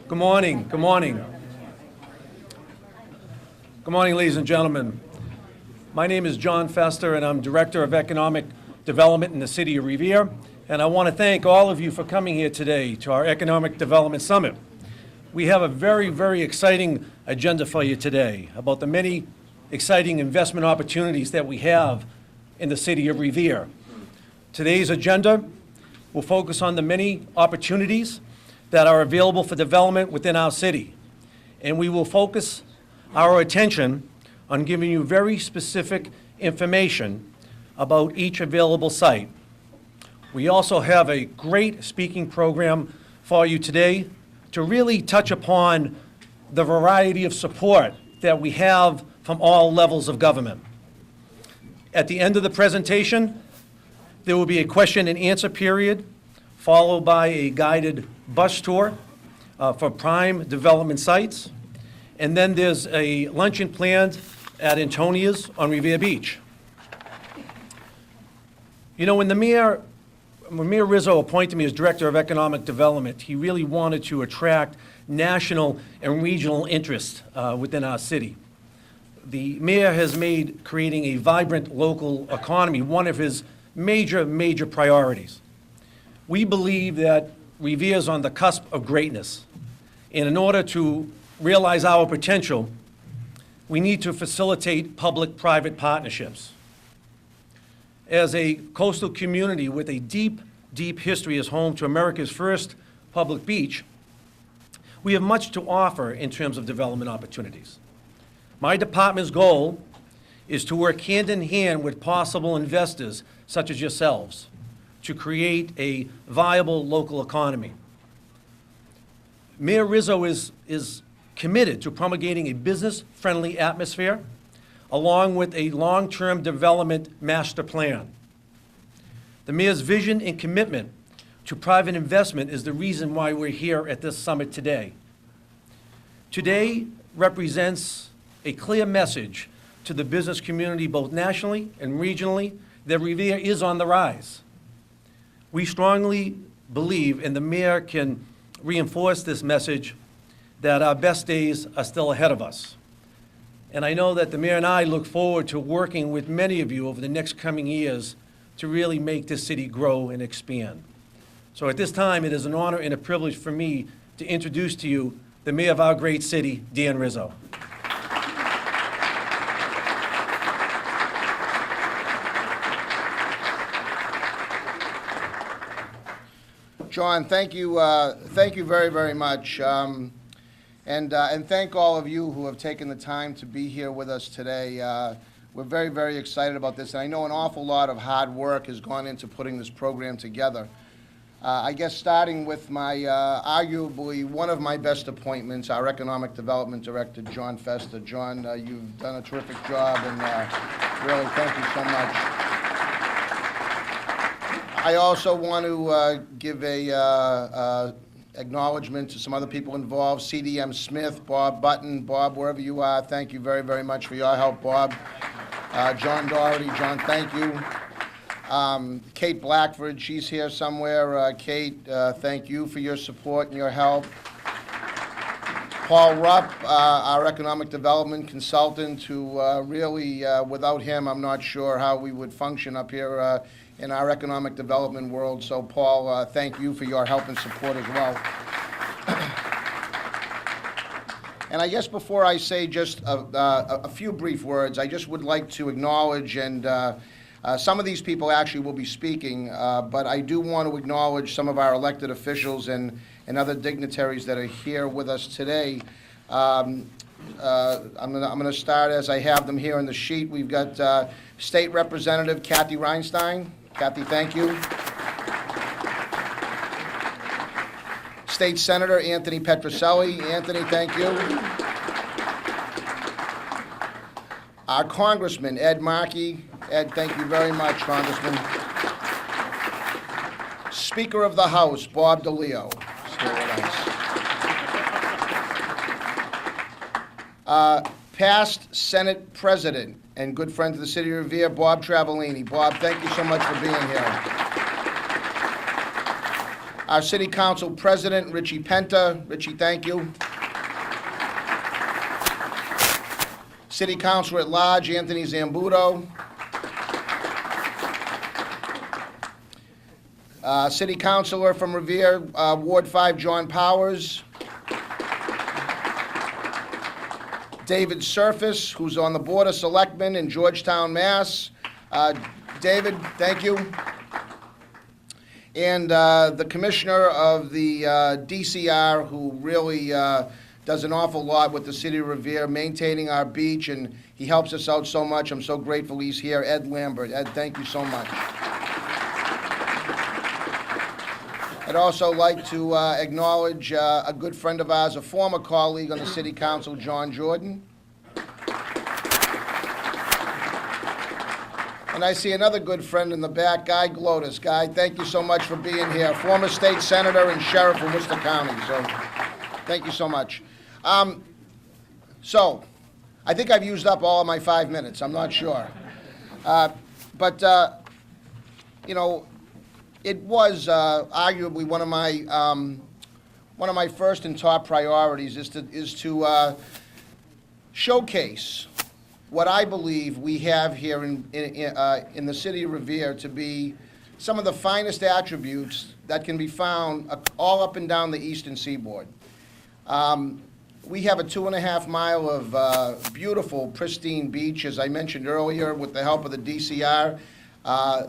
Good morning. Good morning. Good morning, ladies and gentlemen. My name is John Fester, and I'm Director of Economic Development in the City of Revere. And I want to thank all of you for coming here today to our Economic Development Summit. We have a very, very exciting agenda for you today about the many exciting investment opportunities that we have in the City of Revere. Today's agenda will focus on the many opportunities that are available for development within our city. And we will focus our attention on giving you very specific information about each available site. We also have a great speaking program for you today to really touch upon the variety of support that we have from all levels of government. At the end of the presentation, there will be a question and answer period, followed by a guided bus tour for prime development sites. And then there's a luncheon planned at Antonia's on Revere Beach. You know, when Mayor Rizzo appointed me as Director of Economic Development, he really wanted to attract national and regional interest within our city. The mayor has made creating a vibrant local economy one of his major priorities. We believe that Revere is on the cusp of greatness, and in order to realize our potential, we need to facilitate public-private partnerships. As a coastal community with a deep history as home to America's first public beach, we have much to offer in terms of development opportunities. My department's goal is to work hand in hand with possible investors such as yourselves to create a viable local economy. Mayor Rizzo is committed to promulgating a business-friendly atmosphere along with a long-term development master plan. The mayor's vision and commitment to private investment is the reason why we're here at this summit today. Today represents a clear message to the business community, both nationally and regionally, that Revere is on the rise. We strongly believe, and the mayor can reinforce this message, that our best days are still ahead of us. And I know that the mayor and I look forward to working with many of you over the next coming years to really make this city grow and expand. So at this time, it is an honor and a privilege for me to introduce to you the mayor of our great city, Dan Rizzo. John, thank you very much. And thank all of you who have taken the time to be here with us today. We're very excited about this, and I know an awful lot of hard work has gone into putting this program together. I guess starting with my, arguably one of my best appointments, our Economic Development Director, John Fester. John, you've done a terrific job, and really thank you so much. I also want to give a acknowledgement to some other people involved, CDM Smith, Bob Button. Bob, wherever you are, thank you very much for your help, Bob. John Doherty, John, thank you. Kate Blackford, she's here somewhere. Kate, thank you for your support and your help. Paul Rupp, our economic development consultant, who really, without him, I'm not sure how we would function up here in our economic development world. So, Paul, thank you for your help and support as well. And I guess before I say just a few brief words, I just would like to acknowledge, and some of these people actually will be speaking, but I do want to acknowledge some of our elected officials and other dignitaries that are here with us today. I'm going to start as I have them here on the sheet. We've got State Representative Kathy Reinstein. Kathy, thank you. State Senator Anthony Petroselli. Anthony, thank you. Our Congressman, Ed Markey. Ed, thank you very much, Congressman. Speaker of the House, Bob DeLeo. Still with us. Past Senate President and good friend to the City of Revere, Bob Travellini. Bob, thank you so much for being here. Our City Council President, Richie Penta. Richie, thank you. City Councilor at Large, Anthony Zambuto. City Councilor from Revere, Ward 5, John Powers. David Surface, who's on the Board of Selectmen in Georgetown, Mass. David, thank you. And the Commissioner of the DCR, who really does an awful lot with the City of Revere, maintaining our beach, and he helps us out so much. I'm so grateful he's here. Ed Lambert. Ed, thank you so much. I'd also like to acknowledge a good friend of ours, a former colleague on the City Council, John Jordan. And I see another good friend in the back, Guy Glotus. Guy, thank you so much for being here. Former state senator and sheriff of Worcester County, so thank you so much. So, I think I've used up all of my 5 minutes. I'm not sure. You know, it was arguably one of my first and top priorities is to showcase what I believe we have here in the city of Revere to be some of the finest attributes that can be found all up and down the eastern seaboard. We have a 2.5 mile of beautiful, pristine beach, as I mentioned earlier, with the help of the DCR.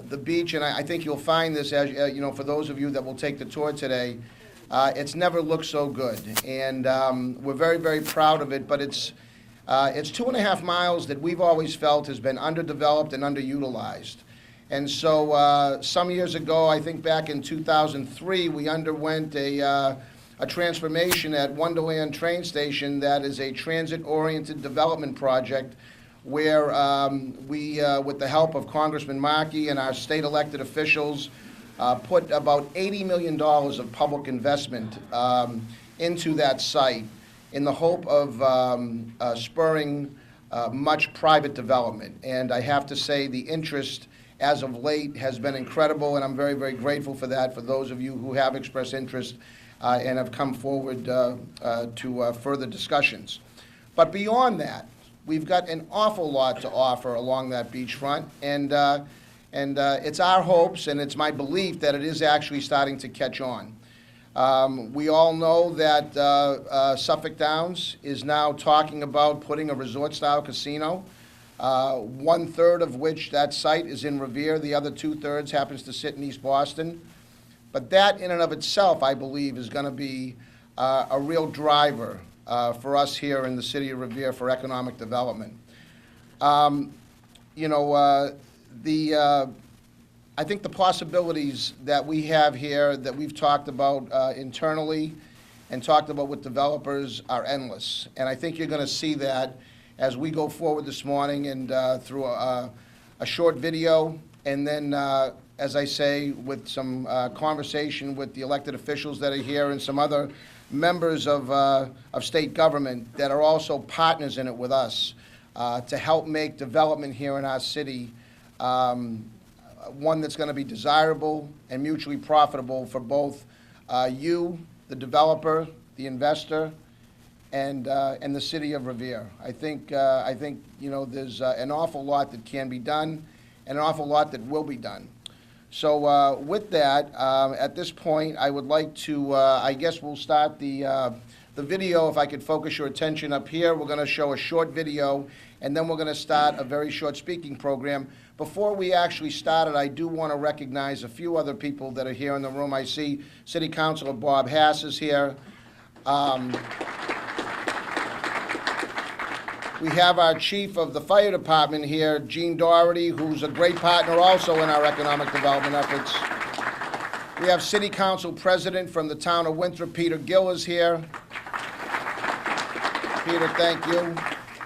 The beach, and I think you'll find this, as you know, for those of you that will take the tour today, it's never looked so good, and we're very, very proud of it. But it's 2.5 miles that we've always felt has been underdeveloped and underutilized. And so some years ago, I think back in 2003, we underwent a transformation at Wonderland train station that is a transit-oriented development project where we, with the help of Congressman Markey and our state elected officials, put about $80 million of public investment into that site in the hope of spurring much private development. And I have to say the interest as of late has been incredible, and I'm very, very grateful for that, for those of you who have expressed interest and have come forward to further discussions. But beyond that, we've got an awful lot to offer along that beachfront, and it's our hopes and it's my belief that it is actually starting to catch on. We all know that Suffolk Downs is now talking about putting a resort-style casino, 1/3 of which that site is in Revere, the other 2/3 happens to sit in East Boston. But that in and of itself, I believe, is going to be a real driver for us here in the city of Revere for economic development. You know, I think the possibilities that we have here that we've talked about internally and talked about with developers are endless. And I think you're going to see that as we go forward this morning and through a short video, and then, as I say, with some conversation with the elected officials that are here and some other members of state government that are also partners in it with us to help make development here in our city one that's going to be desirable and mutually profitable for both you, the developer, the investor, and the city of Revere. I think you know, there's an awful lot that can be done and an awful lot that will be done. So with that, at this point, I would like to, I guess we'll start the video. If I could focus your attention up here, we're going to show a short video, and then we're going to start a very short speaking program. Before we actually start it, I do want to recognize a few other people that are here in the room. I see City Councilor Bob Hass is here. We have our chief of the fire department here, Gene Doherty, who's a great partner also in our economic development efforts. We have City Council President from the town of Winthrop, Peter Gill, is here. Peter, thank you.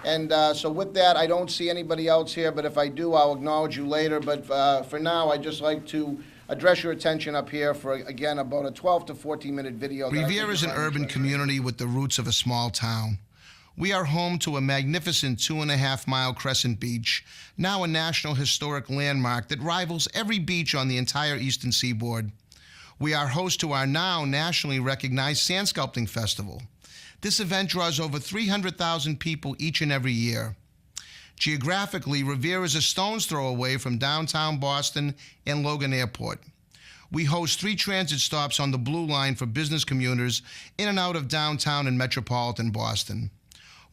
And so with that, I don't see anybody else here, but if I do, I'll acknowledge you later. But for now, I'd just like to address your attention up here for, again, about a 12 to 14-minute video. Revere is an urban community with the roots of a small town. We are home to a magnificent 2.5-mile crescent beach, now a National Historic Landmark that rivals every beach on the entire eastern seaboard. We are host to our now nationally recognized Sand Sculpting Festival. This event draws over 300,000 people each and every year. Geographically, Revere is a stone's throw away from downtown Boston and Logan Airport. We host 3 transit stops on the Blue Line for business commuters in and out of downtown and metropolitan Boston.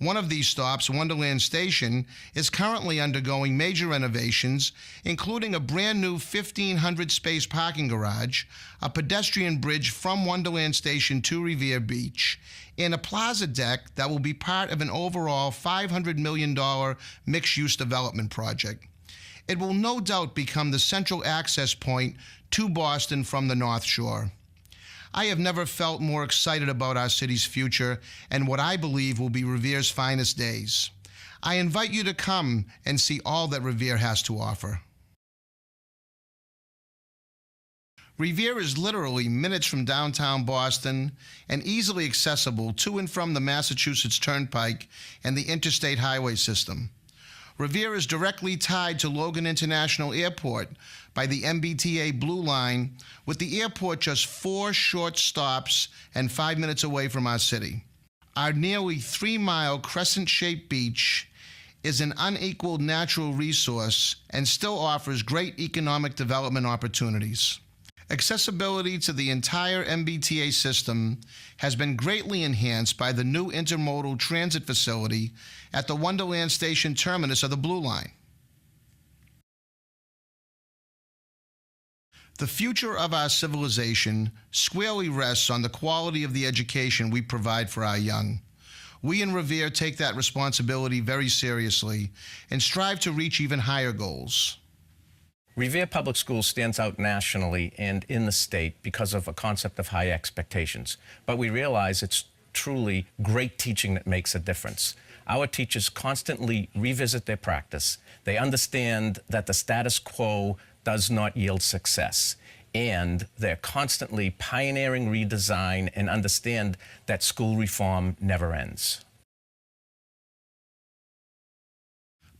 One of these stops, Wonderland Station, is currently undergoing major renovations, including a brand new 1,500-space parking garage, a pedestrian bridge from Wonderland Station to Revere Beach, and a plaza deck that will be part of an overall $500 million mixed-use development project. It will no doubt become the central access point to Boston from the North Shore. I have never felt more excited about our city's future and what I believe will be Revere's finest days. I invite you to come and see all that Revere has to offer. Revere is literally minutes from downtown Boston and easily accessible to and from the Massachusetts Turnpike and the interstate highway system. Revere is directly tied to Logan International Airport by the MBTA Blue Line, with the airport just 4 short stops and 5 minutes away from our city. Our nearly 3-mile crescent-shaped beach is an unequaled natural resource and still offers great economic development opportunities. Accessibility to the entire MBTA system has been greatly enhanced by the new intermodal transit facility at the Wonderland Station terminus of the Blue Line. The future of our civilization squarely rests on the quality of the education we provide for our young. We in Revere take that responsibility very seriously and strive to reach even higher goals. Revere Public Schools stands out nationally and in the state because of a concept of high expectations. But we realize it's truly great teaching that makes a difference. Our teachers constantly revisit their practice. They understand that the status quo does not yield success. And they're constantly pioneering redesign and understand that school reform never ends.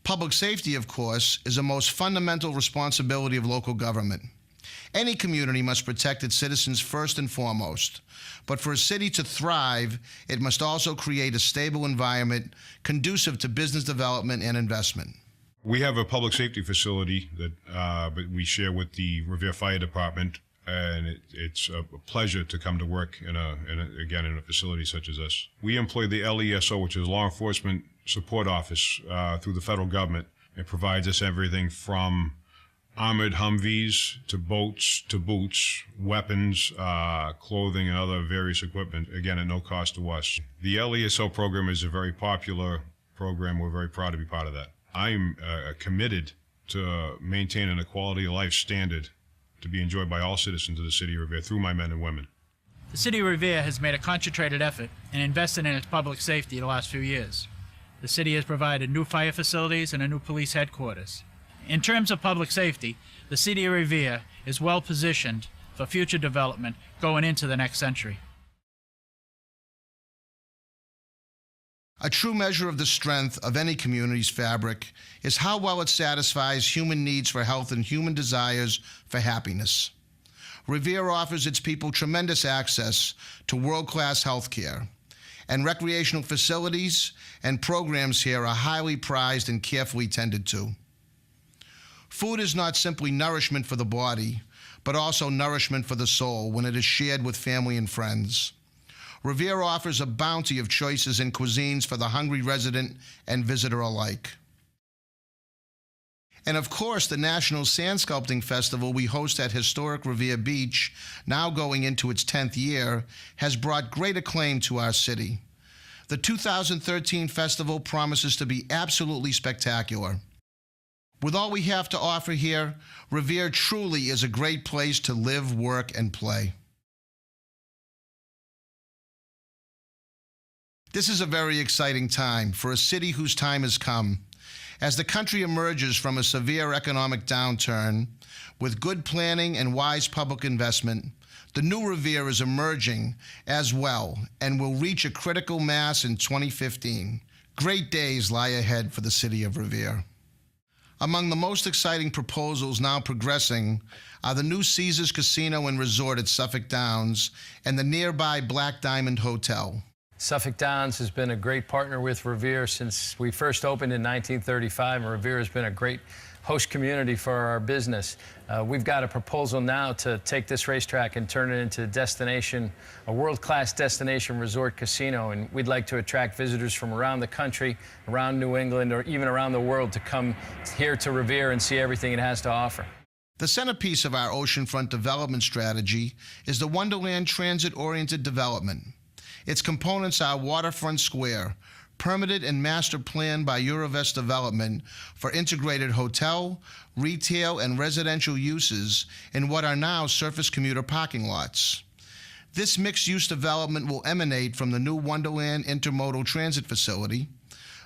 Public safety, of course, is a most fundamental responsibility of local government. Any community must protect its citizens first and foremost. But for a city to thrive, it must also create a stable environment conducive to business development and investment. We have a public safety facility that we share with the Revere Fire Department, and it's a pleasure to come to work in a facility such as this. We employ the LESO, which is Law Enforcement Support Office through the federal government. It provides us everything from armored Humvees to boats to boots, weapons, clothing, and other various equipment, again, at no cost to us. The LESO program is a very popular program. We're very proud to be part of that. I'm committed to maintaining a quality of life standard to be enjoyed by all citizens of the city of Revere through my men and women. The City of Revere has made a concentrated effort and invested in its public safety the last few years. The city has provided new fire facilities and a new police headquarters. In terms of public safety, the City of Revere is well positioned for future development going into the next century. A true measure of the strength of any community's fabric is how well it satisfies human needs for health and human desires for happiness. Revere offers its people tremendous access to world-class health care, and recreational facilities and programs here are highly prized and carefully tended to. Food is not simply nourishment for the body, but also nourishment for the soul when it is shared with family and friends. Revere offers a bounty of choices and cuisines for the hungry resident and visitor alike. And of course, the National Sand Sculpting Festival we host at historic Revere Beach, now going into its 10th year, has brought great acclaim to our city. The 2013 festival promises to be absolutely spectacular. With all we have to offer here, Revere truly is a great place to live, work, and play. This is a very exciting time for a city whose time has come. As the country emerges from a severe economic downturn, with good planning and wise public investment, the new Revere is emerging as well and will reach a critical mass in 2015. Great days lie ahead for the city of Revere. Among the most exciting proposals now progressing are the new Caesars Casino and Resort at Suffolk Downs and the nearby Black Diamond Hotel. Suffolk Downs has been a great partner with Revere since we first opened in 1935, and Revere has been a great host community for our business. We've got a proposal now to take this racetrack and turn it into a world-class destination resort casino, and we'd like to attract visitors from around the country, around New England, or even around the world to come here to Revere and see everything it has to offer. The centerpiece of our oceanfront development strategy is the Wonderland transit-oriented development. Its components are Waterfront Square, permitted and master planned by Eurovest Development for integrated hotel, retail, and residential uses in what are now surface commuter parking lots. This mixed-use development will emanate from the new Wonderland Intermodal Transit Facility,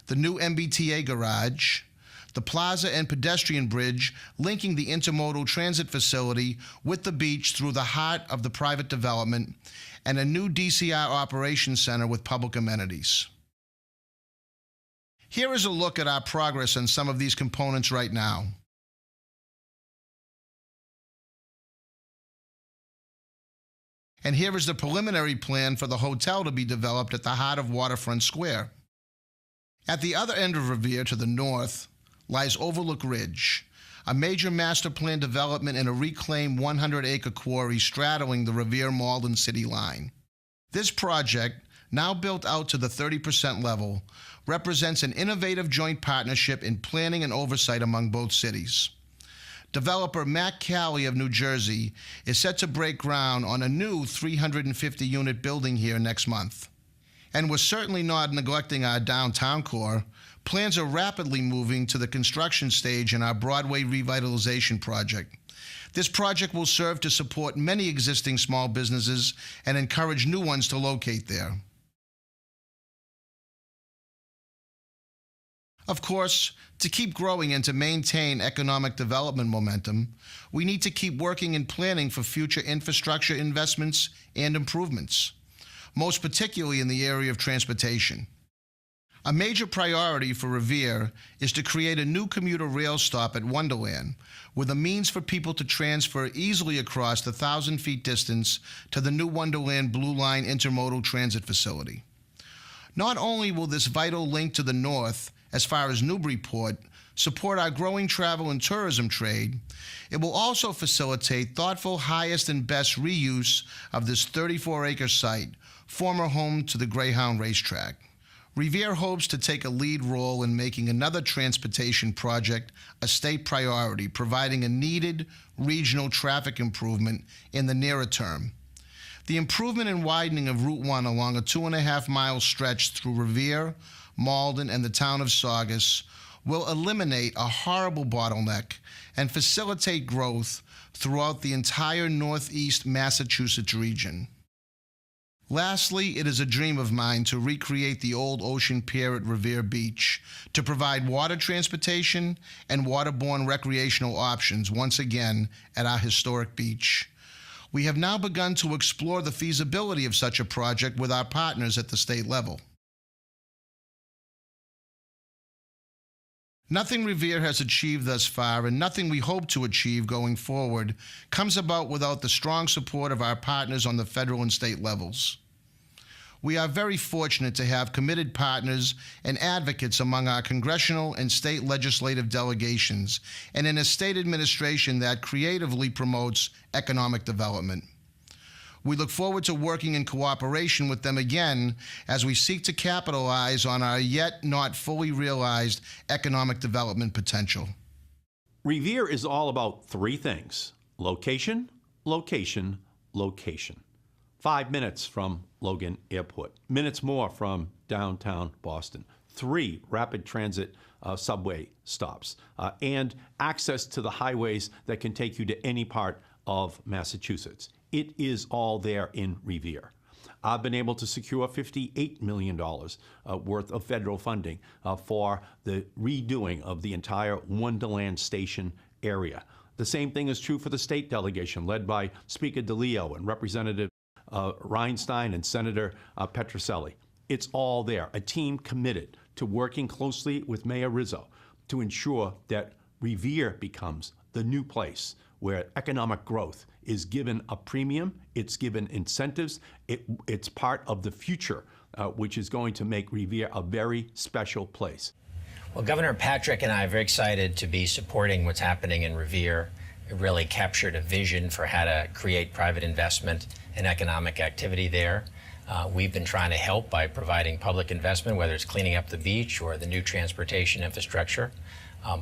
the new MBTA garage, the plaza and pedestrian bridge linking the intermodal transit facility with the beach through the heart of the private development, and a new DCR operations center with public amenities. Here is a look at our progress on some of these components right now. And here is the preliminary plan for the hotel to be developed at the heart of Waterfront Square. At the other end of Revere to the north lies Overlook Ridge, a major master plan development in a reclaimed 100-acre quarry straddling the Revere-Malden city line. This project, now built out to the 30% level, represents an innovative joint partnership in planning and oversight among both cities. Developer Matt Calley of New Jersey is set to break ground on a new 350-unit building here next month. And we're certainly not neglecting our downtown core. Plans are rapidly moving to the construction stage in our Broadway revitalization project. This project will serve to support many existing small businesses and encourage new ones to locate there. Of course, to keep growing and to maintain economic development momentum, we need to keep working and planning for future infrastructure investments and improvements, most particularly in the area of transportation. A major priority for Revere is to create a new commuter rail stop at Wonderland with a means for people to transfer easily across the 1,000-feet distance to the new Wonderland Blue Line intermodal transit facility. Not only will this vital link to the north, as far as Newburyport, support our growing travel and tourism trade, it will also facilitate thoughtful, highest and best reuse of this 34-acre site, former home to the Greyhound racetrack. Revere hopes to take a lead role in making another transportation project a state priority, providing a needed regional traffic improvement in the nearer term. The improvement and widening of Route 1 along a 2.5-mile stretch through Revere, Malden, and the town of Saugus will eliminate a horrible bottleneck and facilitate growth throughout the entire northeast Massachusetts region. Lastly, it is a dream of mine to recreate the old ocean pier at Revere Beach to provide water transportation and waterborne recreational options once again at our historic beach. We have now begun to explore the feasibility of such a project with our partners at the state level. Nothing Revere has achieved thus far, and nothing we hope to achieve going forward, comes about without the strong support of our partners on the federal and state levels. We are very fortunate to have committed partners and advocates among our congressional and state legislative delegations, and in a state administration that creatively promotes economic development. We look forward to working in cooperation with them again as we seek to capitalize on our yet not fully realized economic development potential. Revere is all about three things: location, location, location. 5 minutes from Logan Airport, minutes more from downtown Boston, 3 rapid transit subway stops, and access to the highways that can take you to any part of Massachusetts. It is all there in Revere. I've been able to secure $58 million worth of federal funding for the redoing of the entire Wonderland Station area. The same thing is true for the state delegation led by Speaker DeLeo and Representative Reinstein and Senator Petroselli. It's all there, a team committed to working closely with Mayor Rizzo to ensure that Revere becomes the new place where economic growth is given a premium, it's given incentives, it's part of the future, which is going to make Revere a very special place. Well, Governor Patrick and I are very excited to be supporting what's happening in Revere. It really captured a vision for how to create private investment and economic activity there. We've been trying to help by providing public investment, whether it's cleaning up the beach or the new transportation infrastructure.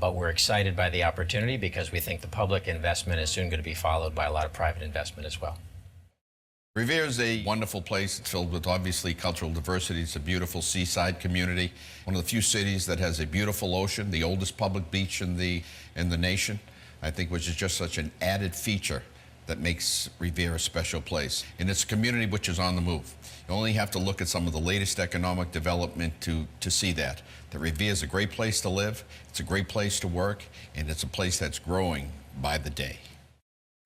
But we're excited by the opportunity because we think the public investment is soon going to be followed by a lot of private investment as well. Revere is a wonderful place. It's filled with, obviously, cultural diversity. It's a beautiful seaside community. One of the few cities that has a beautiful ocean, the oldest public beach in the nation, I think, which is just such an added feature that makes Revere a special place. And it's a community which is on the move. You only have to look at some of the latest economic development to see that. That Revere is a great place to live, it's a great place to work, and it's a place that's growing by the day.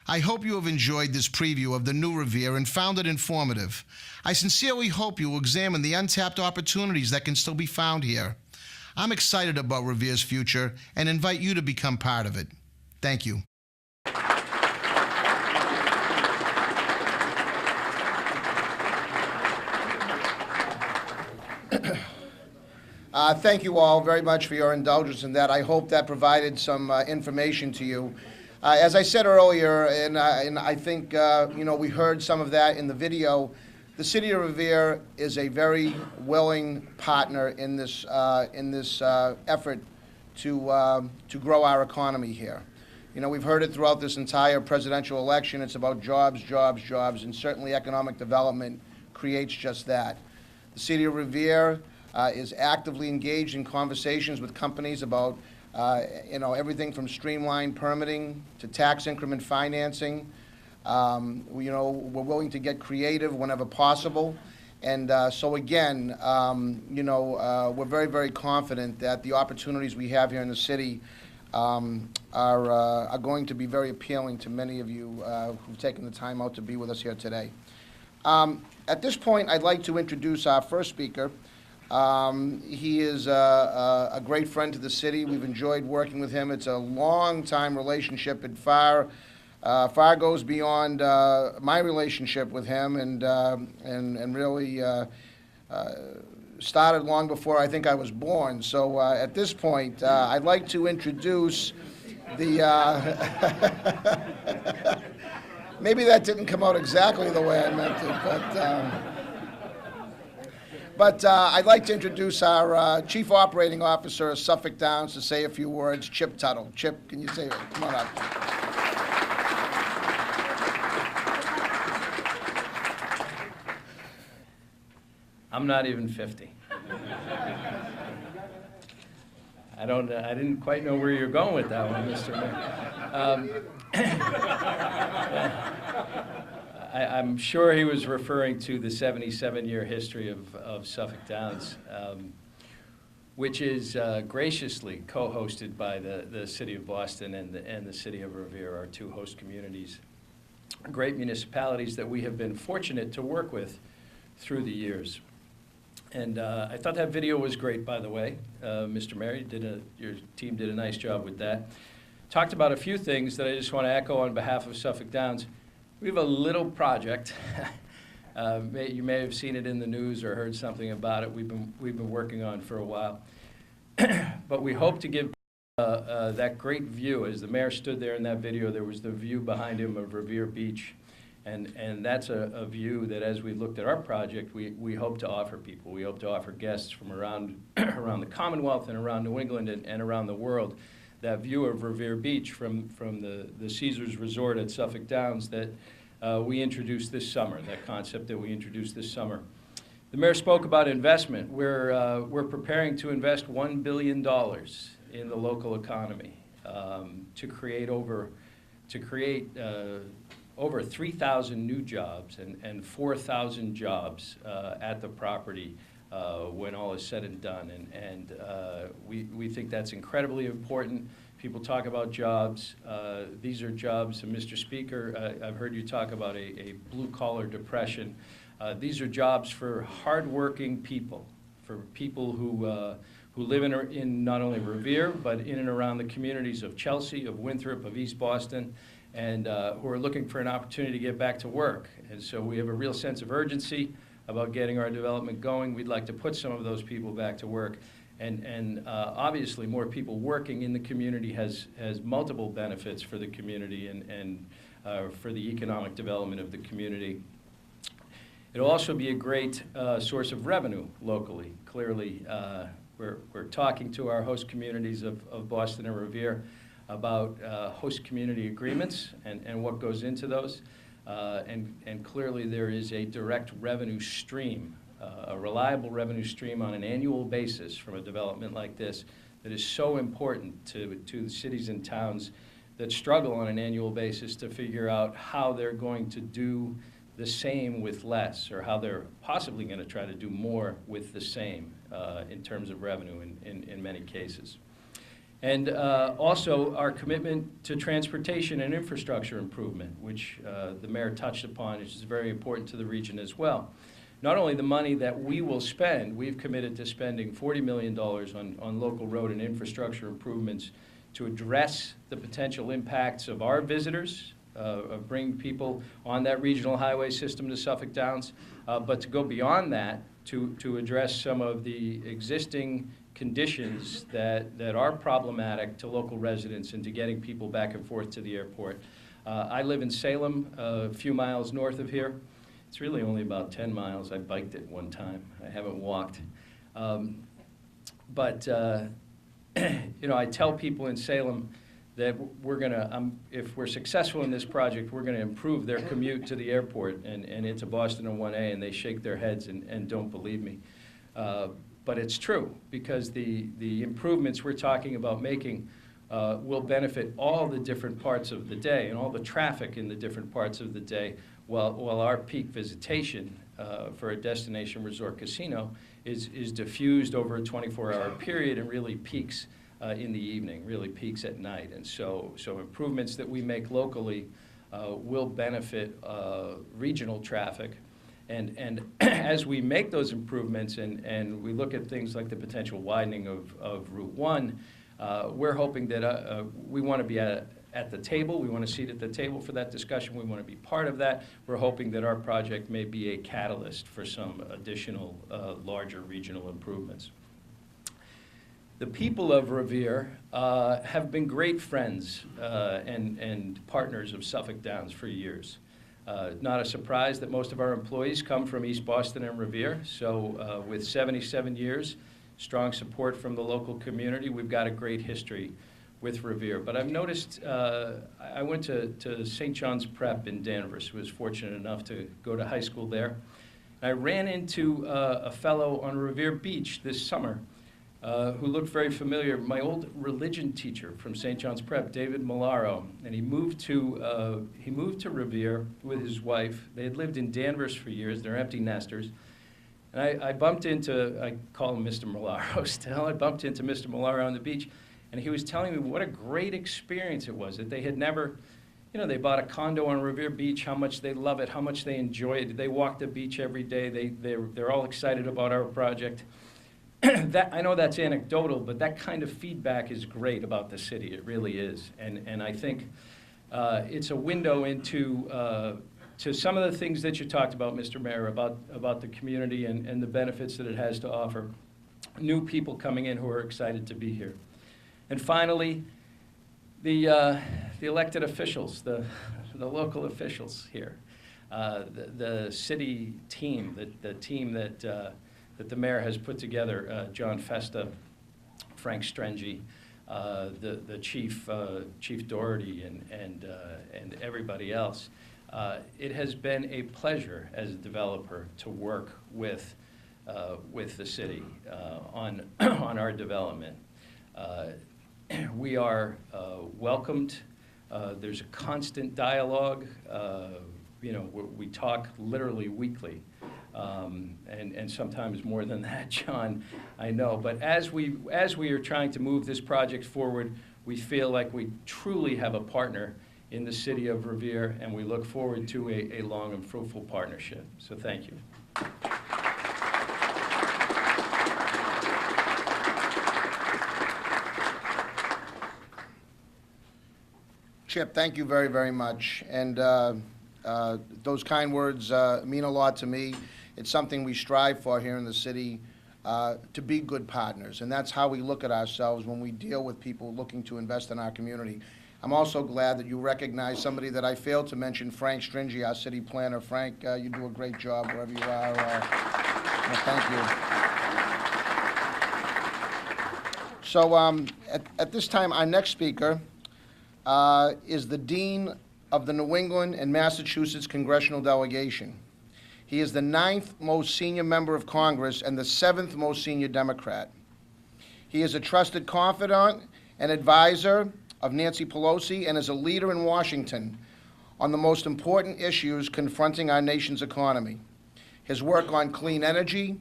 I hope you have enjoyed this preview of the new Revere and found it informative. I sincerely hope you will examine the untapped opportunities that can still be found here. I'm excited about Revere's future and invite you to become part of it. Thank you. Thank you all very much for your indulgence in that. I hope that provided some information to you. As I said earlier, and I think we heard some of that in the video, the City of Revere is a very willing partner in this effort to grow our economy here. You know, we've heard it throughout this entire presidential election. It's about jobs, jobs, jobs, and certainly economic development creates just that. The City of Revere is actively engaged in conversations with companies about everything from streamlined permitting to tax increment financing. We're willing to get creative whenever possible. And so again, we're very, very confident that the opportunities we have here in the city are going to be very appealing to many of you who've taken the time out to be with us here today. At this point, I'd like to introduce our first speaker. He is a great friend to the city. We've enjoyed working with him. It's a long-time relationship. It far goes beyond my relationship with him, and really started long before I think I was born. So at this point, I'd like to introduce the. Maybe that didn't come out exactly the way I meant it, but I'd like to introduce our Chief Operating Officer of Suffolk Downs to say a few words, Chip Tuttle. Chip, can you say it? Come on up. I'm not even 50. I didn't quite know where you're going with that one, Mr. Mayor. I'm sure he was referring to the 77-year history of Suffolk Downs, which is graciously co-hosted by the City of Boston and the City of Revere, our two host communities, great municipalities that we have been fortunate to work with through the years. And I thought that video was great, by the way. Mr. Mayor, your team did a nice job with that. Talked about a few things that I just want to echo on behalf of Suffolk Downs. We have a little project. You may have seen it in the news or heard something about it. We've been working on for a while. But we hope to give that great view. As the mayor stood there in that video, there was the view behind him of Revere Beach. And that's a view that, as we looked at our project, we hope to offer people. We hope to offer guests from around the Commonwealth and around New England and around the world that view of Revere Beach from the Caesars Resort at Suffolk Downs that we introduced this summer, that concept that we introduced this summer. The mayor spoke about investment. We're preparing to invest $1 billion in the local economy to create over 3,000 new jobs and 4,000 jobs at the property when all is said and done. And we think that's incredibly important. People talk about jobs. These are jobs, and Mr. Speaker, I've heard you talk about a blue-collar depression. These are jobs for hardworking people, for people who who live in not only Revere, but in and around the communities of Chelsea, of Winthrop, of East Boston, and who are looking for an opportunity to get back to work. And so we have a real sense of urgency about getting our development going. We'd like to put some of those people back to work. And obviously, more people working in the community has multiple benefits for the community and for the economic development of the community. It'll also be a great source of revenue locally. Clearly, we're talking to our host communities of Boston and Revere about host community agreements and what goes into those. And clearly there is a direct revenue stream, a reliable revenue stream on an annual basis from a development like this that is so important to the cities and towns that struggle on an annual basis to figure out how they're going to do the same with less, or how they're possibly going to try to do more with the same in terms of revenue in many cases. And also our commitment to transportation and infrastructure improvement, which the mayor touched upon, which is very important to the region as well. Not only the money that we will spend, we've committed to spending $40 million on local road and infrastructure improvements to address the potential impacts of our visitors, of bringing people on that regional highway system to Suffolk Downs, but to go beyond that, to address some of the existing conditions that are problematic to local residents and to getting people back and forth to the airport. I live in Salem, a few miles north of here. It's really only about 10 miles. I biked it one time. I haven't walked. But you know, I tell people in Salem that we're gonna, if we're successful in this project, we're gonna improve their commute to the airport and into Boston on 1A, and they shake their heads and don't believe me. But it's true, because the improvements we're talking about making will benefit all the different parts of the day and all the traffic in the different parts of the day, while our peak visitation for a destination resort casino is diffused over a 24-hour period and really peaks in the evening, really peaks at night. And so improvements that we make locally will benefit regional traffic. And as we make those improvements and we look at things like the potential widening of Route 1, we're hoping that we want to be at the table. We want to seat at the table for that discussion. We want to be part of that. We're hoping that our project may be a catalyst for some additional larger regional improvements. The people of Revere have been great friends and partners of Suffolk Downs for years. Not a surprise that most of our employees come from East Boston and Revere. So with 77 years, strong support from the local community, we've got a great history with Revere. But I've noticed, I went to St. John's Prep in Danvers, was fortunate enough to go to high school there. I ran into a fellow on Revere Beach this summer who looked very familiar, my old religion teacher from St. John's Prep, David Malaro, and he moved to Revere with his wife. They had lived in Danvers for years. They're empty nesters. And I bumped into, I call him Mr. Malaro still, I bumped into Mr. Malaro on the beach, and he was telling me what a great experience it was, that they had never, you know, they bought a condo on Revere Beach, how much they love it, how much they enjoy it. They walk the beach every day. They're all excited about our project. I know that's anecdotal, but that kind of feedback is great about the city. It really is. And I think it's a window into to some of the things that you talked about, Mr. Mayor, about the community and the benefits that it has to offer. New people coming in who are excited to be here. And finally, the elected officials, the local officials here, the city team, the team that the mayor has put together, John Festa, Frank Strengy, the chief Doherty, and everybody else. It has been a pleasure as a developer to work with the city on our development. We are welcomed. There's a constant dialogue. You know, we talk literally weekly. And sometimes more than that, John, I know. But as we are trying to move this project forward, we feel like we truly have a partner in the city of Revere, and we look forward to a long and fruitful partnership. So thank you. Chip, thank you very, very much. And those kind words mean a lot to me. It's something we strive for here in the city, to be good partners. And that's how we look at ourselves when we deal with people looking to invest in our community. I'm also glad that you recognize somebody that I failed to mention, Frank Stringy, our city planner. Frank, you do a great job wherever you are. Thank you. So at this time, our next speaker is the Dean of the New England and Massachusetts Congressional Delegation. He is the 9th most senior member of Congress and the 7th most senior Democrat. He is a trusted confidant and advisor of Nancy Pelosi and is a leader in Washington on the most important issues confronting our nation's economy. His work on clean energy,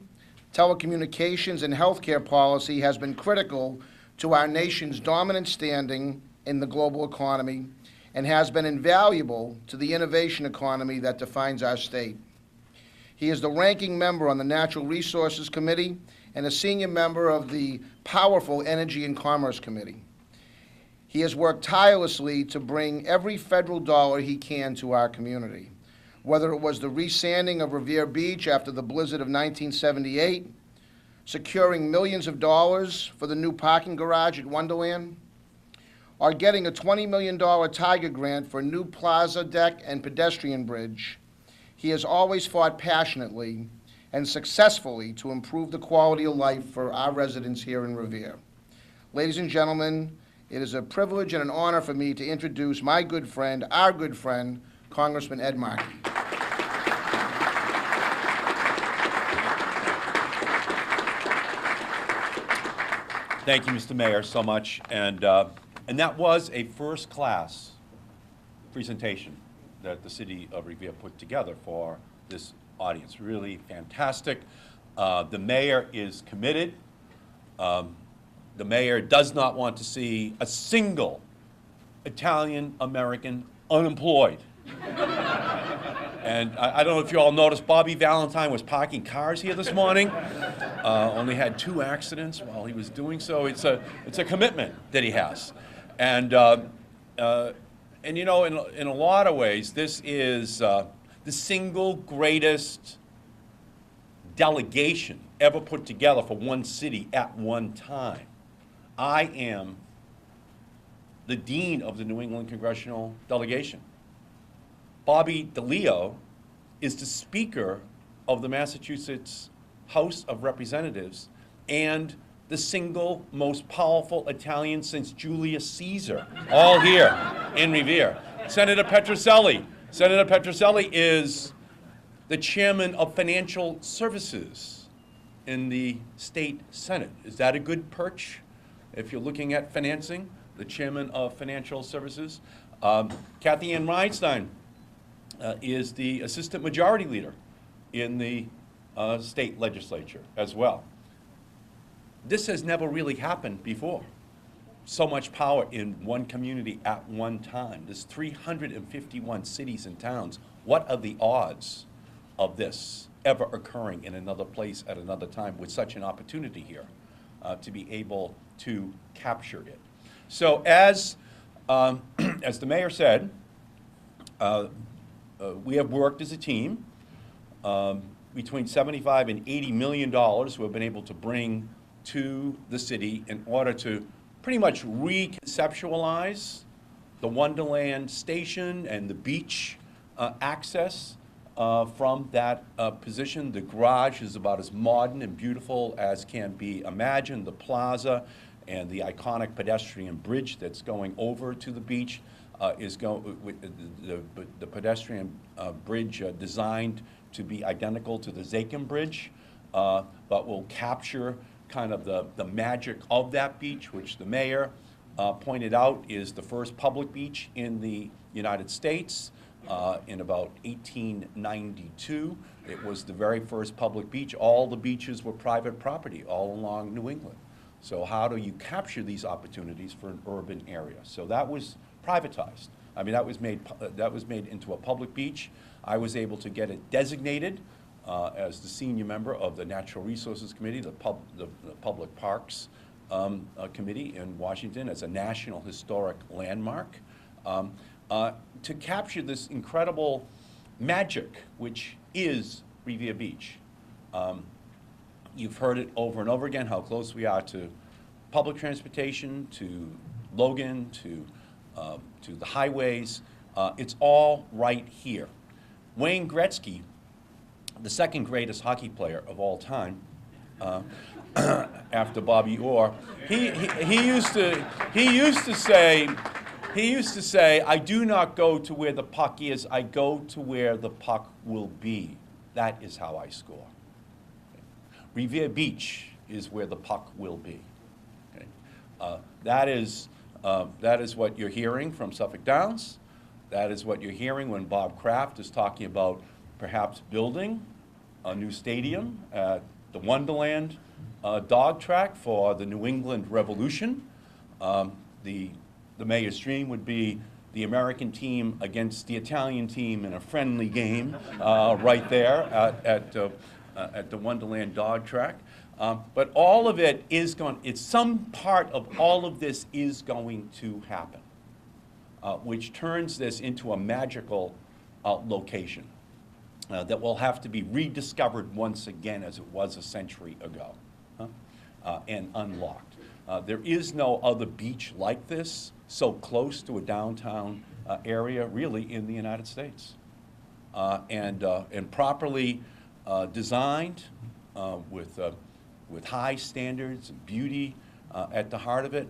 telecommunications, and healthcare policy has been critical to our nation's dominant standing in the global economy and has been invaluable to the innovation economy that defines our state. He is the ranking member on the Natural Resources Committee and a senior member of the powerful Energy and Commerce Committee. He has worked tirelessly to bring every federal dollar he can to our community, whether it was the resanding of Revere Beach after the blizzard of 1978, securing millions of dollars for the new parking garage at Wonderland, or getting a $20 million Tiger grant for a new plaza deck and pedestrian bridge. He has always fought passionately and successfully to improve the quality of life for our residents here in Revere. Ladies and gentlemen, it is a privilege and an honor for me to introduce my good friend, our good friend, Congressman Ed Markey. Thank you, Mr. Mayor, so much. And that was a first-class presentation that the city of Revere put together for this audience. Really fantastic. The mayor is committed. The mayor does not want to see a single Italian-American unemployed. And I don't know if you all noticed, Bobby Valentine was parking cars here this morning. Only had 2 accidents while he was doing so. It's a commitment that he has. And you know, in a lot of ways, this is the single greatest delegation ever put together for one city at one time. I am the dean of the New England Congressional Delegation. Bobby DeLeo is the Speaker of the Massachusetts House of Representatives and the single most powerful Italian since Julius Caesar, all here in Revere. Senator Petrocelli is the chairman of Financial Services in the state Senate. Is that a good perch if you're looking at financing? The chairman of Financial Services. Kathy Ann Reinstein is the assistant majority leader in the state legislature as well. This has never really happened before. So much power in one community at one time. There's 351 cities and towns. What are the odds of this ever occurring in another place at another time with such an opportunity here to be able to capture it? So as the mayor said, we have worked as a team between $75 and $80 million who have been able to bring to the city in order to pretty much reconceptualize the Wonderland station and the beach access from that position. The garage is about as modern and beautiful as can be imagined. The plaza and the iconic pedestrian bridge that's going over to the beach is with the pedestrian bridge designed to be identical to the Zakim Bridge, but will capture kind of the magic of that beach, which the mayor pointed out is the first public beach in the United States in about 1892. It was the very first public beach. All the beaches were private property all along New England. So how do you capture these opportunities for an urban area? So that was privatized. I mean, that was made into a public beach. I was able to get it designated as the senior member of the Natural Resources Committee, the Public Parks Committee in Washington as a National Historic Landmark. to capture this incredible magic, which is Revere Beach. You've heard it over and over again, how close we are to public transportation, to Logan, to the highways. It's all right here. Wayne Gretzky, the second greatest hockey player of all time, after Bobby Orr, he used to say, I do not go to where the puck is, I go to where the puck will be. That is how I score. Revere Beach is where the puck will be. Okay? That is what you're hearing from Suffolk Downs. That is what you're hearing when Bob Kraft is talking about perhaps building a new stadium at the Wonderland dog track for the New England Revolution. The mayor's dream would be the American team against the Italian team in a friendly game right there at the Wonderland dog track. But all of it is going, some part of all of this is going to happen, which turns this into a magical location that will have to be rediscovered once again as it was a century ago, and unlocked. There is no other beach like this, so close to a downtown area, really, in the United States. And properly designed with high standards and beauty at the heart of it,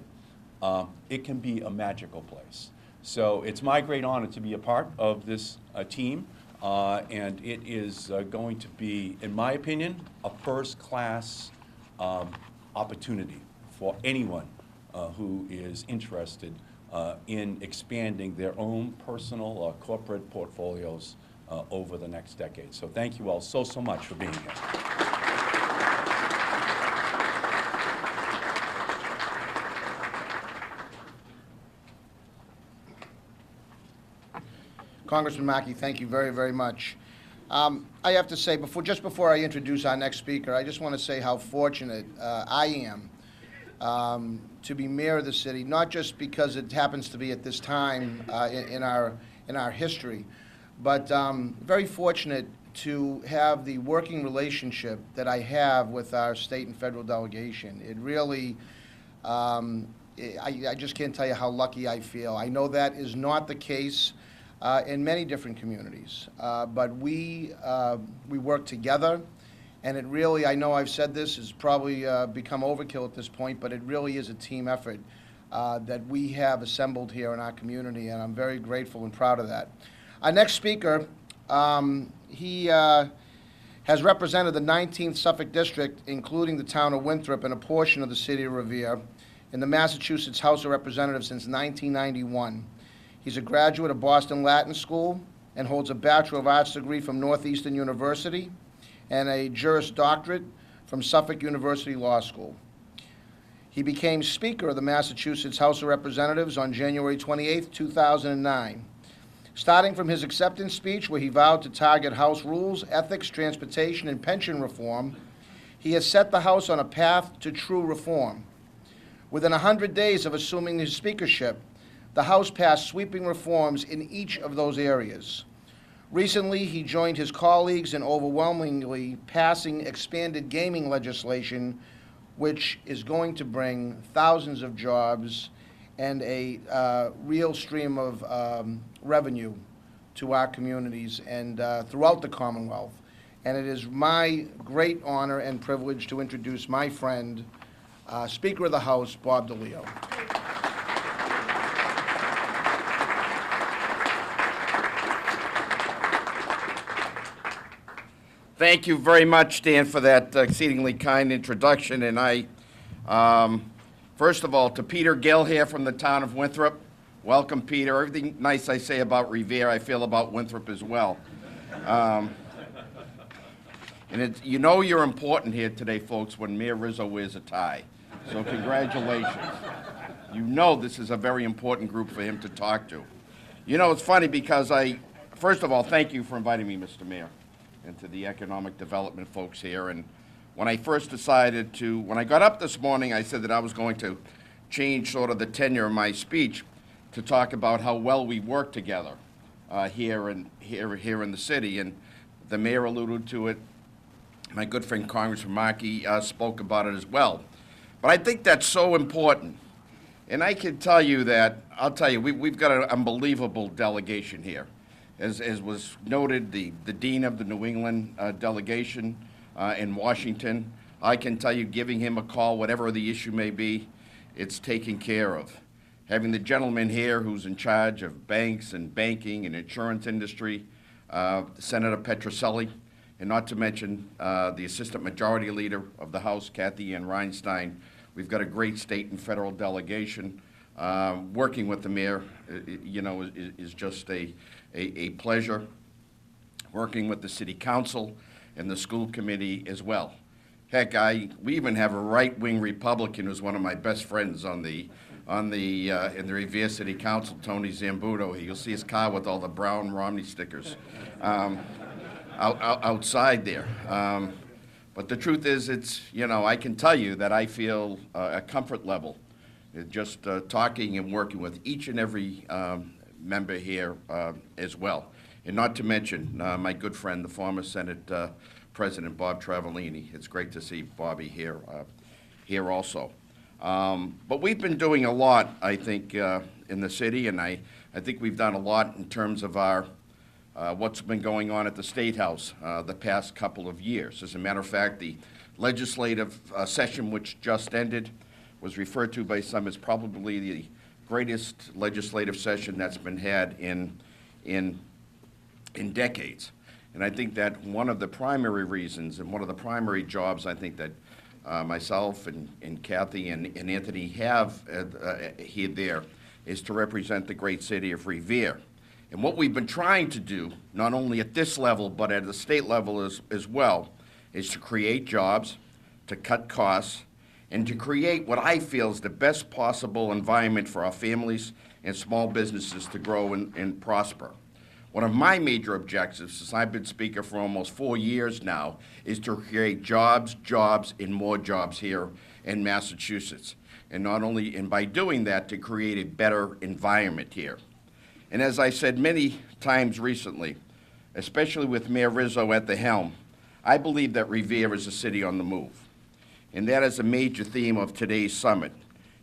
it can be a magical place. So it's my great honor to be a part of this team, and it is going to be, in my opinion, a first-class opportunity for anyone who is interested in expanding their own personal or corporate portfolios over the next decade. So thank you all so much for being here. Congressman Mackey, thank you very, very much. I have to say, just before I introduce our next speaker, I just want to say how fortunate I am to be mayor of the city, not just because it happens to be at this time in our history, but very fortunate to have the working relationship that I have with our state and federal delegation. It really, I just can't tell you how lucky I feel. I know that is not the case in many different communities, but we work together, and it really, I know I've said this, has probably become overkill at this point, but it really is a team effort that we have assembled here in our community, and I'm very grateful and proud of that. Our next speaker, he has represented the 19th Suffolk District, including the town of Winthrop and a portion of the city of Revere, in the Massachusetts House of Representatives since 1991. He's a graduate of Boston Latin School and holds a Bachelor of Arts degree from Northeastern University and a Juris Doctorate from Suffolk University Law School. He became Speaker of the Massachusetts House of Representatives on January 28, 2009. Starting from his acceptance speech, where he vowed to target House rules, ethics, transportation, and pension reform, he has set the House on a path to true reform. Within 100 days of assuming his speakership, the House passed sweeping reforms in each of those areas. Recently, he joined his colleagues in overwhelmingly passing expanded gaming legislation, which is going to bring thousands of jobs and a real stream of revenue to our communities and throughout the Commonwealth. And it is my great honor and privilege to introduce my friend, Speaker of the House, Bob DeLeo. Thank you very much, Dan, for that exceedingly kind introduction. And I, first of all, to Peter Gill here from the town of Winthrop. Welcome, Peter. Everything nice I say about Revere, I feel about Winthrop as well. And you know you're important here today, folks, when Mayor Rizzo wears a tie. So congratulations. You know this is a very important group for him to talk to. You know, it's funny because first of all, thank you for inviting me, Mr. Mayor, and to the economic development folks here. And when I first decided when I got up this morning, I said that I was going to change sort of the tenure of my speech to talk about how well we work together here in the city. And the mayor alluded to it. My good friend Congressman Markey spoke about it as well. But I think that's so important. And I can tell you that, we've got an unbelievable delegation here. As was noted, the dean of the New England delegation in Washington, I can tell you, giving him a call, whatever the issue may be, it's taken care of. Having the gentleman here who's in charge of banks and banking and insurance industry, Senator Petroselli, and not to mention the Assistant Majority Leader of the House, Kathy Ann Reinstein. We've got a great state and federal delegation. Working with the mayor, is just a pleasure. Working with the city council and the school committee as well. Heck, we even have a right-wing Republican who's one of my best friends in the Revere City Council, Tony Zambuto. You'll see his car with all the brown Romney stickers outside there. But the truth is, I can tell you that I feel a comfort level just talking and working with each and every member here as well. And not to mention my good friend, the former Senate President Bob Travellini. It's great to see Bobby here also. But we've been doing a lot, I think, in the city, and I think we've done a lot in terms of our what's been going on at the State House the past couple of years. As a matter of fact, the legislative session which just ended was referred to by some as probably the greatest legislative session that's been had in decades. And I think that one of the primary reasons and one of the primary jobs I think that myself and Kathy and Anthony have here there is to represent the great city of Revere. And what we've been trying to do, not only at this level but at the state level as well, is to create jobs, to cut costs, and to create what I feel is the best possible environment for our families and small businesses to grow and prosper. One of my major objectives, since I've been Speaker for almost 4 years now, is to create jobs, and more jobs here in Massachusetts. And by doing that, to create a better environment here. And as I said many times recently, especially with Mayor Rizzo at the helm, I believe that Revere is a city on the move. And that is a major theme of today's summit.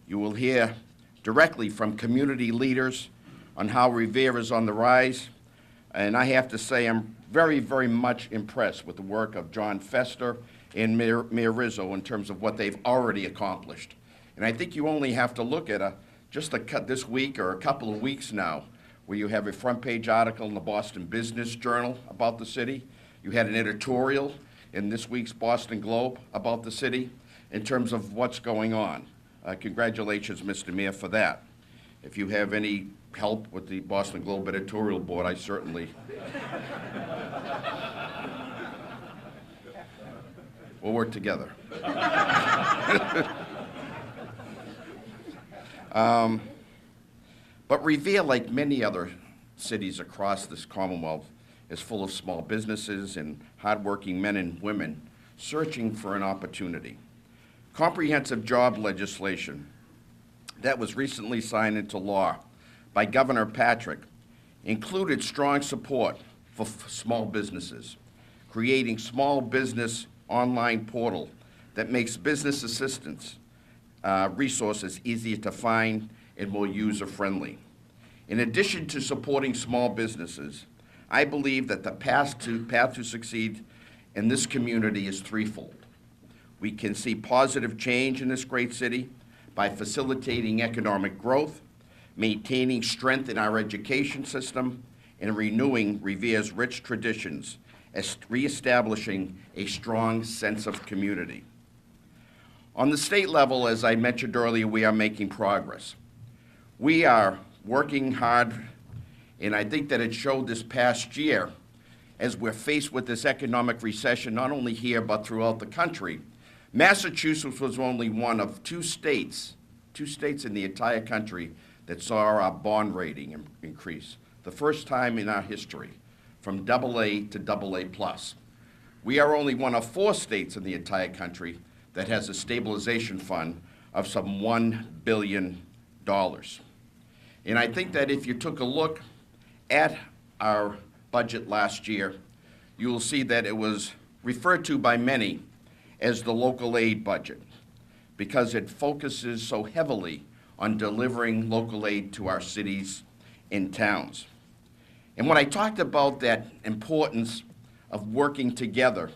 You will hear directly from community leaders on how Revere is on the rise. And I have to say I'm very, very much impressed with the work of John Fester and Mayor Rizzo in terms of what they've already accomplished. And I think you only have to look at just a cut this week or a couple of weeks now, where you have a front page article in the Boston Business Journal about the city. You had an editorial in this week's Boston Globe about the city in terms of what's going on. Congratulations, Mr. Mayor, for that. If you have any help with the Boston Globe editorial board, I certainly we'll work together. But Revere, like many other cities across this Commonwealth, is full of small businesses and hardworking men and women searching for an opportunity. Comprehensive job legislation that was recently signed into law by Governor Patrick included strong support for small businesses, creating small business online portal that makes business assistance resources easier to find and more user-friendly. In addition to supporting small businesses, I believe that the path to succeed in this community is threefold. We can see positive change in this great city by facilitating economic growth, maintaining strength in our education system, and renewing Revere's rich traditions, as reestablishing a strong sense of community. On the state level, as I mentioned earlier, we are making progress. We are working hard, and I think that it showed this past year as we're faced with this economic recession, not only here but throughout the country. Massachusetts was only one of two states in the entire country that saw our bond rating increase, the first time in our history, from AA to AA+. We are only one of 4 states in the entire country that has a stabilization fund of some $1 billion. And I think that if you took a look at our budget last year, you will see that it was referred to by many as the local aid budget because it focuses so heavily on delivering local aid to our cities and towns. And when I talked about that importance of working together,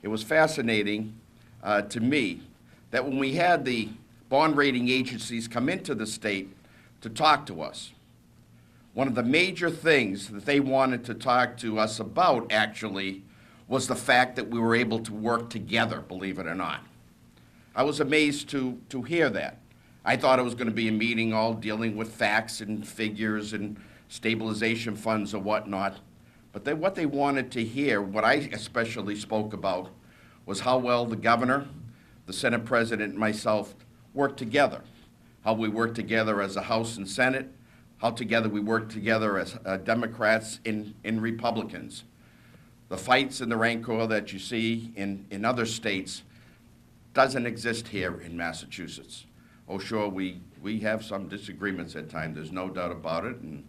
it was fascinating to me that when we had the bond rating agencies come into the state to talk to us, one of the major things that they wanted to talk to us about actually was the fact that we were able to work together, believe it or not. I was amazed to hear that. I thought it was going to be a meeting all dealing with facts and figures and stabilization funds or whatnot. But what they wanted to hear, what I especially spoke about, was how well the governor, the Senate president, and myself worked together. How we worked together as a House and Senate, how together we worked together as Democrats and Republicans. The fights and the rancor that you see in other states doesn't exist here in Massachusetts. Oh, sure, we have some disagreements at times, there's no doubt about it, and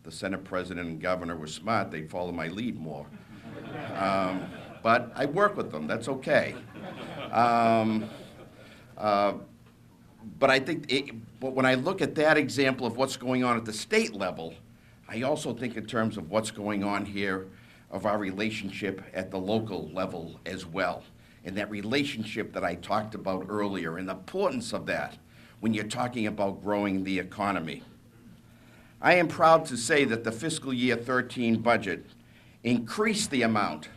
the Senate president and governor were smart, they'd follow my lead more. But I work with them, that's okay. But I think but when I look at that example of what's going on at the state level, I also think in terms of what's going on here of our relationship at the local level as well. And that relationship that I talked about earlier and the importance of that when you're talking about growing the economy. I am proud to say that the fiscal year 13 budget increased the amount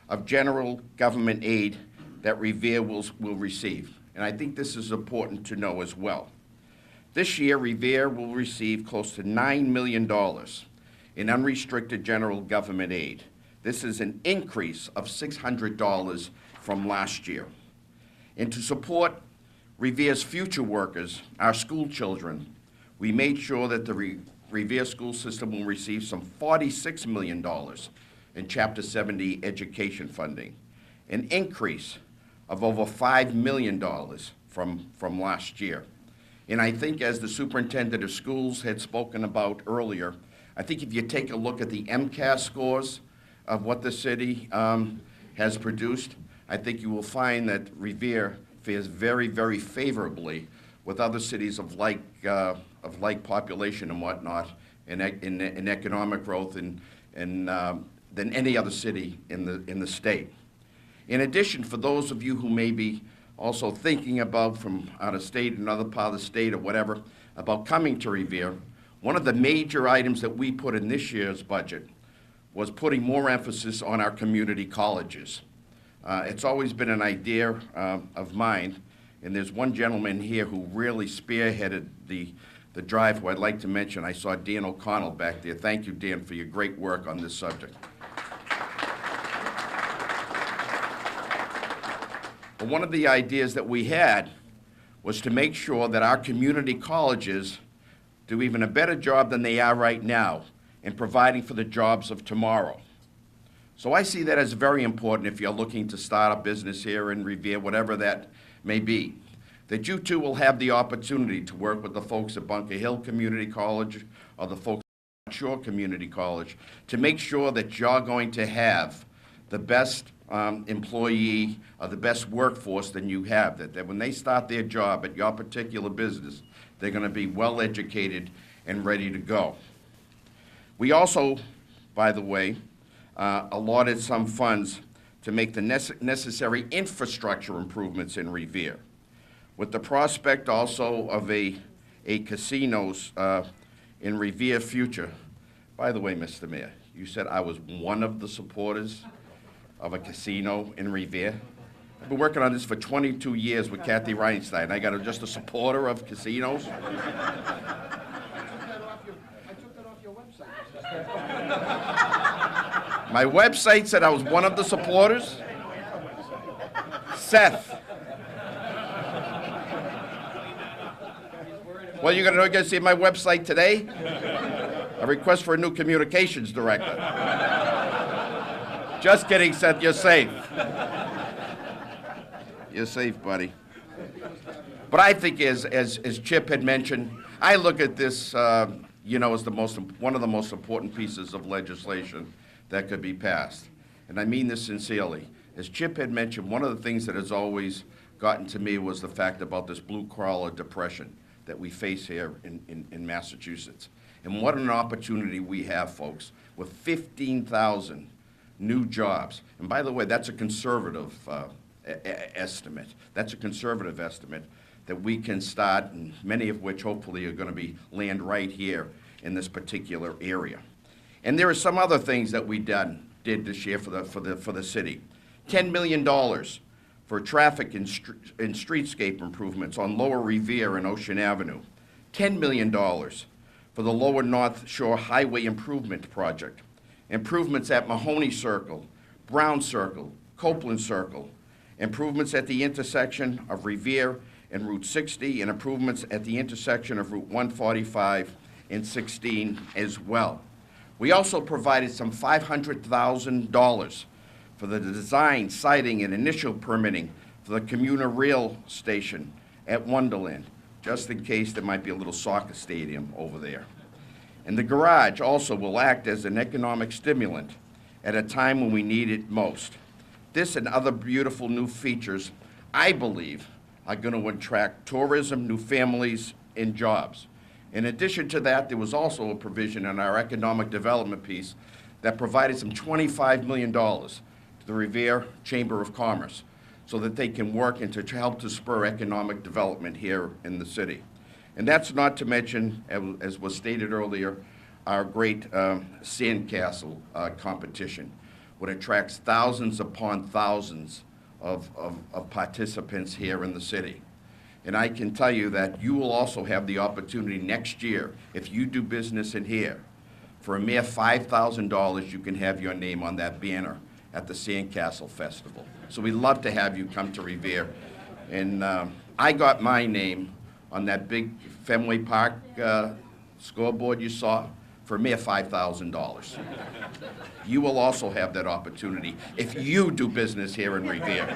of general government aid that Revere will receive. And I think this is important to know as well. This year, Revere will receive close to $9 million in unrestricted general government aid. This is an increase of $600 from last year. And to support Revere's future workers, our school children, we made sure that the Revere school system will receive some $46 million in Chapter 70 education funding, an increase of over $5 million from last year. And I think, as the superintendent of schools had spoken about earlier, I think if you take a look at the MCAS scores of what the city has produced, I think you will find that Revere fares very, very favorably with other cities of like population and whatnot, in economic growth than any other city in the state. In addition, for those of you who may be also thinking about from out of state, another part of the state or whatever, about coming to Revere, one of the major items that we put in this year's budget was putting more emphasis on our community colleges. It's always been an idea of mine, and there's one gentleman here who really spearheaded the drive who I'd like to mention. I saw Dan O'Connell back there. Thank you, Dan, for your great work on this subject. But one of the ideas that we had was to make sure that our community colleges do even a better job than they are right now in providing for the jobs of tomorrow. So I see that as very important if you're looking to start a business here in Revere, whatever that may be, that you too will have the opportunity to work with the folks at Bunker Hill Community College or the folks at Shore Community College to make sure that you're going to have the best employee or the best workforce than you have, that when they start their job at your particular business, they're going to be well educated and ready to go. We also, by the way, allotted some funds to make the necessary infrastructure improvements in Revere, with the prospect also of a casinos in Revere future. By the way, Mr. Mayor, you said I was one of the supporters of a casino in Revere. I've been working on this for 22 years with Kathy Reinstein. I got just a supporter of casinos. I took that off your website. My website said I was one of the supporters. Seth. Well, you're going to see my website today? A request for a new communications director. Just kidding, Seth, you're safe. You're safe, buddy. But I think, as Chip had mentioned, I look at this you know, is one of the most important pieces of legislation that could be passed. And I mean this sincerely. As Chip had mentioned, one of the things that has always gotten to me was the fact about this blue-collar depression that we face here in Massachusetts. And what an opportunity we have, folks, with 15,000 new jobs. And by the way, that's a conservative estimate. That's a conservative estimate that we can start, and many of which hopefully are going to land right here in this particular area. And there are some other things that we did this year for the city. $10 million for traffic and streetscape improvements on Lower Revere and Ocean Avenue. $10 million for the Lower North Shore Highway Improvement Project. Improvements at Mahoney Circle, Brown Circle, Copeland Circle. Improvements at the intersection of Revere and Route 60, and improvements at the intersection of Route 145 and 16 as well. We also provided some $500,000 for the design, siting, and initial permitting for the commuter rail station at Wonderland, just in case there might be a little soccer stadium over there. And the garage also will act as an economic stimulant at a time when we need it most. This and other beautiful new features, I believe, are going to attract tourism, new families, and jobs. In addition to that, there was also a provision in our economic development piece that provided some $25 million to the Revere Chamber of Commerce so that they can work and to help to spur economic development here in the city. And that's not to mention, as was stated earlier, our great sandcastle competition, which attracts thousands upon thousands of participants here in the city. And I can tell you that you will also have the opportunity next year, if you do business in here, for a mere $5,000, you can have your name on that banner at the Sandcastle Festival. So we'd love to have you come to Revere. And I got my name on that big Fenway Park scoreboard you saw for a mere $5,000. You will also have that opportunity if you do business here in Revere.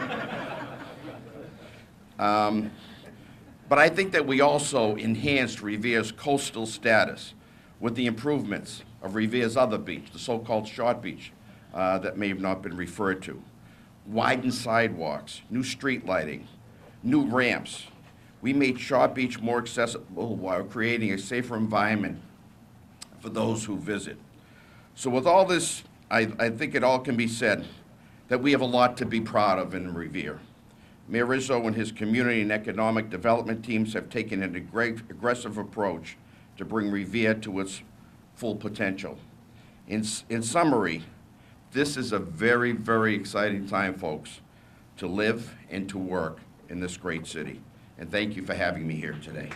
But I think that we also enhanced Revere's coastal status with the improvements of Revere's other beach, the so-called Short Beach, that may have not been referred to. Widened sidewalks, new street lighting, new ramps. We made Short Beach more accessible while creating a safer environment for those who visit. So with all this, I think it all can be said that we have a lot to be proud of in Revere. Mayor Rizzo and his community and economic development teams have taken a great aggressive approach to bring Revere to its full potential. In summary, this is a very, very exciting time, folks, to live and to work in this great city. And thank you for having me here today.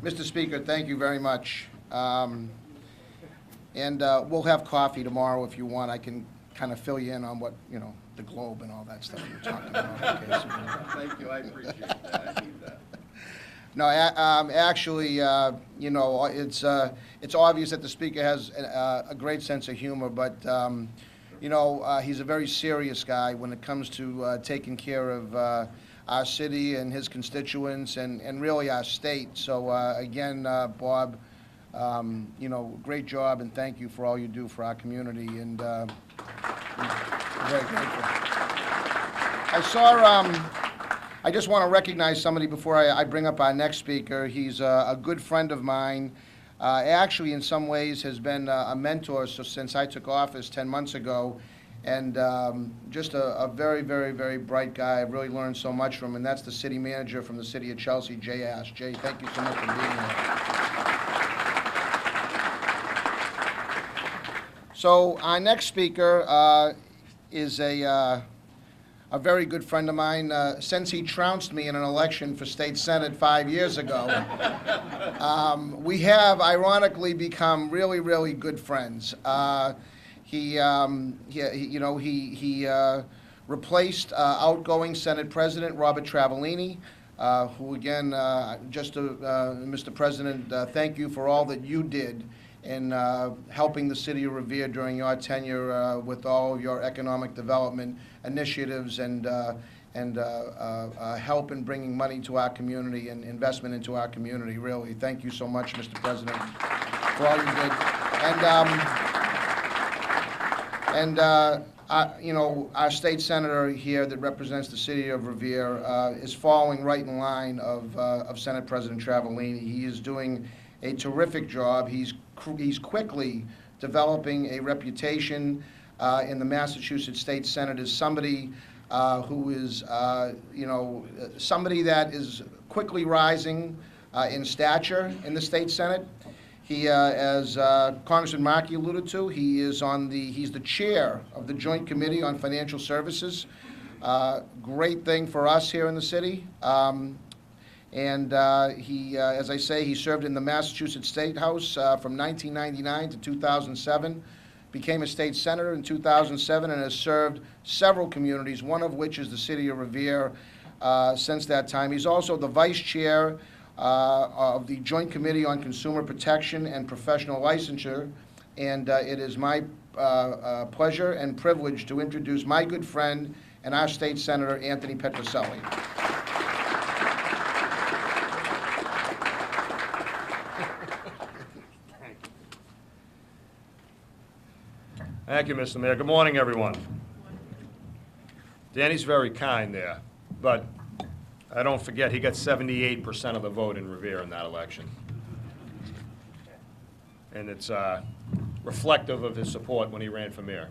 Mr. Speaker, thank you very much. And we'll have coffee tomorrow if you want. I can kind of fill you in on what, the globe and all that stuff you were talking about. Okay, so, Thank you, I appreciate that, I need that. no, actually, it's obvious that the Speaker has a great sense of humor, but, he's a very serious guy when it comes to taking care of our city and his constituents and really our state. So again, Bob, great job, and thank you for all you do for our community, and we're very grateful. I just want to recognize somebody before I bring up our next speaker. He's a good friend of mine. Actually, in some ways, has been a mentor since I took office 10 months ago. And just a very, very, very bright guy. I've really learned so much from him, and that's the city manager from the city of Chelsea, Jay Ash. Jay, thank you so much for being here. So our next speaker is a very good friend of mine. Since he trounced me in an election for state senate 5 years ago, we have ironically become really, really good friends. He replaced outgoing Senate President Robert Travellini, who again, Mr. President, thank you for all that you did in helping the city of Revere during your tenure with all of your economic development initiatives and help in bringing money to our community and investment into our community, really. Thank you so much, Mr. President, for all you did. You know, our state senator here that represents the city of Revere is following right in line of Senate President Travellini. He is doing a terrific job. He's quickly developing a reputation in the Massachusetts State Senate as somebody who is, you know, somebody that is quickly rising in stature in the State Senate. He, as Congressman Markey alluded to, he's the chair of the Joint Committee on Financial Services. Great thing for us here in the city. He, as I say, he served in the Massachusetts State House from 1999 to 2007, became a state senator in 2007, and has served several communities, one of which is the city of Revere since that time. He's also the vice chair of the Joint Committee on Consumer Protection and Professional Licensure, and it is my pleasure and privilege to introduce my good friend and our state senator, Anthony Petroselli. Thank you, Mr. Mayor. Good morning, everyone. Danny's very kind there, but I don't forget he got 78% of the vote in Revere in that election. And it's reflective of his support when he ran for mayor.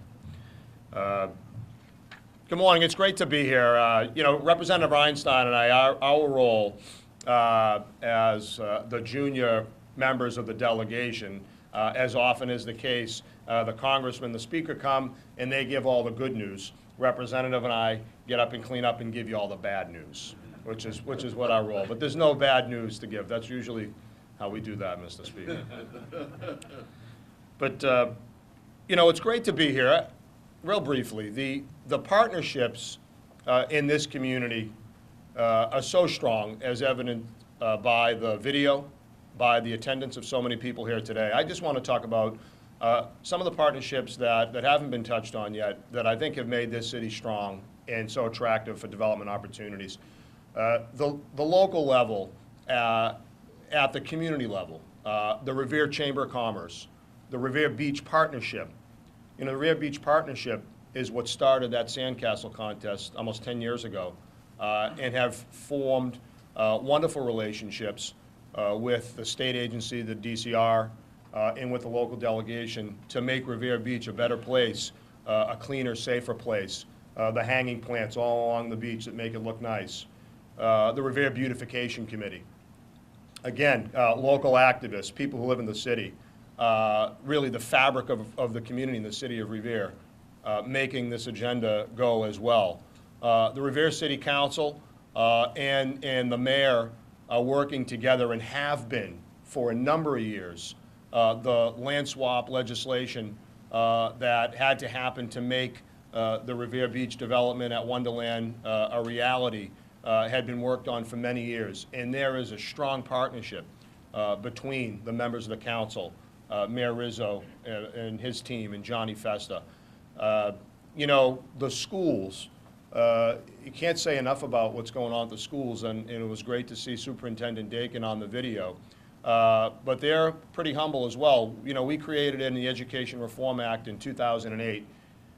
Good morning. It's great to be here. You know, Representative Einstein and I, our role as the junior members of the delegation, as often is the case, the congressman, the speaker come, and they give all the good news. Representative and I get up and clean up and give you all the bad news, which is what our role. But there's no bad news to give. That's usually how we do that, Mr. Speaker. But you know, it's great to be here. Real briefly, the partnerships in this community are so strong, as evident by the video, by the attendance of so many people here today. I just want to talk about some of the partnerships that haven't been touched on yet that I think have made this city strong and so attractive for development opportunities. The local level, at the community level, the Revere Chamber of Commerce, the Revere Beach Partnership. You know, the Revere Beach Partnership is what started that sandcastle contest almost 10 years ago, and have formed wonderful relationships with the state agency, the DCR, and with the local delegation to make Revere Beach a better place, a cleaner, safer place. The hanging plants all along the beach that make it look nice. The Revere Beautification Committee. Again, local activists, people who live in the city, really the fabric of the community in the city of Revere, making this agenda go as well. The Revere City Council and the mayor are working together and have been for a number of years. The land swap legislation that had to happen to make the Revere Beach development at Wonderland a reality had been worked on for many years. And there is a strong partnership between the members of the council, Mayor Rizzo and his team, and Johnny Festa. You know, the schools, you can't say enough about what's going on at the schools, and it was great to see Superintendent Dakin on the video. But they're pretty humble as well. You know, we created in the Education Reform Act in 2008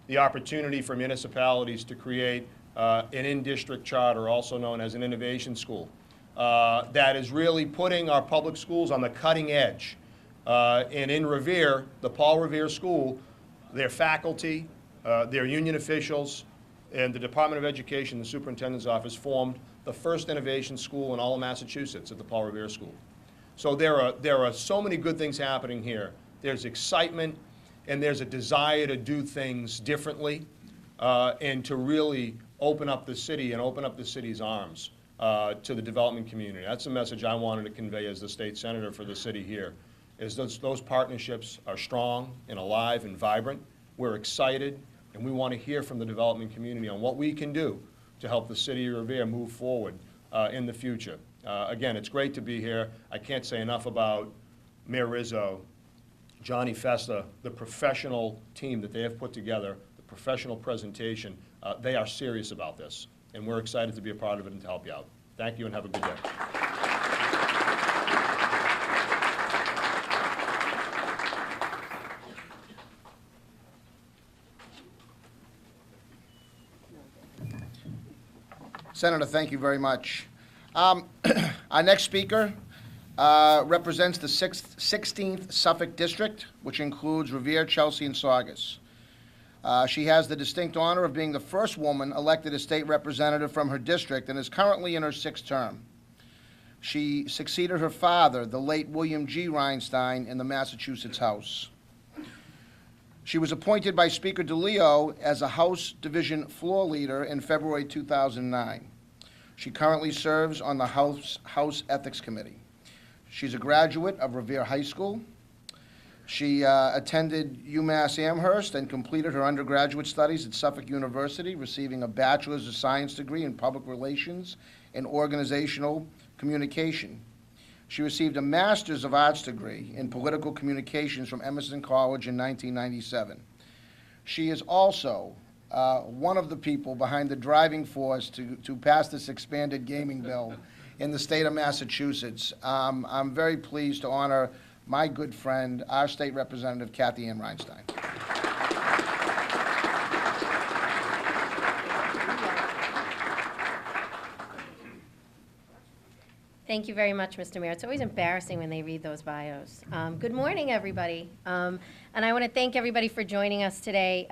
the opportunity for municipalities to create an in-district charter, also known as an innovation school, that is really putting our public schools on the cutting edge. And in Revere, the Paul Revere School, their faculty, their union officials, and the Department of Education, the superintendent's office, formed the first innovation school in all of Massachusetts at the Paul Revere School. So there are so many good things happening here. There's excitement, and there's a desire to do things differently, and to really open up the city and open up the city's arms to the development community. That's the message I wanted to convey as the state senator for the city here, is those partnerships are strong and alive and vibrant. We're excited, and we want to hear from the development community on what we can do to help the city of Revere move forward in the future. Again, it's great to be here. I can't say enough about Mayor Rizzo, Johnny Festa, the professional team that they have put together, the professional presentation. They are serious about this, and we're excited to be a part of it and to help you out. Thank you and have a good day. Senator, thank you very much. Our next speaker represents the 16th Suffolk District, which includes Revere, Chelsea, and Saugus. She has the distinct honor of being the first woman elected as state representative from her district and is currently in her 6th term. She succeeded her father, the late William G. Reinstein, in the Massachusetts House. She was appointed by Speaker DeLeo as a House Division floor leader in February 2009. She currently serves on the House Ethics Committee. She's a graduate of Revere High School. She attended UMass Amherst and completed her undergraduate studies at Suffolk University, receiving a Bachelor's of Science degree in Public Relations and Organizational Communication. She received a Master's of Arts degree in Political Communications from Emerson College in 1997. She is also one of the people behind the driving force to pass this expanded gaming bill in the state of Massachusetts. I'm very pleased to honor my good friend, our state representative, Kathy Ann Reinstein. Thank you very much, Mr. Mayor. It's always embarrassing when they read those bios. Good morning, everybody. And I want to thank everybody for joining us today.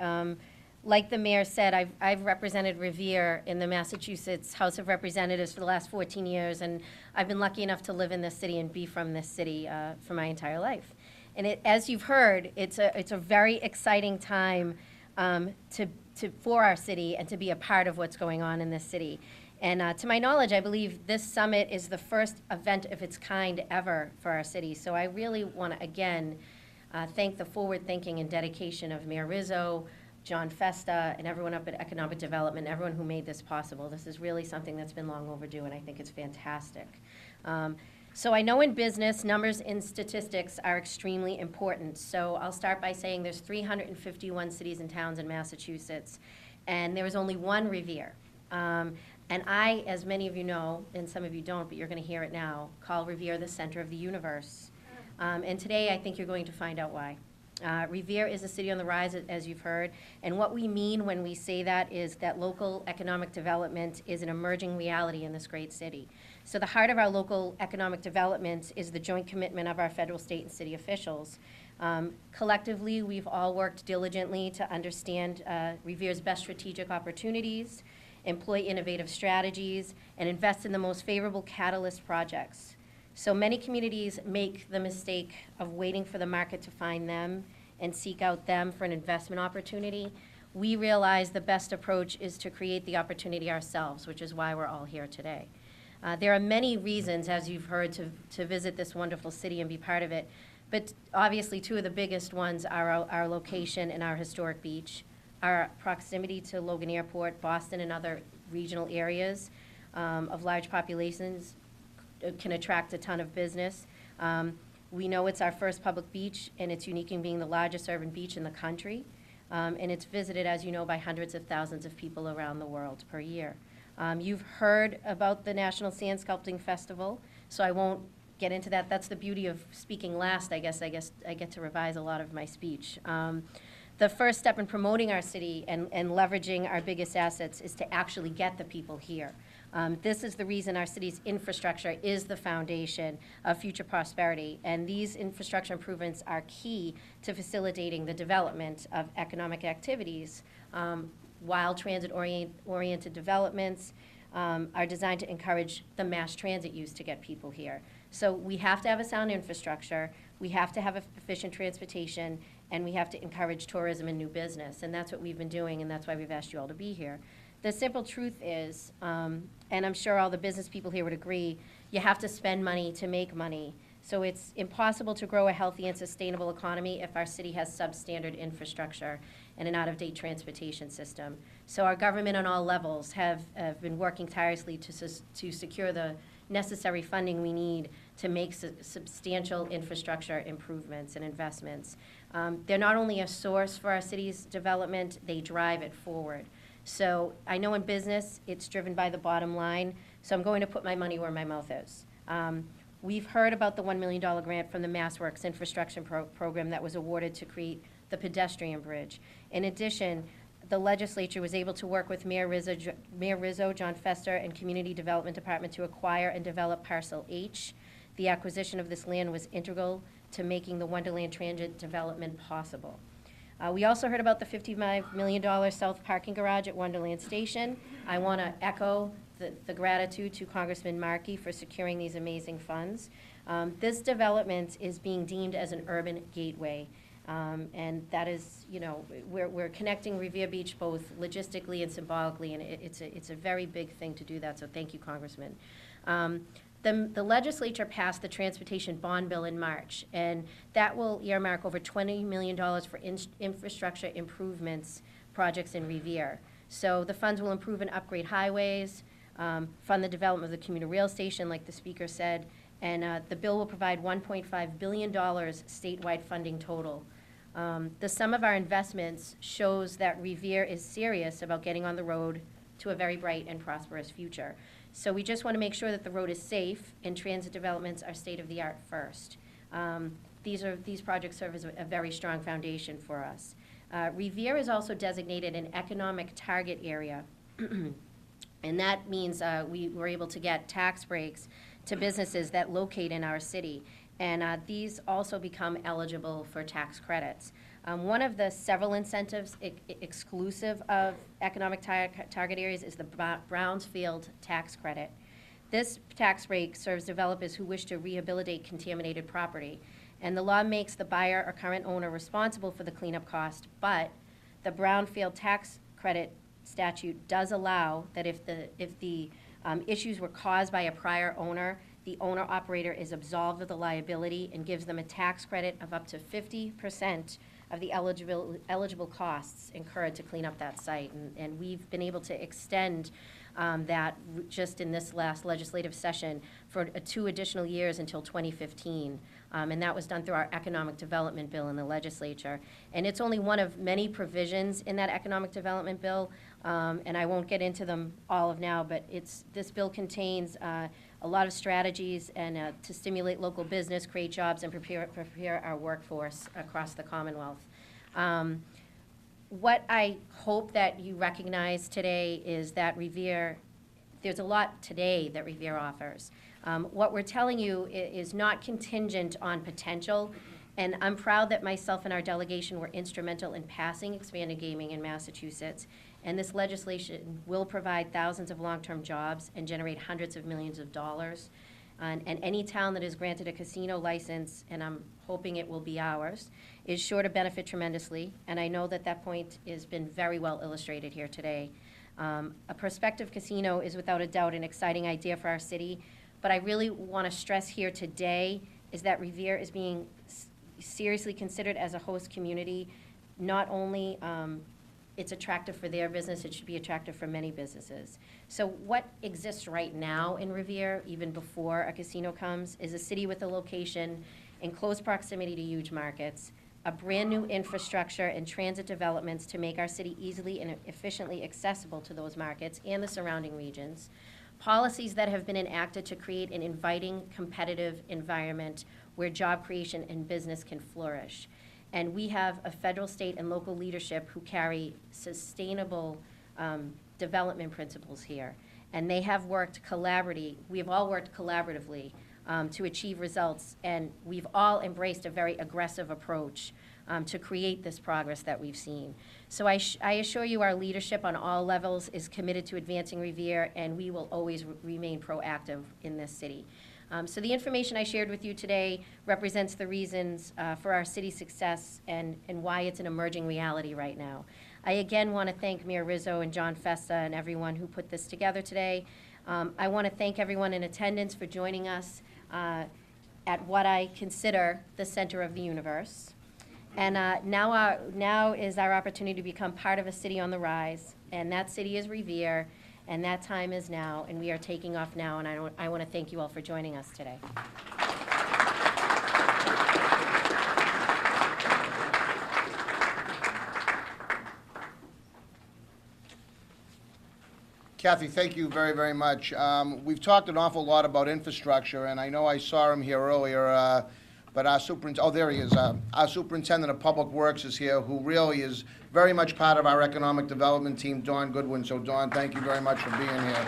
Like the mayor said, I've represented Revere in the Massachusetts House of Representatives for the last 14 years, and I've been lucky enough to live in this city and be from this city for my entire life. And as you've heard, it's a very exciting time for our city and to be a part of what's going on in this city. And to my knowledge, I believe this summit is the first event of its kind ever for our city. So I really want to, again, thank the forward thinking and dedication of Mayor Rizzo, John Festa, and everyone up at Economic Development, everyone who made this possible. This is really something that's been long overdue, and I think it's fantastic. So I know in business, numbers and statistics are extremely important. So I'll start by saying there's 351 cities and towns in Massachusetts, and there is only one Revere. And I, as many of you know, and some of you don't, but you're going to hear it now, call Revere the center of the universe. And today I think you're going to find out why. Revere is a city on the rise, as you've heard, and what we mean when we say that is that local economic development is an emerging reality in this great city. So the heart of our local economic development is the joint commitment of our federal, state, and city officials. Collectively, we've all worked diligently to understand Revere's best strategic opportunities, employ innovative strategies, and invest in the most favorable catalyst projects. So many communities make the mistake of waiting for the market to find them and seek out them for an investment opportunity. We realize the best approach is to create the opportunity ourselves, which is why we're all here today. There are many reasons, as you've heard, to visit this wonderful city and be part of it, but obviously two of the biggest ones are our location and our historic beach, our proximity to Logan Airport, Boston, and other regional areas of large populations can attract a ton of business. We know it's our first public beach, and it's unique in being the largest urban beach in the country. And it's visited, as you know, by hundreds of thousands of people around the world per year. You've heard about the National Sand Sculpting Festival, so I won't get into that. That's the beauty of speaking last, I guess I get to revise a lot of my speech. The first step in promoting our city and leveraging our biggest assets is to actually get the people here. This is the reason our city's infrastructure is the foundation of future prosperity, and these infrastructure improvements are key to facilitating the development of economic activities. While transit-oriented developments are designed to encourage the mass transit use to get people here. So we have to have a sound infrastructure, we have to have efficient transportation, and we have to encourage tourism and new business, and that's what we've been doing, and that's why we've asked you all to be here. The simple truth is, and I'm sure all the business people here would agree, you have to spend money to make money. So it's impossible to grow a healthy and sustainable economy if our city has substandard infrastructure and an out-of-date transportation system. So our government on all levels have been working tirelessly to secure the necessary funding we need to make substantial infrastructure improvements and investments. They're not only a source for our city's development, they drive it forward. So I know in business, it's driven by the bottom line, so I'm going to put my money where my mouth is. We've heard about the $1 million grant from the MassWorks infrastructure program that was awarded to create the pedestrian bridge. In addition, the legislature was able to work with Mayor Rizzo, John Fester, and Community Development Department to acquire and develop Parcel H. The acquisition of this land was integral to making the Wonderland Transit development possible. We also heard about the $55 million south parking garage at Wonderland Station. I want to echo the gratitude to Congressman Markey for securing these amazing funds. This development is being deemed as an urban gateway. And that is, you know, we're connecting Revere Beach both logistically and symbolically, and it's a very big thing to do that, so thank you, Congressman. The legislature passed the transportation bond bill in March, and that will earmark over $20 million for infrastructure improvements projects in Revere. So the funds will improve and upgrade highways, fund the development of the commuter rail station, like the speaker said, and the bill will provide $1.5 billion statewide funding total. The sum of our investments shows that Revere is serious about getting on the road to a very bright and prosperous future. So we just want to make sure that the road is safe and transit developments are state-of-the-art first. These projects serve as a very strong foundation for us. Revere is also designated an economic target area, and that means we were able to get tax breaks to businesses that locate in our city, and these also become eligible for tax credits. One of the several incentives exclusive of economic target areas is the Brownsfield tax credit. This tax break serves developers who wish to rehabilitate contaminated property, and the law makes the buyer or current owner responsible for the cleanup cost, but the Brownfield tax credit statute does allow that if the issues were caused by a prior owner, the owner-operator is absolved of the liability and gives them a tax credit of up to 50% of the eligible costs incurred to clean up that site. And we've been able to extend that just in this last legislative session for 2 additional years until 2015. And that was done through our economic development bill in the legislature. And it's only one of many provisions in that economic development bill, and I won't get into them all of now, but this bill contains a lot of strategies and to stimulate local business, create jobs, and prepare our workforce across the Commonwealth. What I hope that you recognize today is that Revere, there's a lot today that Revere offers. What we're telling you is not contingent on potential, and I'm proud that myself and our delegation were instrumental in passing expanded gaming in Massachusetts. And this legislation will provide thousands of long-term jobs and generate hundreds of millions of dollars. And any town that is granted a casino license, and I'm hoping it will be ours, is sure to benefit tremendously. And I know that that point has been very well illustrated here today. A prospective casino is without a doubt an exciting idea for our city, but I really want to stress here today is that Revere is being seriously considered as a host community. Not only it's attractive for their business, it should be attractive for many businesses. So what exists right now in Revere, even before a casino comes, is a city with a location in close proximity to huge markets, a brand new infrastructure and transit developments to make our city easily and efficiently accessible to those markets and the surrounding regions, policies that have been enacted to create an inviting, competitive environment where job creation and business can flourish. And we have a federal, state, and local leadership who carry sustainable development principles here. And they have worked we have all worked collaboratively to achieve results, and we've all embraced a very aggressive approach to create this progress that we've seen. So I assure you our leadership on all levels is committed to advancing Revere, and we will always remain proactive in this city. So the information I shared with you today represents the reasons for our city's success and why it's an emerging reality right now. I again want to thank Mayor Rizzo and John Festa and everyone who put this together today. I want to thank everyone in attendance for joining us at what I consider the center of the universe. And now is our opportunity to become part of a city on the rise, and that city is Revere. And that time is now, and we are taking off now, and I want to thank you all for joining us today. Kathy, thank you very, very much. We've talked an awful lot about infrastructure, and I know I saw him here earlier, but our superintendent, oh, there he is. Our superintendent of public works is here, who really is very much part of our economic development team, Dawn Goodwin. So, Dawn, thank you very much for being here.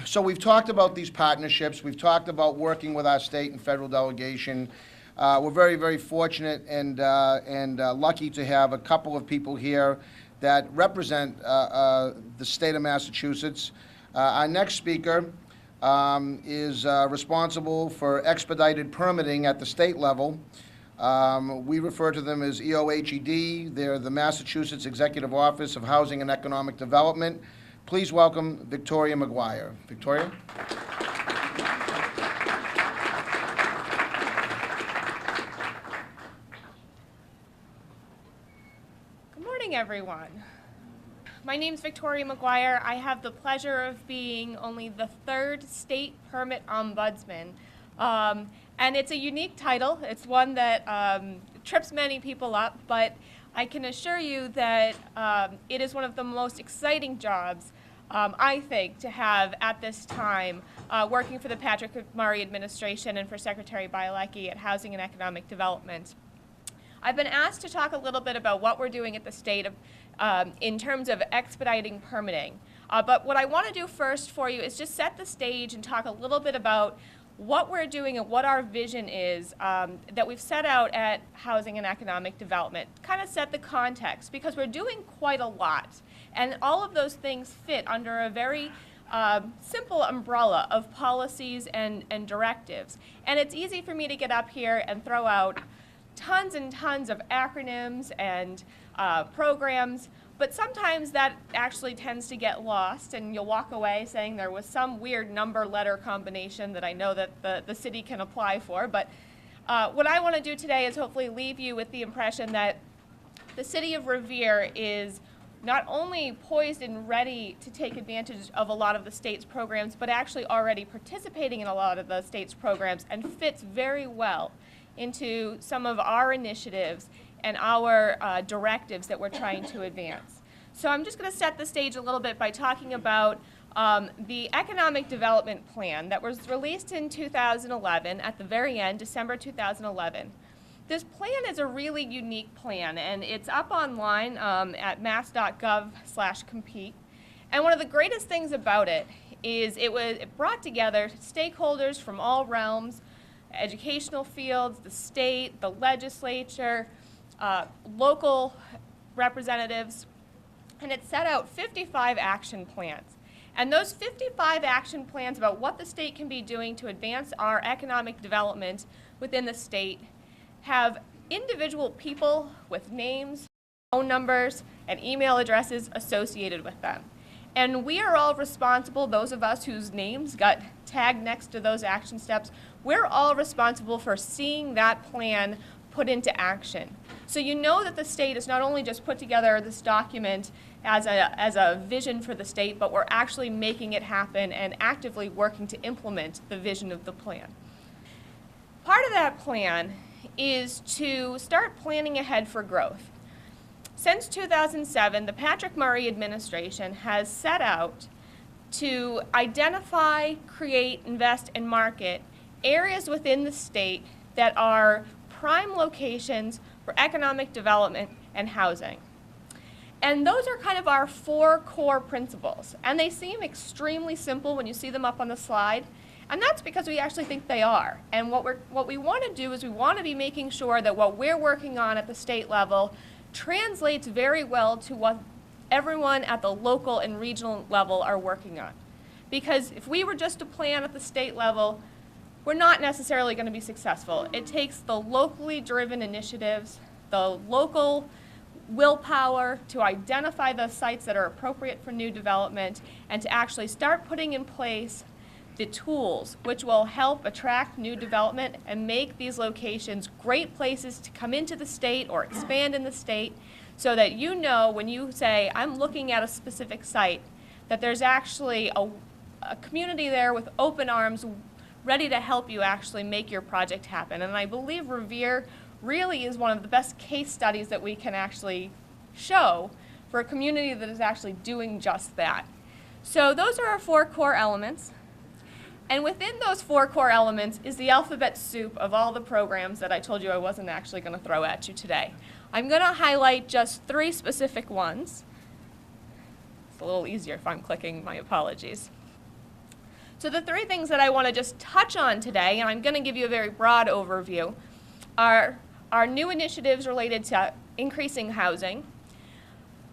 So we've talked about these partnerships. We've talked about working with our state and federal delegation. We're very, very fortunate and lucky to have a couple of people here that represent the state of Massachusetts. Our next speaker is responsible for expedited permitting at the state level. We refer to them as EOHED. They're the Massachusetts Executive Office of Housing and Economic Development. Please welcome Victoria McGuire. Victoria? Good morning, everyone. My name's Victoria McGuire. I have the pleasure of being only the third state permit ombudsman. And it's a unique title. It's one that trips many people up, but I can assure you that it is one of the most exciting jobs, I think, to have at this time, working for the Patrick Murray administration and for Secretary Bielecki at Housing and Economic Development. I've been asked to talk a little bit about what we're doing at the state in terms of expediting permitting. But what I want to do first for you is just set the stage and talk a little bit about what we're doing and what our vision is that we've set out at Housing and Economic Development. Kind of set the context, because we're doing quite a lot. And all of those things fit under a very simple umbrella of policies and directives. And it's easy for me to get up here and throw out tons and tons of acronyms and programs, but sometimes that actually tends to get lost, and you'll walk away saying there was some weird number-letter combination that I know that the city can apply for. But what I want to do today is hopefully leave you with the impression that the city of Revere is not only poised and ready to take advantage of a lot of the state's programs, but actually already participating in a lot of the state's programs and fits very well into some of our initiatives and our directives that we're trying to advance. So I'm just going to set the stage a little bit by talking about the Economic Development Plan that was released in 2011, at the very end, December 2011. This plan is a really unique plan, and it's up online at mass.gov/compete. And one of the greatest things about it is it brought together stakeholders from all realms, educational fields, the state, the legislature, local representatives, and it set out 55 action plans. And those 55 action plans about what the state can be doing to advance our economic development within the state have individual people with names, phone numbers, and email addresses associated with them. And we are all responsible, those of us whose names got tagged next to those action steps, we're all responsible for seeing that plan put into action. So you know that the state has not only just put together this document as a vision for the state, but we're actually making it happen and actively working to implement the vision of the plan. Part of that plan is to start planning ahead for growth. Since 2007, the Patrick Murray administration has set out to identify, create, invest, and market areas within the state that are prime locations for economic development and housing. And those are kind of our 4 core principles. And they seem extremely simple when you see them up on the slide. And that's because we actually think they are. And what we want to do is we want to be making sure that what we're working on at the state level translates very well to what everyone at the local and regional level are working on. Because if we were just to plan at the state level, we're not necessarily going to be successful. It takes the locally driven initiatives, the local willpower to identify the sites that are appropriate for new development and to actually start putting in place the tools which will help attract new development and make these locations great places to come into the state or expand in the state, so that you know when you say, I'm looking at a specific site, that there's actually a community there with open arms ready to help you actually make your project happen. And I believe Revere really is one of the best case studies that we can actually show for a community that is actually doing just that. So those are our 4 core elements. And within those 4 core elements is the alphabet soup of all the programs that I told you I wasn't actually going to throw at you today. I'm going to highlight just 3 specific ones. It's a little easier if I'm clicking, my apologies. So the 3 things that I want to just touch on today, and I'm going to give you a very broad overview, are our new initiatives related to increasing housing,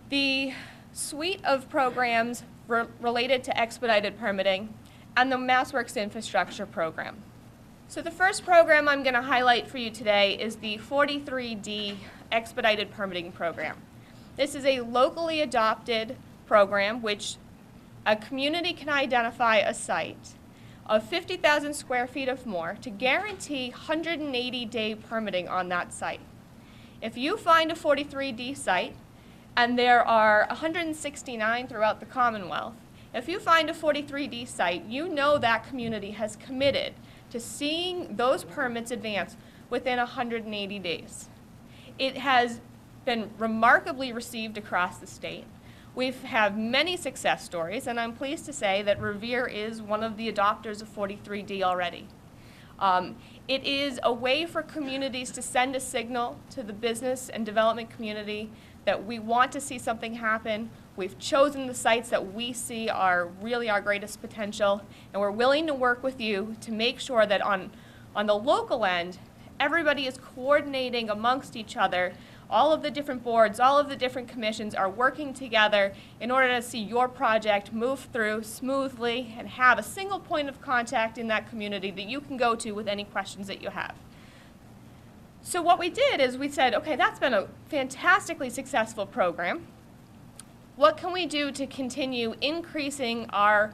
the suite of programs related to expedited permitting, and the MassWorks infrastructure program. So the first program I'm going to highlight for you today is the 43D expedited permitting program. This is a locally adopted program which a community can identify a site of 50,000 square feet or more to guarantee 180-day permitting on that site. If you find a 43D site, and there are 169 throughout the Commonwealth, if you find a 43D site, you know that community has committed to seeing those permits advance within 180 days. It has been remarkably received across the state. We've had many success stories, and I'm pleased to say that Revere is one of the adopters of 43D already. It is a way for communities to send a signal to the business and development community that we want to see something happen. We've chosen the sites that we see are really our greatest potential, and we're willing to work with you to make sure that on the local end, everybody is coordinating amongst each other. All of the different boards, all of the different commissions are working together in order to see your project move through smoothly and have a single point of contact in that community that you can go to with any questions that you have. So what we did is we said, okay, that's been a fantastically successful program. What can we do to continue increasing our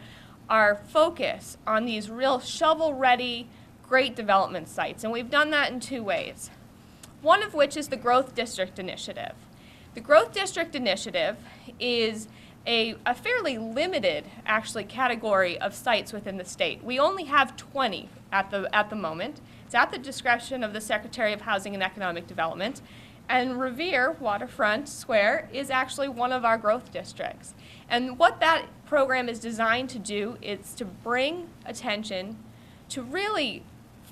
focus on these real shovel-ready, great development sites? And we've done that in 2 ways. One of which is the Growth District Initiative. The Growth District Initiative is a fairly limited, actually, category of sites within the state. We only have 20 at the moment. It's at the discretion of the Secretary of Housing and Economic Development. And Revere Waterfront Square is actually one of our growth districts. And what that program is designed to do is to bring attention to really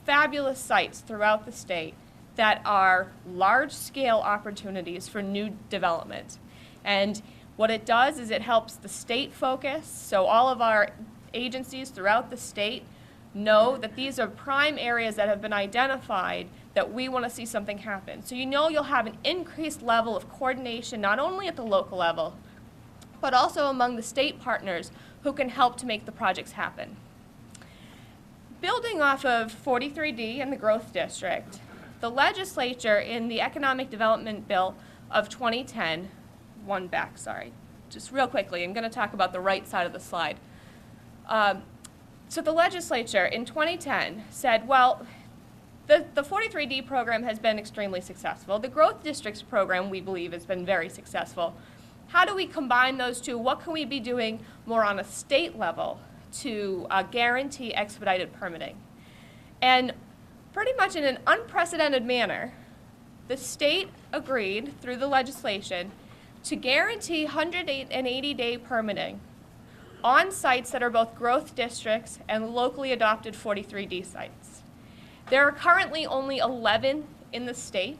fabulous sites throughout the state that are large-scale opportunities for new development. And what it does is it helps the state focus, so all of our agencies throughout the state know that these are prime areas that have been identified that we want to see something happen. So you know you'll have an increased level of coordination, not only at the local level, but also among the state partners who can help to make the projects happen. Building off of 43D and the Growth District, the legislature in the Economic Development Bill of 2010, just real quickly, I'm going to talk about the right side of the slide. So the legislature in 2010 said, well, the 43D program has been extremely successful. The Growth Districts program, we believe, has been very successful. How do we combine those two? What can we be doing more on a state level to guarantee expedited permitting? And pretty much in an unprecedented manner, the state agreed through the legislation to guarantee 180-day permitting on sites that are both growth districts and locally adopted 43D sites. There are currently only 11 in the state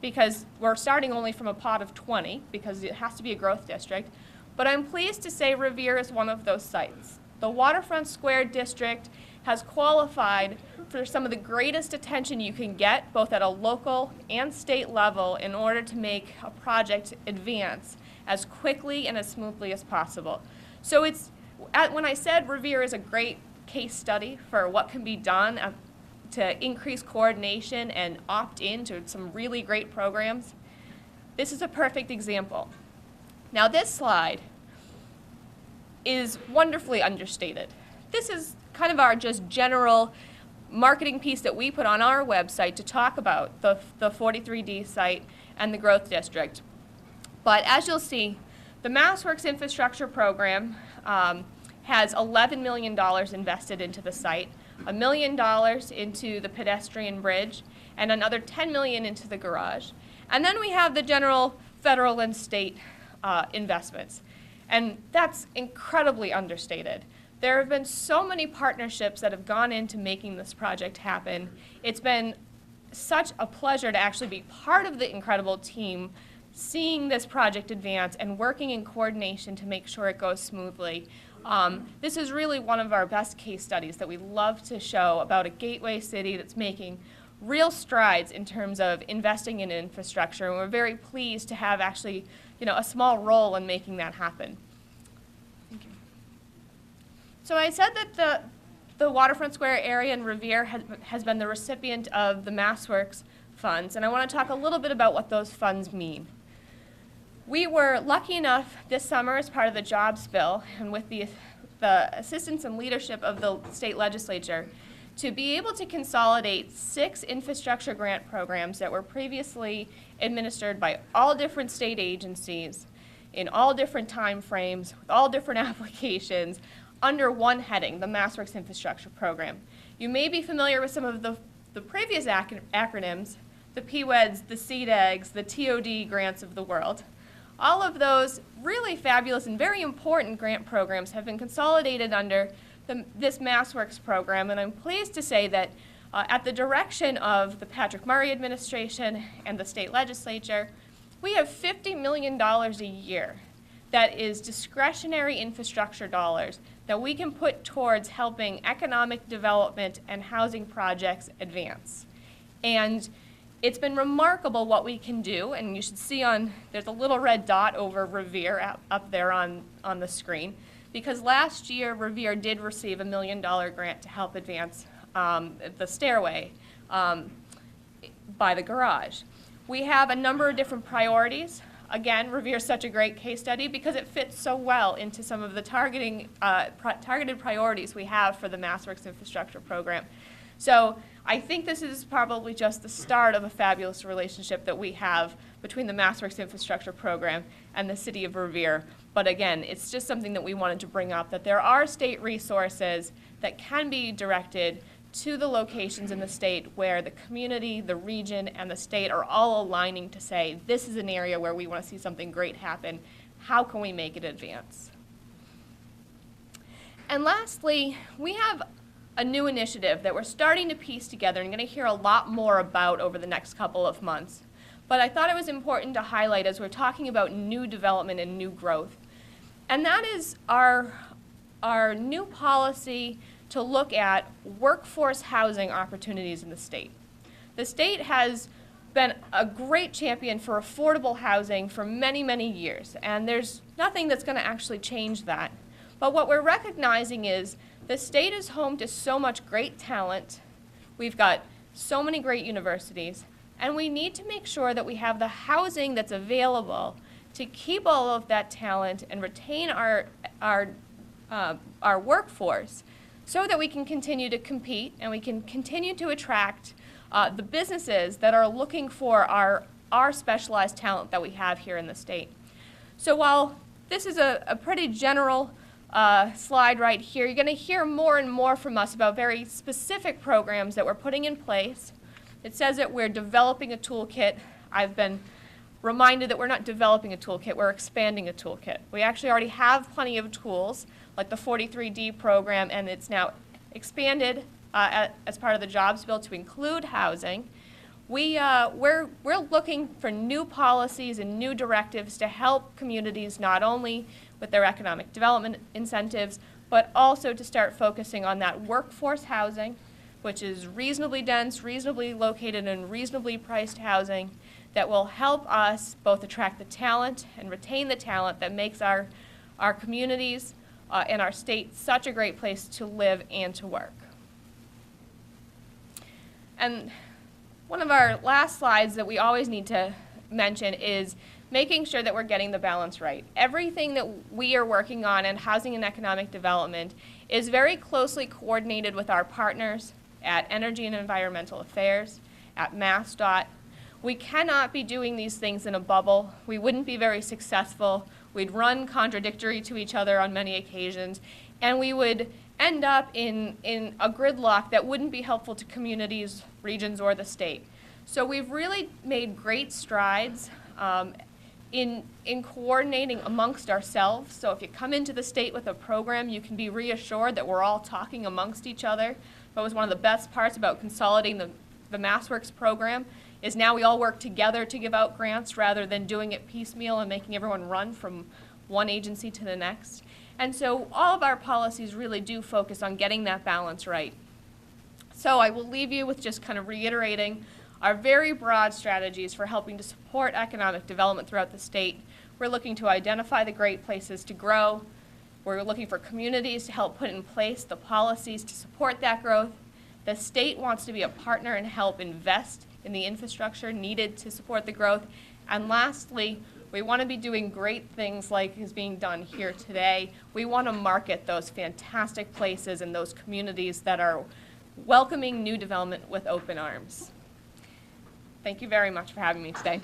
because we're starting only from a pot of 20 because it has to be a growth district. But I'm pleased to say Revere is one of those sites. The Waterfront Square District has qualified for some of the greatest attention you can get, both at a local and state level, in order to make a project advance as quickly and as smoothly as possible. So when I said Revere is a great case study for what can be done to increase coordination and opt into some really great programs, this is a perfect example. Now this slide is wonderfully understated. This is kind of our just general marketing piece that we put on our website to talk about the 43D site and the growth district. But as you'll see, the MassWorks infrastructure program has $11 million invested into the site, $1 million into the pedestrian bridge, and another $10 million into the garage. And then we have the general federal and state investments. And that's incredibly understated. There have been so many partnerships that have gone into making this project happen. It's been such a pleasure to actually be part of the incredible team, seeing this project advance and working in coordination to make sure it goes smoothly. This is really one of our best case studies that we love to show about a gateway city that's making real strides in terms of investing in infrastructure, and we're very pleased to have actually, a small role in making that happen. Thank you. So I said that the Waterfront Square area in Revere has been the recipient of the MassWorks funds, and I want to talk a little bit about what those funds mean. We were lucky enough this summer as part of the jobs bill and with the assistance and leadership of the state legislature to be able to consolidate 6 infrastructure grant programs that were previously administered by all different state agencies in all different time frames with all different applications under one heading, the MassWorks Infrastructure Program. You may be familiar with some of the previous acronyms, the PWEDs, the CDEGs, the TOD grants of the world. All of those really fabulous and very important grant programs have been consolidated under this MassWorks program, and I'm pleased to say that at the direction of the Patrick Murray administration and the state legislature, we have $50 million a year that is discretionary infrastructure dollars that we can put towards helping economic development and housing projects advance. And it's been remarkable what we can do, and you should see there's a little red dot over Revere up there on the screen, because last year Revere did receive a $1 million grant to help advance the stairway by the garage. We have a number of different priorities. Again, Revere is such a great case study because it fits so well into some of the targeted priorities we have for the MassWorks Infrastructure Program. So I think this is probably just the start of a fabulous relationship that we have between the MassWorks Infrastructure Program and the City of Revere. But again, it's just something that we wanted to bring up, that there are state resources that can be directed to the locations in the state where the community, the region, and the state are all aligning to say, this is an area where we want to see something great happen. How can we make it advance? And lastly, we have a new initiative that we're starting to piece together and going to hear a lot more about over the next couple of months. But I thought it was important to highlight as we're talking about new development and new growth. And that is our new policy to look at workforce housing opportunities in the state. The state has been a great champion for affordable housing for many, many years, and there's nothing that's going to actually change that. But what we're recognizing is the state is home to so much great talent. We've got so many great universities, and we need to make sure that we have the housing that's available to keep all of that talent and retain our workforce so that we can continue to compete and we can continue to attract the businesses that are looking for our specialized talent that we have here in the state. So while this is a pretty general slide right here, you're going to hear more and more from us about very specific programs that we're putting in place. It says that we're developing a toolkit. I've been reminded that we're not developing a toolkit, we're expanding a toolkit. We actually already have plenty of tools, like the 43D program, and it's now expanded as part of the jobs bill to include housing. We're looking for new policies and new directives to help communities not only with their economic development incentives, but also to start focusing on that workforce housing, which is reasonably dense, reasonably located, and reasonably priced housing that will help us both attract the talent and retain the talent that makes our communities and our state such a great place to live and to work. And one of our last slides that we always need to mention is making sure that we're getting the balance right. Everything that we are working on in housing and economic development is very closely coordinated with our partners at Energy and Environmental Affairs, at MassDOT. We cannot be doing these things in a bubble. We wouldn't be very successful. We'd run contradictory to each other on many occasions, and we would end up in a gridlock that wouldn't be helpful to communities, regions, or the state. So we've really made great strides in coordinating amongst ourselves. So if you come into the state with a program, you can be reassured that we're all talking amongst each other. That was one of the best parts about consolidating the MassWorks program, is now we all work together to give out grants rather than doing it piecemeal and making everyone run from one agency to the next. And so all of our policies really do focus on getting that balance right. So I will leave you with just kind of reiterating our very broad strategies for helping to support economic development throughout the state. We're looking to identify the great places to grow. We're looking for communities to help put in place the policies to support that growth. The state wants to be a partner and help invest in the infrastructure needed to support the growth. And lastly, we want to be doing great things like is being done here today. We want to market those fantastic places and those communities that are welcoming new development with open arms. Thank you very much for having me today.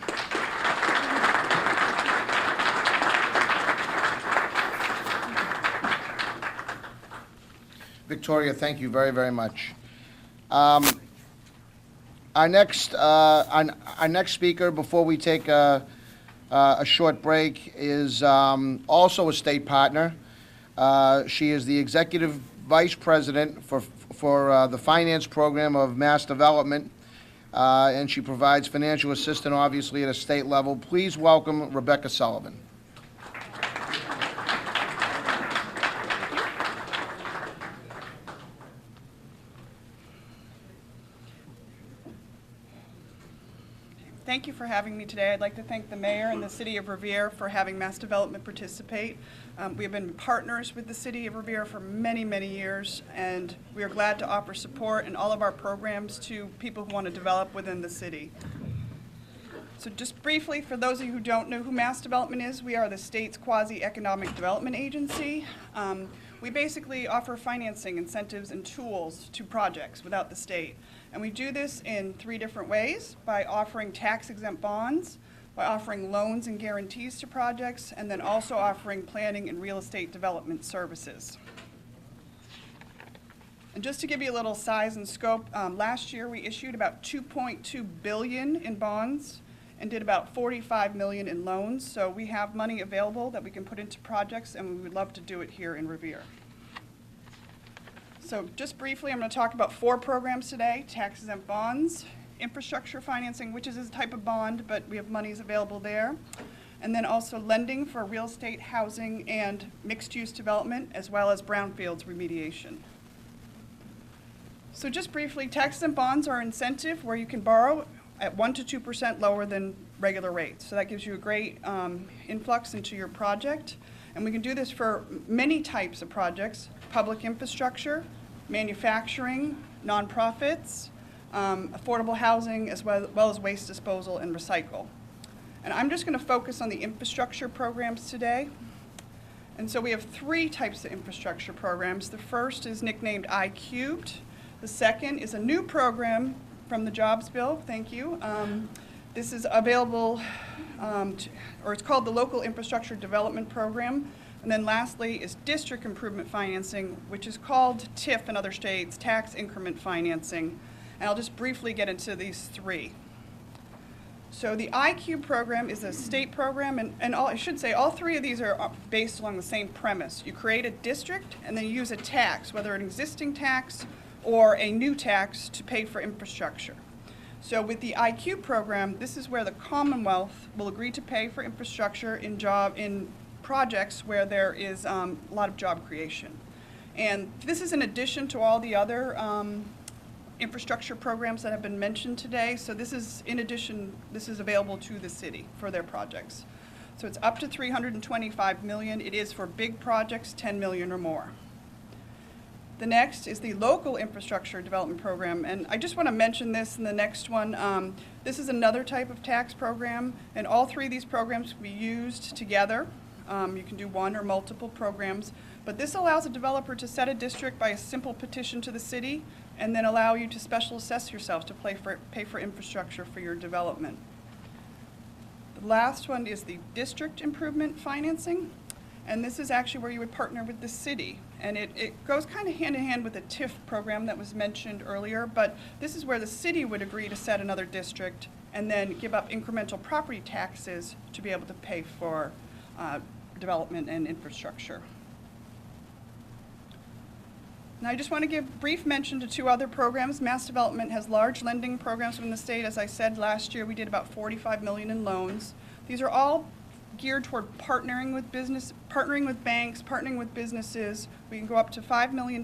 Victoria, thank you very, very much. Our next speaker, before we take a short break, is also a state partner. She is the Executive Vice President for the Finance Program of Mass Development, and she provides financial assistance, obviously, at a state level. Please welcome Rebecca Sullivan. Thank you for having me today. I'd like to thank the mayor and the city of Revere for having Mass Development participate. We have been partners with the city of Revere for many, many years, and we are glad to offer support in all of our programs to people who want to develop within the city. So just briefly, for those of you who don't know who Mass Development is, we are the state's quasi-economic development agency. We basically offer financing, incentives, and tools to projects without the state. And we do this in 3 different ways: by offering tax-exempt bonds, by offering loans and guarantees to projects, and then also offering planning and real estate development services. And just to give you a little size and scope, last year we issued about $2.2 billion in bonds and did about $45 million in loans. So we have money available that we can put into projects, and we would love to do it here in Revere. So just briefly, I'm going to talk about 4 programs today: tax-exempt bonds, infrastructure financing, which is a type of bond, but we have monies available there, and then also lending for real estate, housing, and mixed-use development, as well as brownfields remediation. So just briefly, tax-exempt bonds are an incentive where you can borrow at 1% to 2% lower than regular rates. So that gives you a great influx into your project. And we can do this for many types of projects: public infrastructure, manufacturing, nonprofits, affordable housing, as well as waste disposal and recycle. And I'm just going to focus on the infrastructure programs today. And so we have 3 types of infrastructure programs. The first is nicknamed I-Cubed. The second is a new program from the Jobs Bill. Thank you. This is available, or it's called the Local Infrastructure Development Program. And then lastly is district improvement financing, which is called TIF in other states, tax increment financing. And I'll just briefly get into these 3. So the IQ program is a state program, and I should say all 3 of these are based along the same premise. You create a district and then you use a tax, whether an existing tax or a new tax, to pay for infrastructure. So with the IQ program, this is where the Commonwealth will agree to pay for infrastructure in projects where there is a lot of job creation. And this is in addition to all the other infrastructure programs that have been mentioned today. So this is in addition, this is available to the city for their projects. So it's up to $325 million. It is for big projects, 10 million or more. The next is the Local Infrastructure Development Program, and I just want to mention this in the next one. This is another type of tax program, and all 3 of these programs can be used together. You can do one or multiple programs, but this allows a developer to set a district by a simple petition to the city, and then allow you to special assess yourself to pay for infrastructure for your development. The last one is the district improvement financing, and this is actually where you would partner with the city. And it goes kind of hand in hand with the TIF program that was mentioned earlier, but this is where the city would agree to set another district, and then give up incremental property taxes to be able to pay for development and infrastructure. Now, I just want to give brief mention to two other programs. Mass Development has large lending programs from the state. As I said, last year we did about $45 million in loans. These are all geared toward partnering with banks, partnering with businesses. We can go up to $5 million.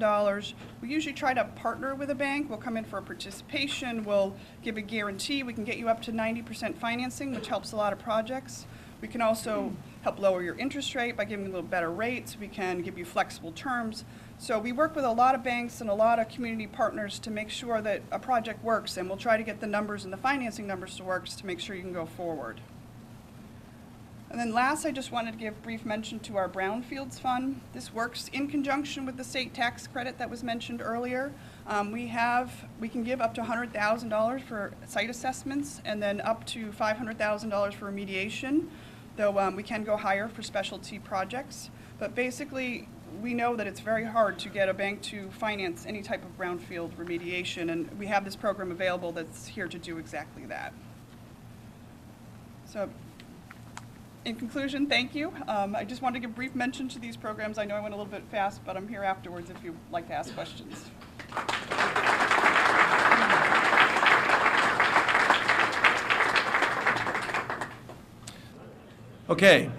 We usually try to partner with a bank. We'll come in for a participation. We'll give a guarantee. We can get you up to 90% financing, which helps a lot of projects. We can also help lower your interest rate by giving you a little better rates. We can give you flexible terms. So we work with a lot of banks and a lot of community partners to make sure that a project works, and we'll try to get the numbers and the financing numbers to work to make sure you can go forward. And then last, I just wanted to give brief mention to our Brownfields Fund. This works in conjunction with the state tax credit that was mentioned earlier. We can give up to $100,000 for site assessments and then up to $500,000 for remediation, though we can go higher for specialty projects. But basically, we know that it's very hard to get a bank to finance any type of brownfield remediation, and we have this program available that's here to do exactly that. So, in conclusion, thank you. I just wanted to give brief mention to these programs. I know I went a little bit fast, but I'm here afterwards if you'd like to ask questions. Okay.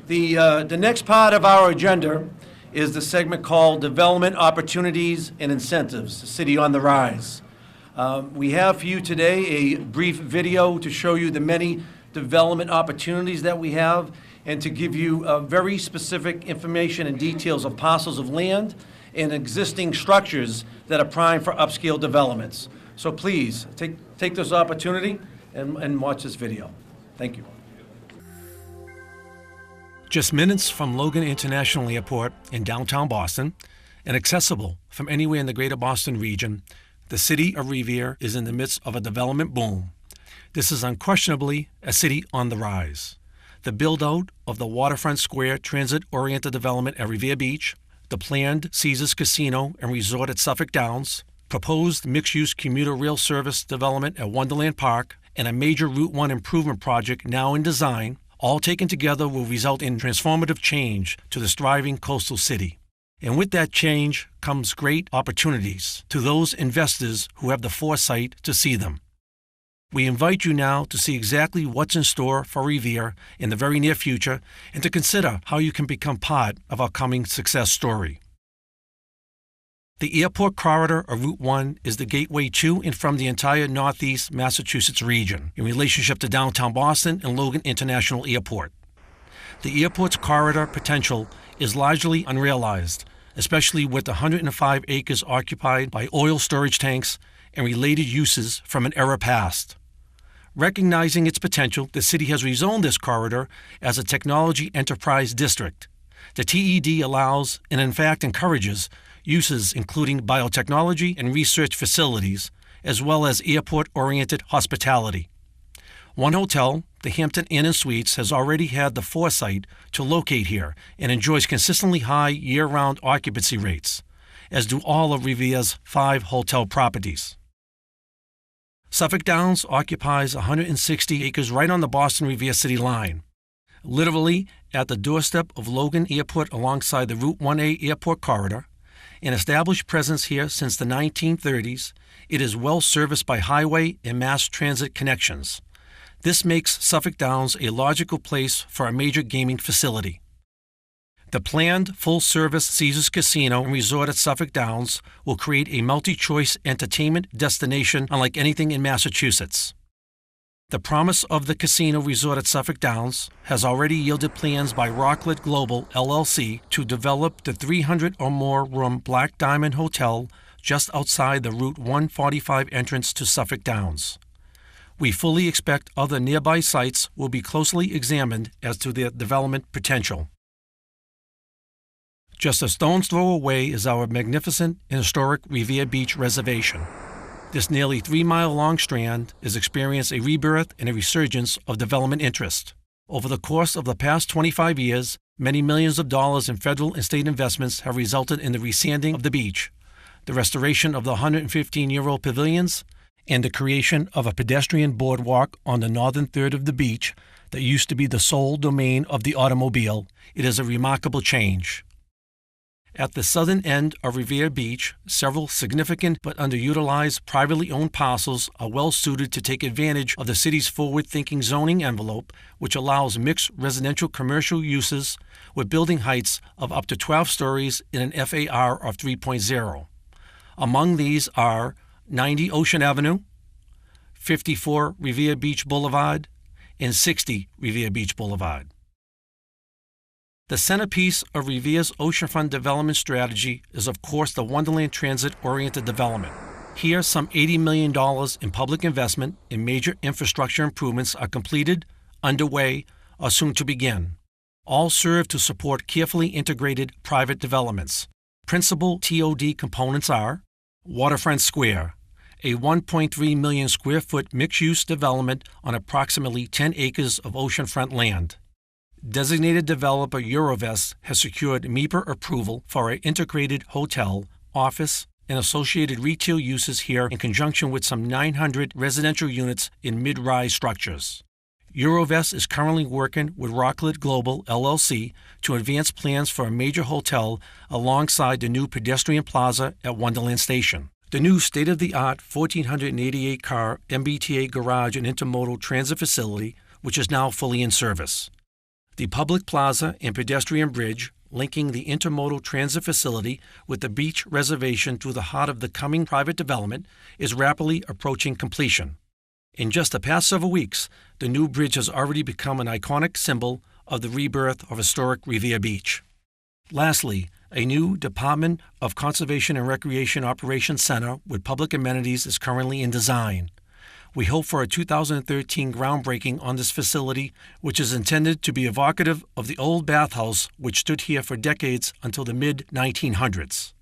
The next part of our agenda is the segment called Development Opportunities and Incentives, the City on the Rise. We have for you today a brief video to show you the many development opportunities that we have and to give you very specific information and details of parcels of land and existing structures that are primed for upscale developments. So please, take this opportunity and watch this video. Thank you. Just minutes from Logan International Airport in downtown Boston and accessible from anywhere in the greater Boston region, the city of Revere is in the midst of a development boom. This is unquestionably a city on the rise. The build-out of the Waterfront Square transit-oriented development at Revere Beach, the planned Caesars Casino and Resort at Suffolk Downs, proposed mixed-use commuter rail service development at Wonderland Park, and a major Route 1 improvement project now in design, all taken together will result in transformative change to this thriving coastal city. And with that change comes great opportunities to those investors who have the foresight to see them. We invite you now to see exactly what's in store for Revere in the very near future and to consider how you can become part of our coming success story. The airport corridor of Route 1 is the gateway to and from the entire Northeast Massachusetts region in relationship to downtown Boston and Logan International Airport. The airport's corridor potential is largely unrealized, especially with the 105 acres occupied by oil storage tanks and related uses from an era past. Recognizing its potential, the city has rezoned this corridor as a technology enterprise district. The TED allows and in fact encourages uses including biotechnology and research facilities, as well as airport-oriented hospitality. One hotel, the Hampton Inn and Suites, has already had the foresight to locate here and enjoys consistently high year-round occupancy rates, as do all of Revere's 5 hotel properties. Suffolk Downs occupies 160 acres right on the Boston-Revere city line. Literally at the doorstep of Logan Airport alongside the Route 1A airport corridor, an established presence here since the 1930s, it is well serviced by highway and mass transit connections. This makes Suffolk Downs a logical place for a major gaming facility. The planned full-service Caesars Casino and Resort at Suffolk Downs will create a multi-choice entertainment destination unlike anything in Massachusetts. The promise of the casino resort at Suffolk Downs has already yielded plans by Rocklet Global, LLC, to develop the 300 or more room Black Diamond Hotel just outside the Route 145 entrance to Suffolk Downs. We fully expect other nearby sites will be closely examined as to their development potential. Just a stone's throw away is our magnificent and historic Revere Beach Reservation. This nearly 3-mile-long strand has experienced a rebirth and a resurgence of development interest. Over the course of the past 25 years, many millions of dollars in federal and state investments have resulted in the resanding of the beach, the restoration of the 115-year-old pavilions, and the creation of a pedestrian boardwalk on the northern third of the beach that used to be the sole domain of the automobile. It is a remarkable change. At the southern end of Revere Beach, several significant but underutilized privately owned parcels are well suited to take advantage of the city's forward-thinking zoning envelope, which allows mixed residential commercial uses with building heights of up to 12 stories in an FAR of 3.0. Among these are 90 Ocean Avenue, 54 Revere Beach Boulevard, and 60 Revere Beach Boulevard. The centerpiece of Revere's oceanfront development strategy is, of course, the Wonderland Transit-oriented development. Here, some $80 million in public investment in major infrastructure improvements are completed, underway, or soon to begin. All serve to support carefully integrated private developments. Principal TOD components are Waterfront Square, a 1.3 million square foot mixed-use development on approximately 10 acres of oceanfront land. Designated developer Eurovest has secured MEPR approval for an integrated hotel, office, and associated retail uses here in conjunction with some 900 residential units in mid-rise structures. Eurovest is currently working with Rocklet Global, LLC, to advance plans for a major hotel alongside the new pedestrian plaza at Wonderland Station. The new state-of-the-art 1,488-car MBTA garage and intermodal transit facility, which is now fully in service. The public plaza and pedestrian bridge linking the intermodal transit facility with the beach reservation to the heart of the coming private development is rapidly approaching completion. In just the past several weeks, the new bridge has already become an iconic symbol of the rebirth of historic Revere Beach. Lastly, a new Department of Conservation and Recreation Operations Center with public amenities is currently in design. We hope for a 2013 groundbreaking on this facility, which is intended to be evocative of the old bathhouse which stood here for decades until the mid-1900s.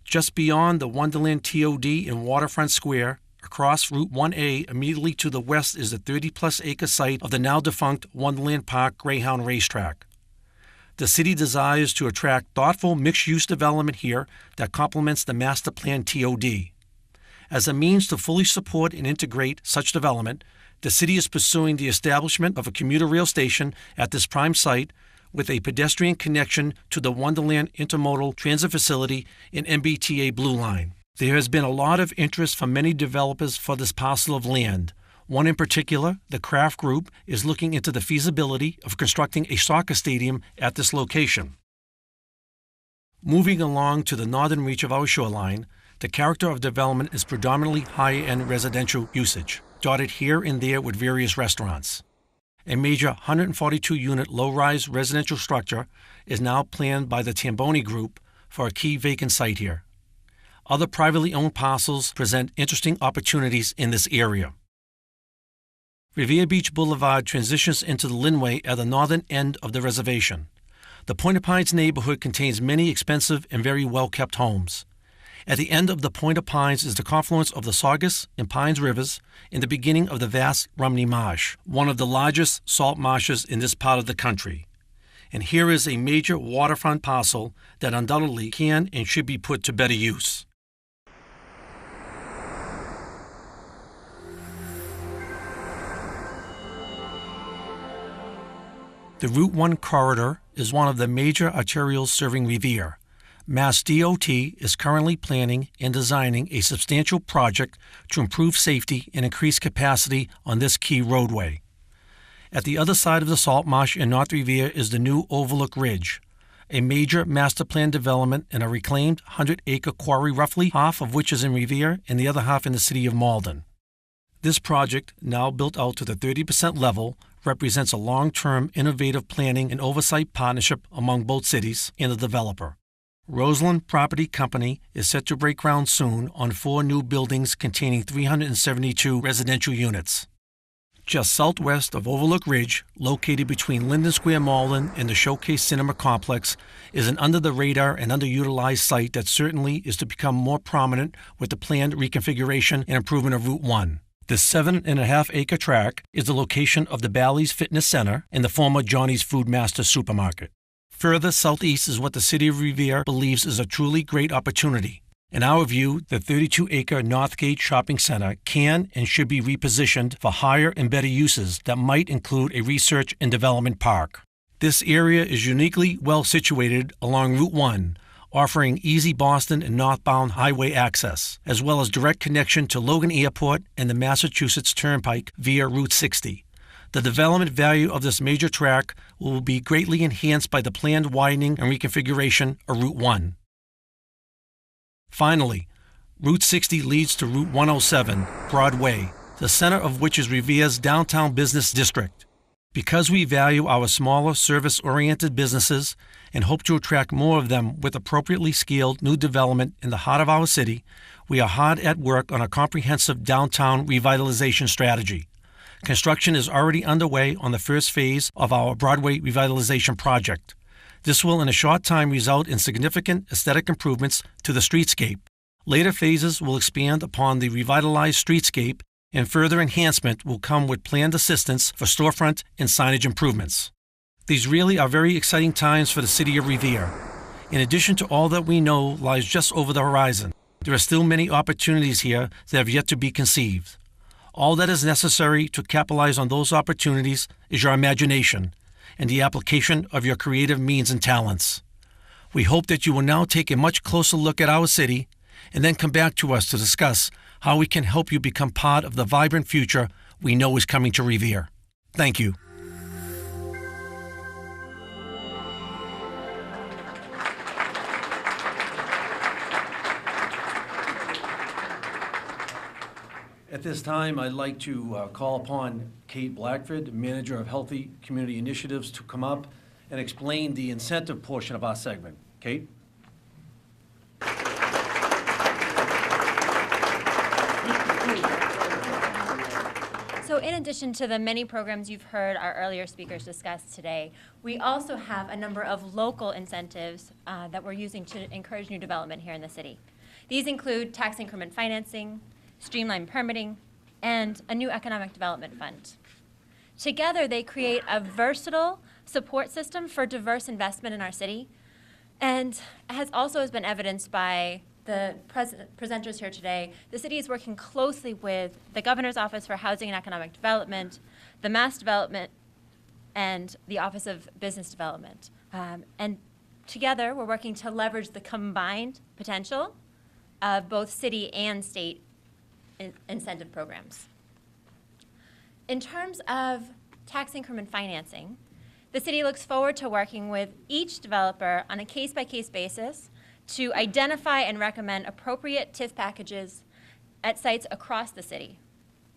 Just beyond the Wonderland TOD in Waterfront Square, across Route 1A immediately to the west is the 30-plus acre site of the now-defunct Wonderland Park Greyhound Racetrack. The city desires to attract thoughtful mixed-use development here that complements the master plan TOD. As a means to fully support and integrate such development, the city is pursuing the establishment of a commuter rail station at this prime site with a pedestrian connection to the Wonderland Intermodal Transit Facility and MBTA Blue Line. There has been a lot of interest from many developers for this parcel of land. One in particular, the Kraft Group, is looking into the feasibility of constructing a soccer stadium at this location. Moving along to the northern reach of our shoreline, the character of development is predominantly high-end residential usage, dotted here and there with various restaurants. A major 142-unit low-rise residential structure is now planned by the Tamboni Group for a key vacant site here. Other privately owned parcels present interesting opportunities in this area. Revere Beach Boulevard transitions into the Linway at the northern end of the reservation. The Point of Pines neighborhood contains many expensive and very well-kept homes. At the end of the Point of Pines is the confluence of the Saugus and Pines Rivers and the beginning of the vast Rumney Marsh, one of the largest salt marshes in this part of the country. And here is a major waterfront parcel that undoubtedly can and should be put to better use. The Route 1 corridor is one of the major arterials serving Revere. Mass DOT is currently planning and designing a substantial project to improve safety and increase capacity on this key roadway. At the other side of the salt marsh in North Revere is the new Overlook Ridge, a major master plan development in a reclaimed 100-acre quarry, roughly half of which is in Revere and the other half in the city of Malden. This project, now built out to the 30% level, represents a long-term innovative planning and oversight partnership among both cities and the developer. Roseland Property Company is set to break ground soon on 4 new buildings containing 372 residential units. Just southwest of Overlook Ridge, located between Linden Square Malden and the Showcase Cinema Complex, is an under-the-radar and underutilized site that certainly is to become more prominent with the planned reconfiguration and improvement of Route 1. This 7.5-acre tract is the location of the Bally's Fitness Center and the former Johnny's Food Master supermarket. Further southeast is what the city of Revere believes is a truly great opportunity, In our view, the 32-acre Northgate Shopping Center can and should be repositioned for higher and better uses that might include a research and development park. This area is uniquely well situated along Route 1, offering easy Boston and northbound highway access, as well as direct connection to Logan Airport and the Massachusetts Turnpike via Route 60. The development value of this major tract will be greatly enhanced by the planned widening and reconfiguration of Route 1. Finally, Route 60 leads to Route 107, Broadway, the center of which is Revere's downtown business district. Because we value our smaller service-oriented businesses and hope to attract more of them with appropriately scaled new development in the heart of our city, we are hard at work on a comprehensive downtown revitalization strategy. Construction is already underway on the first phase of our Broadway revitalization project. This will in a short time result in significant aesthetic improvements to the streetscape. Later phases will expand upon the revitalized streetscape, and further enhancement will come with planned assistance for storefront and signage improvements. These really are very exciting times for the city of Revere. In addition to all that we know lies just over the horizon, there are still many opportunities here that have yet to be conceived. All that is necessary to capitalize on those opportunities is your imagination and the application of your creative means and talents. We hope that you will now take a much closer look at our city and then come back to us to discuss how we can help you become part of the vibrant future we know is coming to Revere. Thank you. At this time, I'd like to call upon Kate Blackford, Manager of Healthy Community Initiatives, to come up and explain the incentive portion of our segment. Kate? So in addition to the many programs you've heard our earlier speakers discuss today, we also have a number of local incentives that we're using to encourage new development here in the city. These include tax increment financing, streamlined permitting, and a new economic development fund. Together, they create a versatile support system for diverse investment in our city, and has been evidenced by the presenters here today. The city is working closely with the Governor's Office for Housing and Economic Development, the Mass Development, and the Office of Business Development. And together, we're working to leverage the combined potential of both city and state incentive programs. In terms of tax increment financing, the city looks forward to working with each developer on a case-by-case basis to identify and recommend appropriate TIF packages at sites across the city.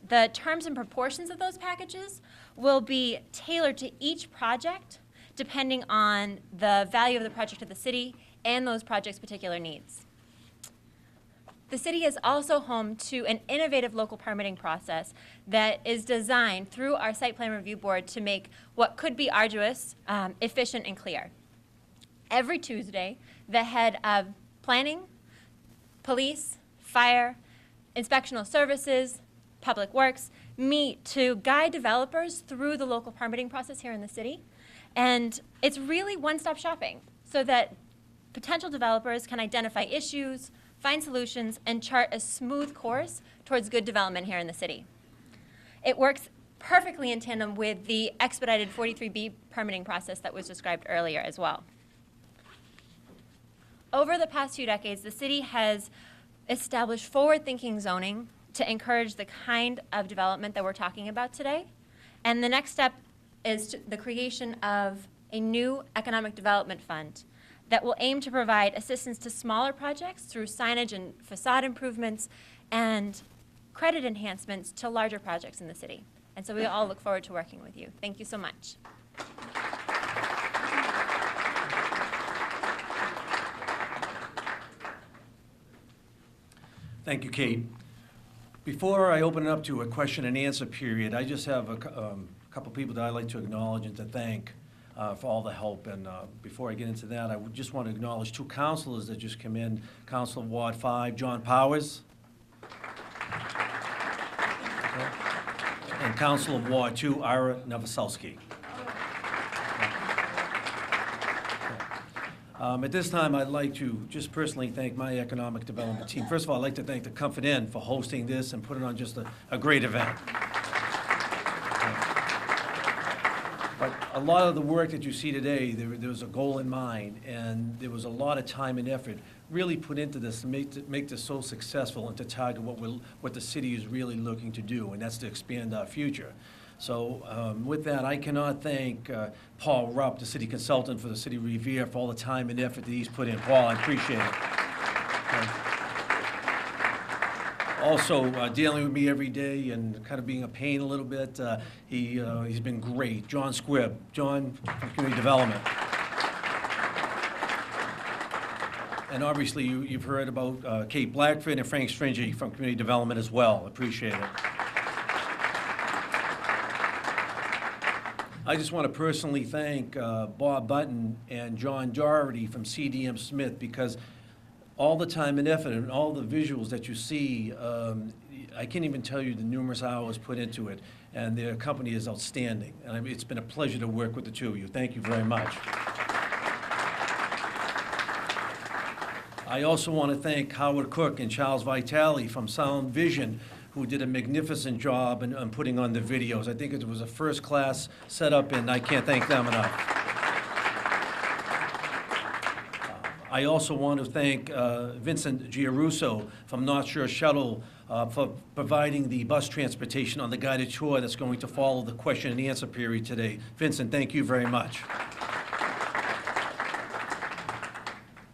The terms and proportions of those packages will be tailored to each project depending on the value of the project to the city and those projects' particular needs. The city is also home to an innovative local permitting process that is designed through our Site Plan Review Board to make what could be arduous, efficient, and clear. Every Tuesday, the head of planning, police, fire, inspectional services, public works meet to guide developers through the local permitting process here in the city. And it's really one-stop shopping so that potential developers can identify issues, find solutions, and chart a smooth course towards good development here in the city. It works perfectly in tandem with the expedited 43B permitting process that was described earlier as well. Over the past few decades, the city has established forward-thinking zoning to encourage the kind of development that we're talking about today. And the next step is the creation of a new economic development fund that will aim to provide assistance to smaller projects through signage and facade improvements and credit enhancements to larger projects in the city. And so we all look forward to working with you. Thank you so much. Thank you, Kate. Before I open it up to a question and answer period, I just have a couple people that I'd like to acknowledge and to thank for all the help. And before I get into that, I would just want to acknowledge two counselors that just came in. Council of Ward 5, John Powers. And Council of Ward 2, Ira Novoselsky. At this time, I'd like to just personally thank my economic development team. First of all, I'd like to thank the Comfort Inn for hosting this and putting on just a great event. But a lot of the work that you see today, there was a goal in mind, and there was a lot of time and effort really put into this to make this so successful and to target what the city is really looking to do, and that's to expand our future. So with that, I cannot thank Paul Rupp, the city consultant for the city of Revere, for all the time and effort that he's put in. Paul, I appreciate it. Also, dealing with me every day and kind of being a pain a little bit, he's been great. John Squibb, John from Community Development. And obviously, you've heard about Kate Blackford and Frank Stringy from Community Development as well. Appreciate it. I just want to personally thank Bob Button and John Doherty from CDM Smith, because all the time and effort and all the visuals that you see, I can't even tell you the numerous hours put into it, and their company is outstanding. And it's been a pleasure to work with the two of you. Thank you very much. I also want to thank Howard Cook and Charles Vitale from Sound Vision, who did a magnificent job in putting on the videos. I think it was a first-class setup, and I can't thank them enough. I also want to thank Vincent Giarusso from North Shore Shuttle for providing the bus transportation on the guided tour that's going to follow the question and answer period today. Vincent, thank you very much.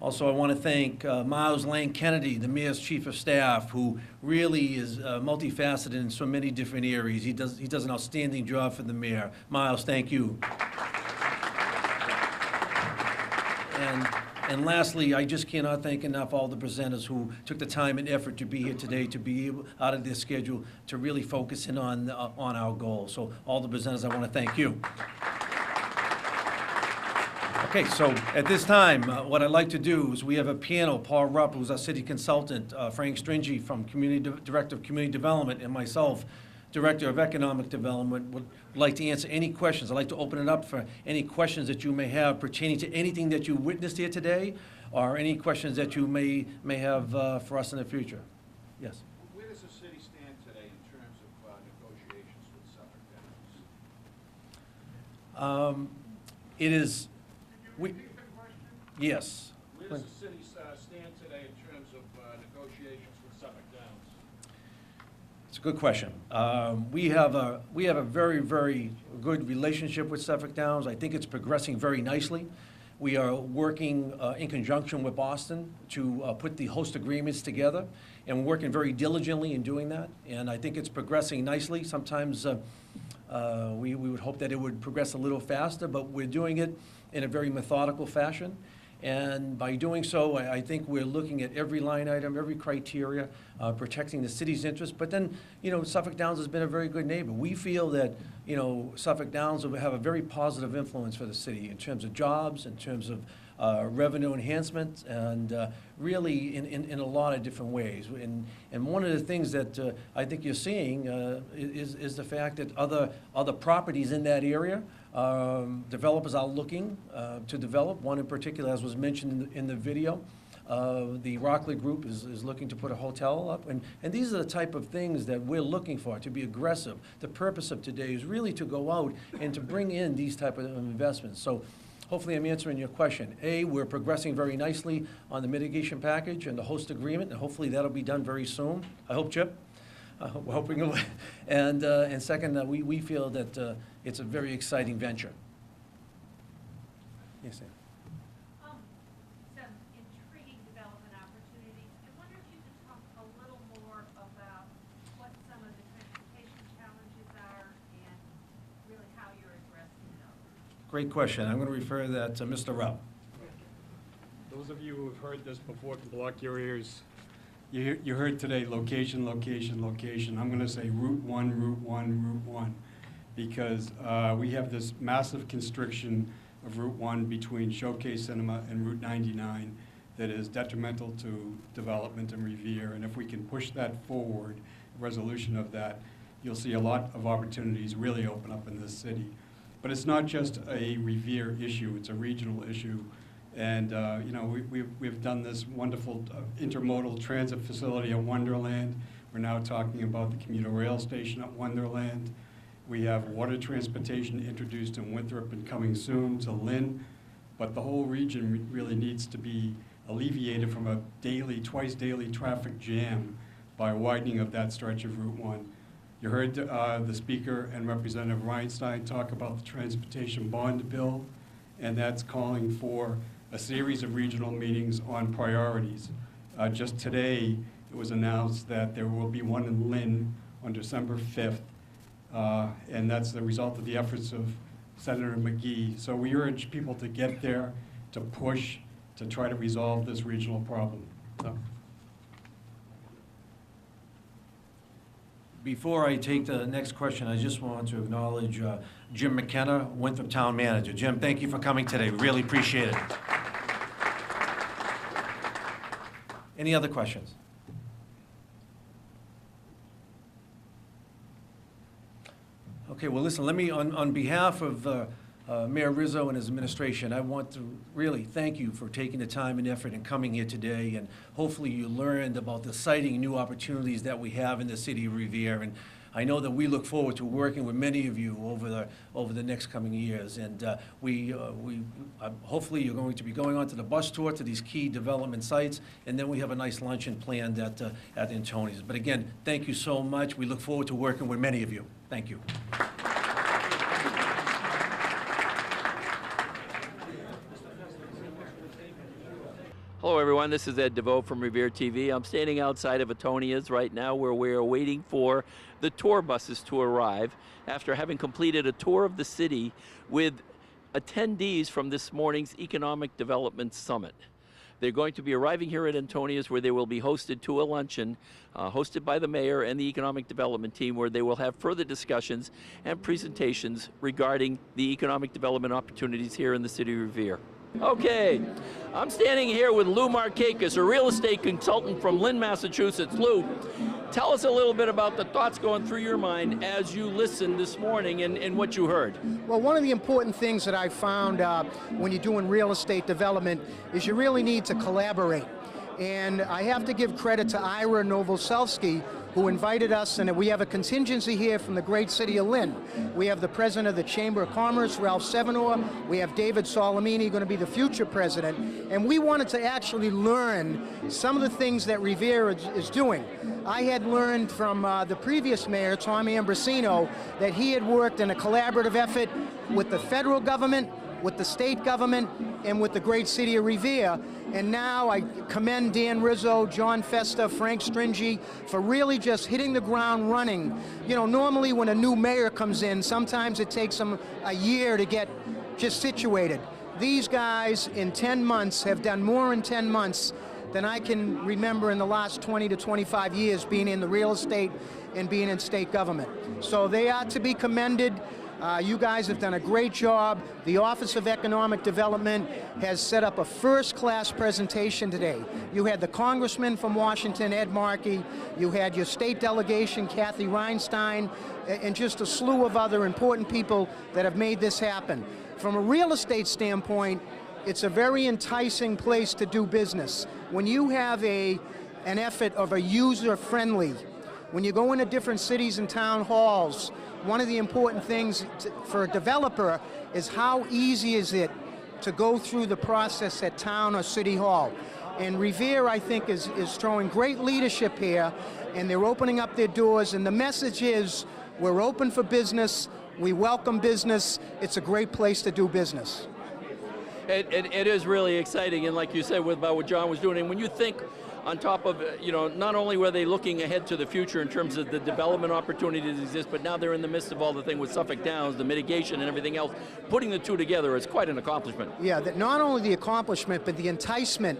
Also, I want to thank Miles Lane Kennedy, the Mayor's Chief of Staff, who really is multifaceted in so many different areas. He does an outstanding job for the Mayor. Miles, thank you. And lastly, I just cannot thank enough all the presenters who took the time and effort to be here today, to be able, out of their schedule, to really focus in on our goals. So all the presenters, I want to thank you. Okay, so at this time, what I'd like to do is we have a panel, Paul Rupp, who's our city consultant, Frank Stringy from Director of Community Development, and myself, Director of Economic Development, would like to answer any questions. I'd like to open it up for any questions that you may have pertaining to anything that you witnessed here today, or any questions that you may have for us in the future. Yes? Where does the city stand today in terms of negotiations with Suffolk Downs? It is... Yes. Where does the city stand today in terms of negotiations with Suffolk Downs? It's a good question. We have a very, very good relationship with Suffolk Downs. I think it's progressing very nicely. We are working in conjunction with Boston to put the host agreements together, and we're working very diligently in doing that. And I think it's progressing nicely. Sometimes we would hope that it would progress a little faster, but we're doing it in a very methodical fashion. And by doing so, I think we're looking at every line item, every criteria, protecting the city's interests. But then, Suffolk Downs has been a very good neighbor. We feel that, Suffolk Downs will have a very positive influence for the city in terms of jobs, in terms of revenue enhancement, and really in a lot of different ways. And one of the things that I think you're seeing is the fact that other properties in that area, developers are looking to develop. One in particular, as was mentioned in the video, the Rockley Group is looking to put a hotel up. And these are the type of things that we're looking for, to be aggressive. The purpose of today is really to go out and to bring in these type of investments. So hopefully I'm answering your question. A, we're progressing very nicely on the mitigation package and the host agreement, and hopefully that'll be done very soon. I hope, Chip. We're hoping. And second, we feel that it's a very exciting venture. Yes, Sam. Some intriguing development opportunities. I wonder if you could talk a little more about what some of the transportation challenges are and really how you're addressing those. Great question. I'm going to refer that to Mr. Rupp. Those of you who have heard this before can block your ears. You heard today location, location, location. I'm going to say Route 1, Route 1, Route 1, because we have this massive constriction of Route 1 between Showcase Cinema and Route 99 that is detrimental to development in Revere. And if we can push that forward, resolution of that, you'll see a lot of opportunities really open up in this city. But it's not just a Revere issue, it's a regional issue And, you know, we've done this wonderful intermodal transit facility at Wonderland. We're now talking about the commuter rail station at Wonderland. We have water transportation introduced in Winthrop and coming soon to Lynn. But the whole region really needs to be alleviated from a twice daily traffic jam by widening of that stretch of Route 1. You heard the Speaker and Representative Reinstein talk about the transportation bond bill, and that's calling for a series of regional meetings on priorities. Just today, it was announced that there will be one in Lynn on December 5th, and that's the result of the efforts of Senator McGee. So we urge people to get there, to push, to try to resolve this regional problem. So. Before I take the next question, I just want to acknowledge Jim McKenna, Winthrop Town Manager. Jim, thank you for coming today. We really appreciate it. Any other questions? Okay, well, listen, let me, on behalf of Mayor Rizzo and his administration, I want to really thank you for taking the time and effort and coming here today, and hopefully you learned about the exciting new opportunities that we have in the city of Revere. And I know that we look forward to working with many of you over the next coming years. And hopefully you're going to be going on to the bus tour to these key development sites, and then we have a nice luncheon planned at Antonia's. But again, thank you so much. We look forward to working with many of you. Thank you. Hello everyone, this is Ed DeVoe from Revere TV. I'm standing outside of Antonia's right now where we are waiting for the tour buses to arrive after having completed a tour of the city with attendees from this morning's Economic Development Summit. They're going to be arriving here at Antonia's where they will be hosted to a luncheon hosted by the mayor and the economic development team, where they will have further discussions and presentations regarding the economic development opportunities here in the city of Revere. Okay, I'm standing here with Lou Markakis, a real estate consultant from Lynn, Massachusetts. Lou, tell us a little bit about the thoughts going through your mind as you listened this morning and what you heard. Well, one of the important things that I found when you're doing real estate development is you really need to collaborate. And I have to give credit to Ira Novoselsky, who invited us, and we have a contingency here from the great city of Lynn. We have the president of the Chamber of Commerce, Ralph Sevenor. We have David Solimini, going to be the future president. And we wanted to actually learn some of the things that Revere is doing. I had learned from the previous mayor, Tom Ambrosino, that he had worked in a collaborative effort with the federal government, with the state government, and with the great city of Revere. And now I commend Dan Rizzo, John Festa, Frank Stringy for really just hitting the ground running. You know, normally when a new mayor comes in, sometimes it takes them a year to get just situated. These guys in 10 months have done more in 10 months than I can remember in the last 20 to 25 years being in the real estate and being in state government. So they are to be commended. You guys have done a great job. The Office of Economic Development has set up a first-class presentation today. You had the Congressman from Washington, Ed Markey. You had your state delegation, Kathy Reinstein, and just a slew of other important people that have made this happen. From a real estate standpoint, it's a very enticing place to do business. When you have an effort of a user-friendly, when you go into different cities and town halls, one of the important things for a developer is how easy is it to go through the process at town or city hall. And Revere, I think, is showing great leadership here, and they're opening up their doors, and the message is we're open for business, we welcome business, it's a great place to do business. It is really exciting, and like you said about what John was doing, and when you think on top of, you know, not only were they looking ahead to the future in terms of the development opportunities that exist, but now they're in the midst of all the thing with Suffolk Downs, the mitigation and everything else. Putting the two together is quite an accomplishment. Yeah, that not only the accomplishment, but the enticement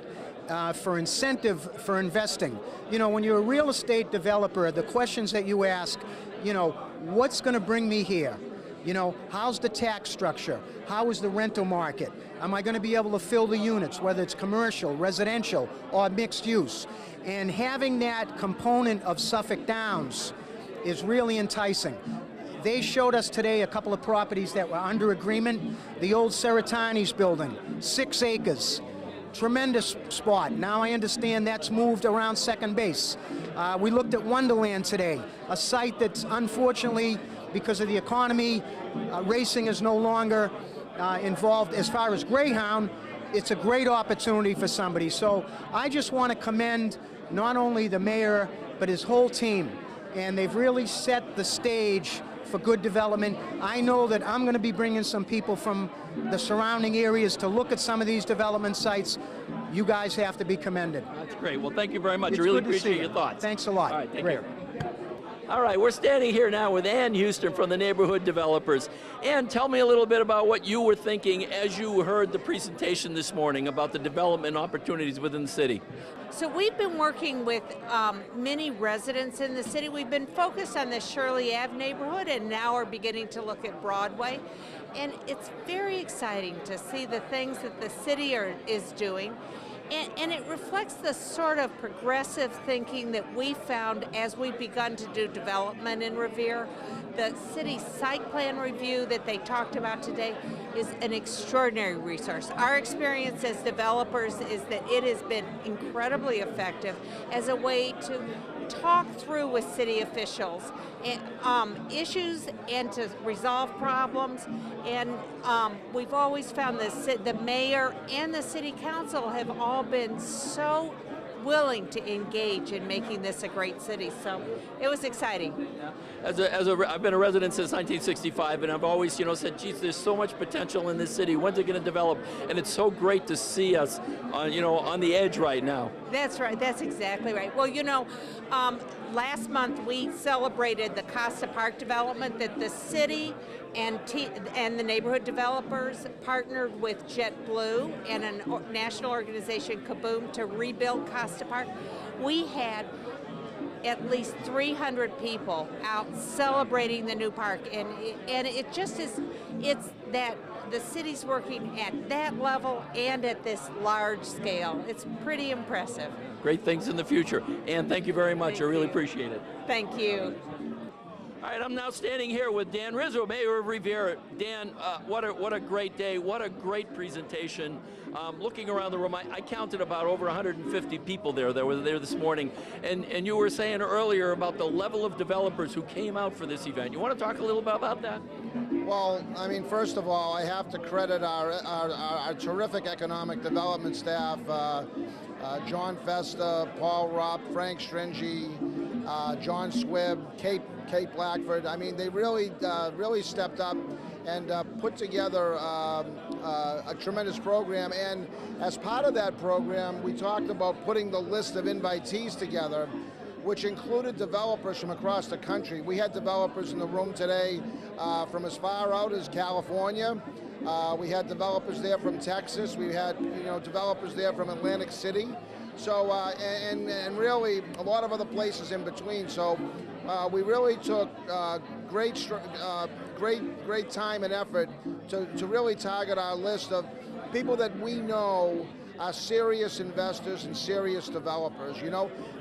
for incentive for investing. You know, when you're a real estate developer, the questions that you ask, you know, what's going to bring me here? You know, how's the tax structure? How is the rental market? Am I going to be able to fill the units, whether it's commercial, residential, or mixed use? And having that component of Suffolk Downs is really enticing. They showed us today a couple of properties that were under agreement. The old Seratani's building, 6 acres. tremendous spot. Now I understand that's moved around second base. We looked at Wonderland today, a site that's unfortunately, because of the economy, racing is no longer involved. As far as Greyhound, it's a great opportunity for somebody. So I just want to commend not only the mayor, but his whole team. And they've really set the stage for good development. I know that I'm going to be bringing some people from the surrounding areas to look at some of these development sites. You guys have to be commended. That's great. Well, thank you very much. It's I really good to see appreciate you. your thoughts. Thanks a lot. All right, take Great. care. All right, we're standing here now with Ann Houston from the Neighborhood Developers. Ann, tell me a little bit about what you were thinking as you heard the presentation this morning about the development opportunities within the city. So we've been working with many residents in the city. We've been focused on the Shirley Ave neighborhood and now are beginning to look at Broadway. And it's very exciting to see the things that the city is doing. And it reflects the sort of progressive thinking that we found as we've begun to do development in Revere. The city site plan review that they talked about today is an extraordinary resource. Our experience as developers is that it has been incredibly effective as a way to talk through with city officials issues and to resolve problems. And we've always found the mayor and the city council have all been so willing to engage in making this a great city. So it was exciting. I've been a resident since 1965, and I've always, said, geez, there's so much potential in this city. When's it going to develop? And it's so great to see us, on the edge right now. That's right. That's exactly right. Well, last month we celebrated the Costa Park development that the city and the neighborhood developers partnered with JetBlue and a national organization, Kaboom, to rebuild Costa Park. We had at least 300 people out celebrating the new park, and it just is, it's that the city's working at that level and at this large scale. It's pretty impressive. Great things in the future. Ann, thank you very much. I really appreciate it. Thank you. All right, I'm now standing here with Dan Rizzo, Mayor of Revere. Dan, what a great day. What a great presentation. Looking around the room, I counted about over 150 people there that were there this morning. And you were saying earlier about the level of developers who came out for this event. You want to talk a little bit about that? Well, first of all, I have to credit our terrific economic development staff, John Festa, Paul Rupp, Frank Stringy, John Squibb, Kate Blackford. They really stepped up and put together a tremendous program. And as part of that program, we talked about putting the list of invitees together, which included developers from across the country. We had developers in the room today from as far out as California. We had developers there from Texas. We had developers there from Atlantic City. So and really a lot of other places in between. So we really took great time and effort to really target our list of people that we know are serious investors and serious developers.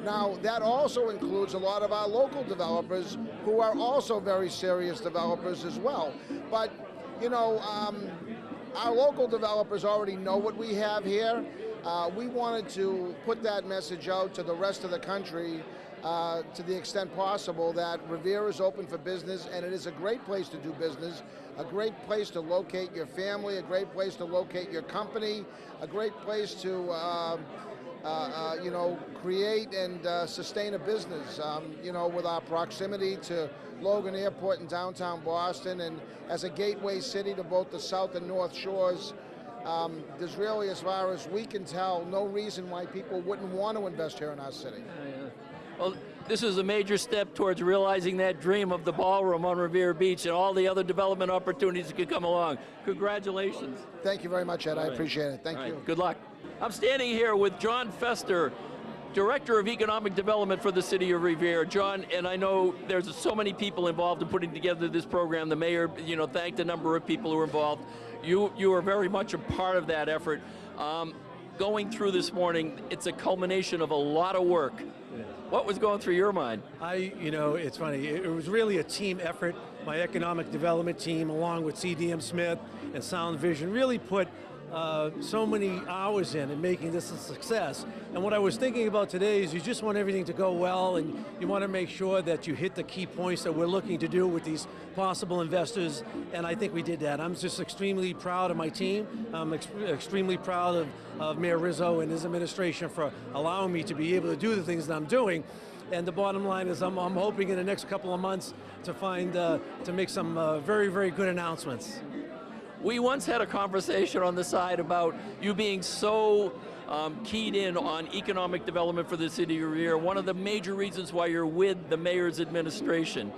Now that also includes a lot of our local developers who are also very serious developers as well. But our local developers already know what we have here. We wanted to put that message out to the rest of the country to the extent possible that Revere is open for business, and it is a great place to do business, a great place to locate your family, a great place to locate your company, a great place to create and sustain a business, with our proximity to Logan Airport in downtown Boston, and as a gateway city to both the South and North Shores. There's really, as far as we can tell, no reason why people wouldn't want to invest here in our city. Well, this is a major step towards realizing that dream of the ballroom on Revere Beach and all the other development opportunities that could come along. Congratulations. Thank you very much, Ed. All I right. appreciate it. Thank All you. right. Good luck. I'm standing here with John Fester, Director of Economic Development for the City of Revere. John, and I know there's so many people involved in putting together this program. The mayor, thanked a number of people who were involved. You are very much a part of that effort. Going through this morning, it's a culmination of a lot of work. What was going through your mind? It's funny. It was really a team effort. My economic development team, along with CDM Smith and Sound Vision, really put so many hours in making this a success. And what I was thinking about today is you just want everything to go well, and you want to make sure that you hit the key points that we're looking to do with these possible investors, and I think we did that. I'm just extremely proud of my team. I'm extremely proud of Mayor Rizzo and his administration for allowing me to be able to do the things that I'm doing. And the bottom line is I'm hoping in the next couple of months to make some very, very good announcements. We once had a conversation on the side about you being so keyed in on economic development for the city of Revere. One of the major reasons why you're with the mayor's administration.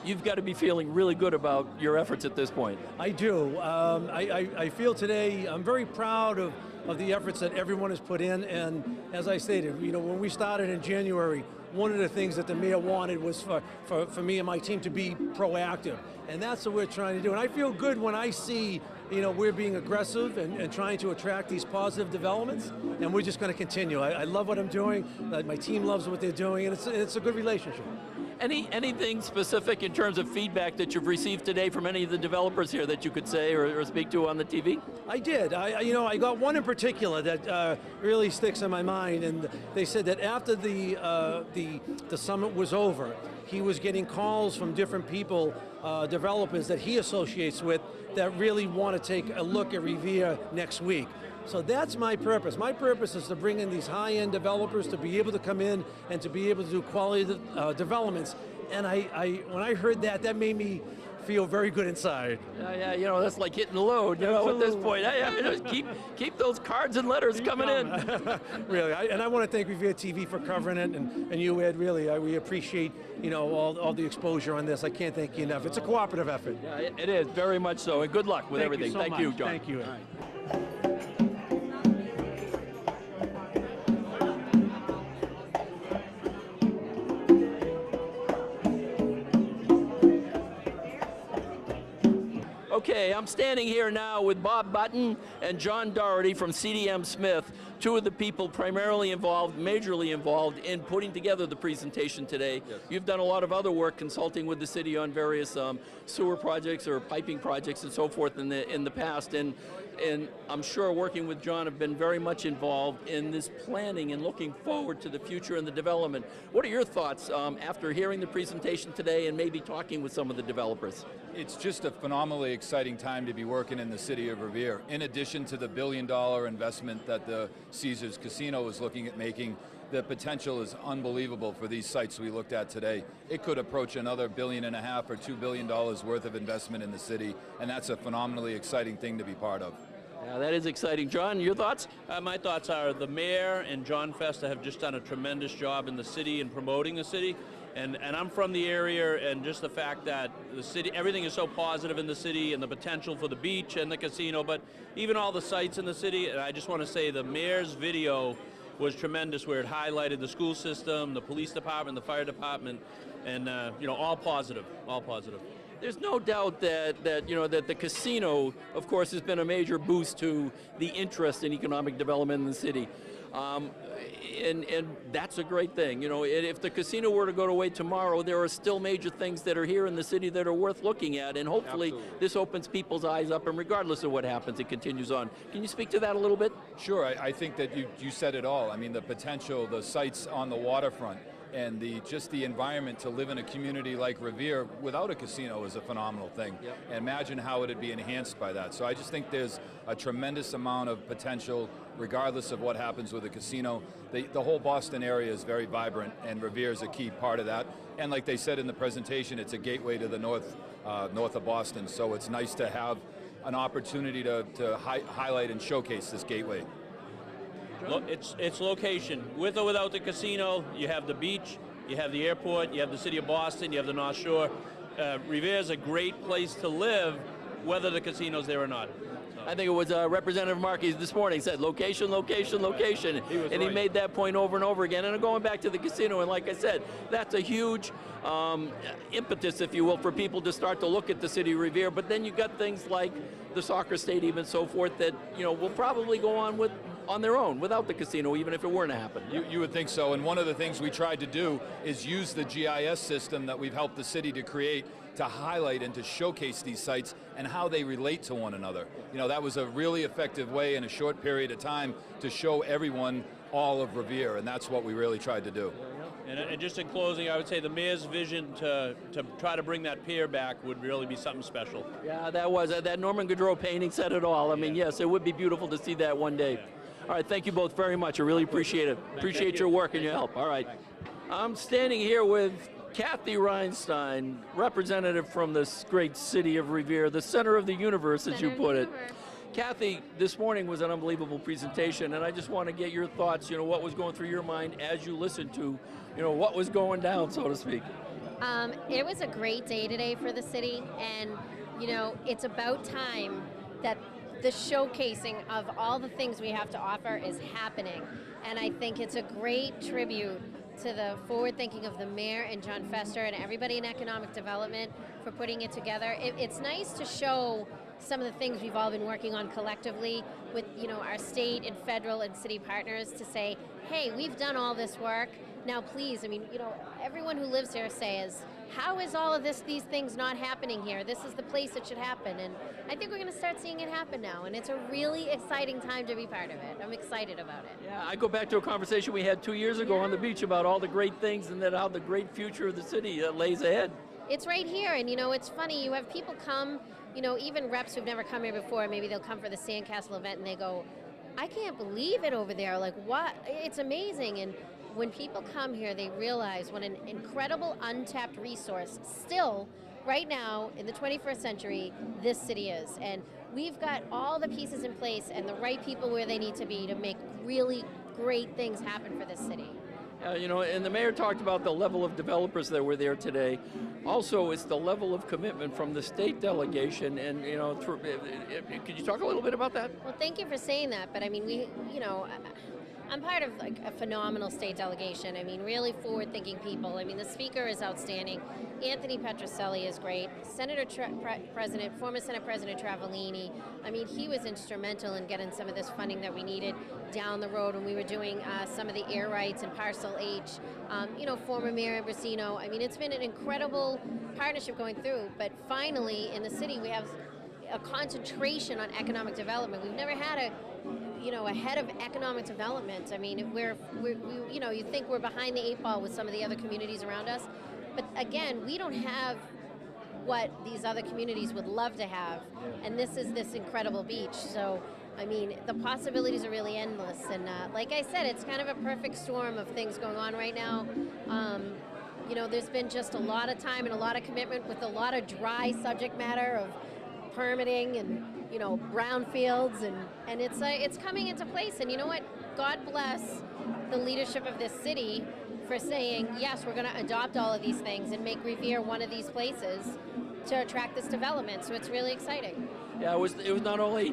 You've got to be feeling really good about your efforts at this point. I do. I feel today I'm very proud of the efforts that everyone has put in. And as I stated, when we started in January, one of the things that the mayor wanted was for me and my team to be proactive. And that's what we're trying to do. And I feel good when I see, we're being aggressive and trying to attract these positive developments. And we're just going to continue. I love what I'm doing. My team loves what they're doing. And it's a good relationship. Anything specific in terms of feedback that you've received today from any of the developers here that you could say or speak to on the TV? I did. I got one in particular that really sticks in my mind, and they said that after the summit was over, he was getting calls from different people, developers that he associates with, that really want to take a look at Revere next week. So that's my purpose. My purpose is to bring in these high-end developers to be able to come in and to be able to do quality developments. And when I heard that, that made me feel very good inside. Yeah, that's like hitting the load, at this point. Keep those cards and letters coming in. Really, and I want to thank Revere TV for covering it, and you, Ed, really, we appreciate, all the exposure on this. I can't thank you enough. It's a cooperative effort. Yeah, it is, very much so, and good luck with everything. Thank you, John. Thank you. Okay, I'm standing here now with Bob Button and John Doherty from CDM Smith, two of the people primarily involved, majorly involved in putting together the presentation today. Yes. You've done a lot of other work consulting with the city on various sewer projects or piping projects and so forth in the past, and I'm sure working with John have been very much involved in this planning and looking forward to the future and the development. What are your thoughts after hearing the presentation today and maybe talking with some of the developers? It's just a phenomenally exciting time to be working in the city of Revere. In addition to the $1 billion investment that the Caesars Casino is looking at making, the potential is unbelievable for these sites we looked at today. It could approach another $1.5 billion or $2 billion worth of investment in the city, and that's a phenomenally exciting thing to be part of. Yeah, that is exciting. John, your thoughts? My thoughts are the mayor and John Festa have just done a tremendous job in the city and promoting the city. And I'm from the area, and just the fact that the city, everything is so positive in the city, and the potential for the beach and the casino, but even all the sites in the city. And I just want to say the mayor's video was tremendous, where it highlighted the school system, the police department, the fire department, and all positive, all positive. There's no doubt that the casino, of course, has been a major boost to the interest in economic development in the city. And that's a great thing. If the casino were to go away tomorrow, there are still major things that are here in the city that are worth looking at, and hopefully Absolutely. This opens people's eyes up, and regardless of what happens, it continues on. Can you speak to that a little bit? Sure, I think that you said it all. I mean, the potential, the sites on the waterfront, and just the environment to live in a community like Revere without a casino is a phenomenal thing. Yep. And imagine how it would be enhanced by that. So I just think there's a tremendous amount of potential regardless of what happens with the casino. The whole Boston area is very vibrant, and Revere is a key part of that. And like they said in the presentation, it's a gateway to the north of Boston. So it's nice to have an opportunity to highlight and showcase this gateway. It's location. With or without the casino, you have the beach, you have the airport, you have the city of Boston, you have the North Shore. Revere is a great place to live, whether the casino's there or not. I think it was Representative Markey this morning said location, location, location. He made that point over and over again. And going back to the casino, and like I said, that's a huge impetus, if you will, for people to start to look at the city of Revere. But then you got things like the soccer stadium and so forth that will probably go on their own without the casino, even if it weren't to happen. You would think so, and one of the things we tried to do is use the GIS system that we've helped the city to create to highlight and to showcase these sites and how they relate to one another. You know, that was a really effective way in a short period of time to show everyone all of Revere, and that's what we really tried to do. And just in closing, I would say the mayor's vision to try to bring that pier back would really be something special. Yeah, that Norman Gaudreau painting said it all. I mean, yes, it would be beautiful to see that one day. All right, thank you both very much. I really appreciate it. Appreciate your work and your help. All right. I'm standing here with Kathy Reinstein, representative from this great city of Revere, the center of the universe, as you put it. Kathy, this morning was an unbelievable presentation, and I just want to get your thoughts, what was going through your mind as you listened to, what was going down, so to speak. It was a great day today for the city, and, it's about time that the showcasing of all the things we have to offer is happening. And I think it's a great tribute to the forward thinking of the mayor and John Fester and everybody in economic development for putting it together. It's nice to show some of the things we've all been working on collectively with our state and federal and city partners to say, hey, we've done all this work. Now please, everyone who lives here says, how is all of these things not happening here? This is the place it should happen. And I think we're going to start seeing it happen now. And it's a really exciting time to be part of it. I'm excited about it. Yeah, I go back to a conversation we had 2 years ago on the beach about all the great things and how the great future of the city lays ahead. It's right here. And, it's funny. You have people come, even reps who've never come here before, maybe they'll come for the Sandcastle event and they go, I can't believe it over there. Like, what? It's amazing. And when people come here, they realize what an incredible untapped resource still, right now, in the 21st century, this city is. And we've got all the pieces in place and the right people where they need to be to make really great things happen for this city. And the mayor talked about the level of developers that were there today. Also, it's the level of commitment from the state delegation. And, could you talk a little bit about that? Well, thank you for saying that. But, I'm part of a phenomenal state delegation. Really forward-thinking people. The speaker is outstanding. Anthony Petroselli is great. Former Senate President Travellini. He was instrumental in getting some of this funding that we needed down the road when we were doing some of the air rights and Parcel H. Former Mayor Ambrosino. It's been an incredible partnership going through. But finally, in the city, we have a concentration on economic development. We've never had a head of economic development. You think we're behind the 8 ball with some of the other communities around us, but again, we don't have what these other communities would love to have, and this is this incredible beach. So, the possibilities are really endless, and like I said, it's kind of a perfect storm of things going on right now. There's been just a lot of time and a lot of commitment with a lot of dry subject matter of permitting and brownfields, and it's coming into place. And you know what? God bless the leadership of this city for saying, yes, we're going to adopt all of these things and make Revere one of these places to attract this development. So it's really exciting. Yeah, it was not only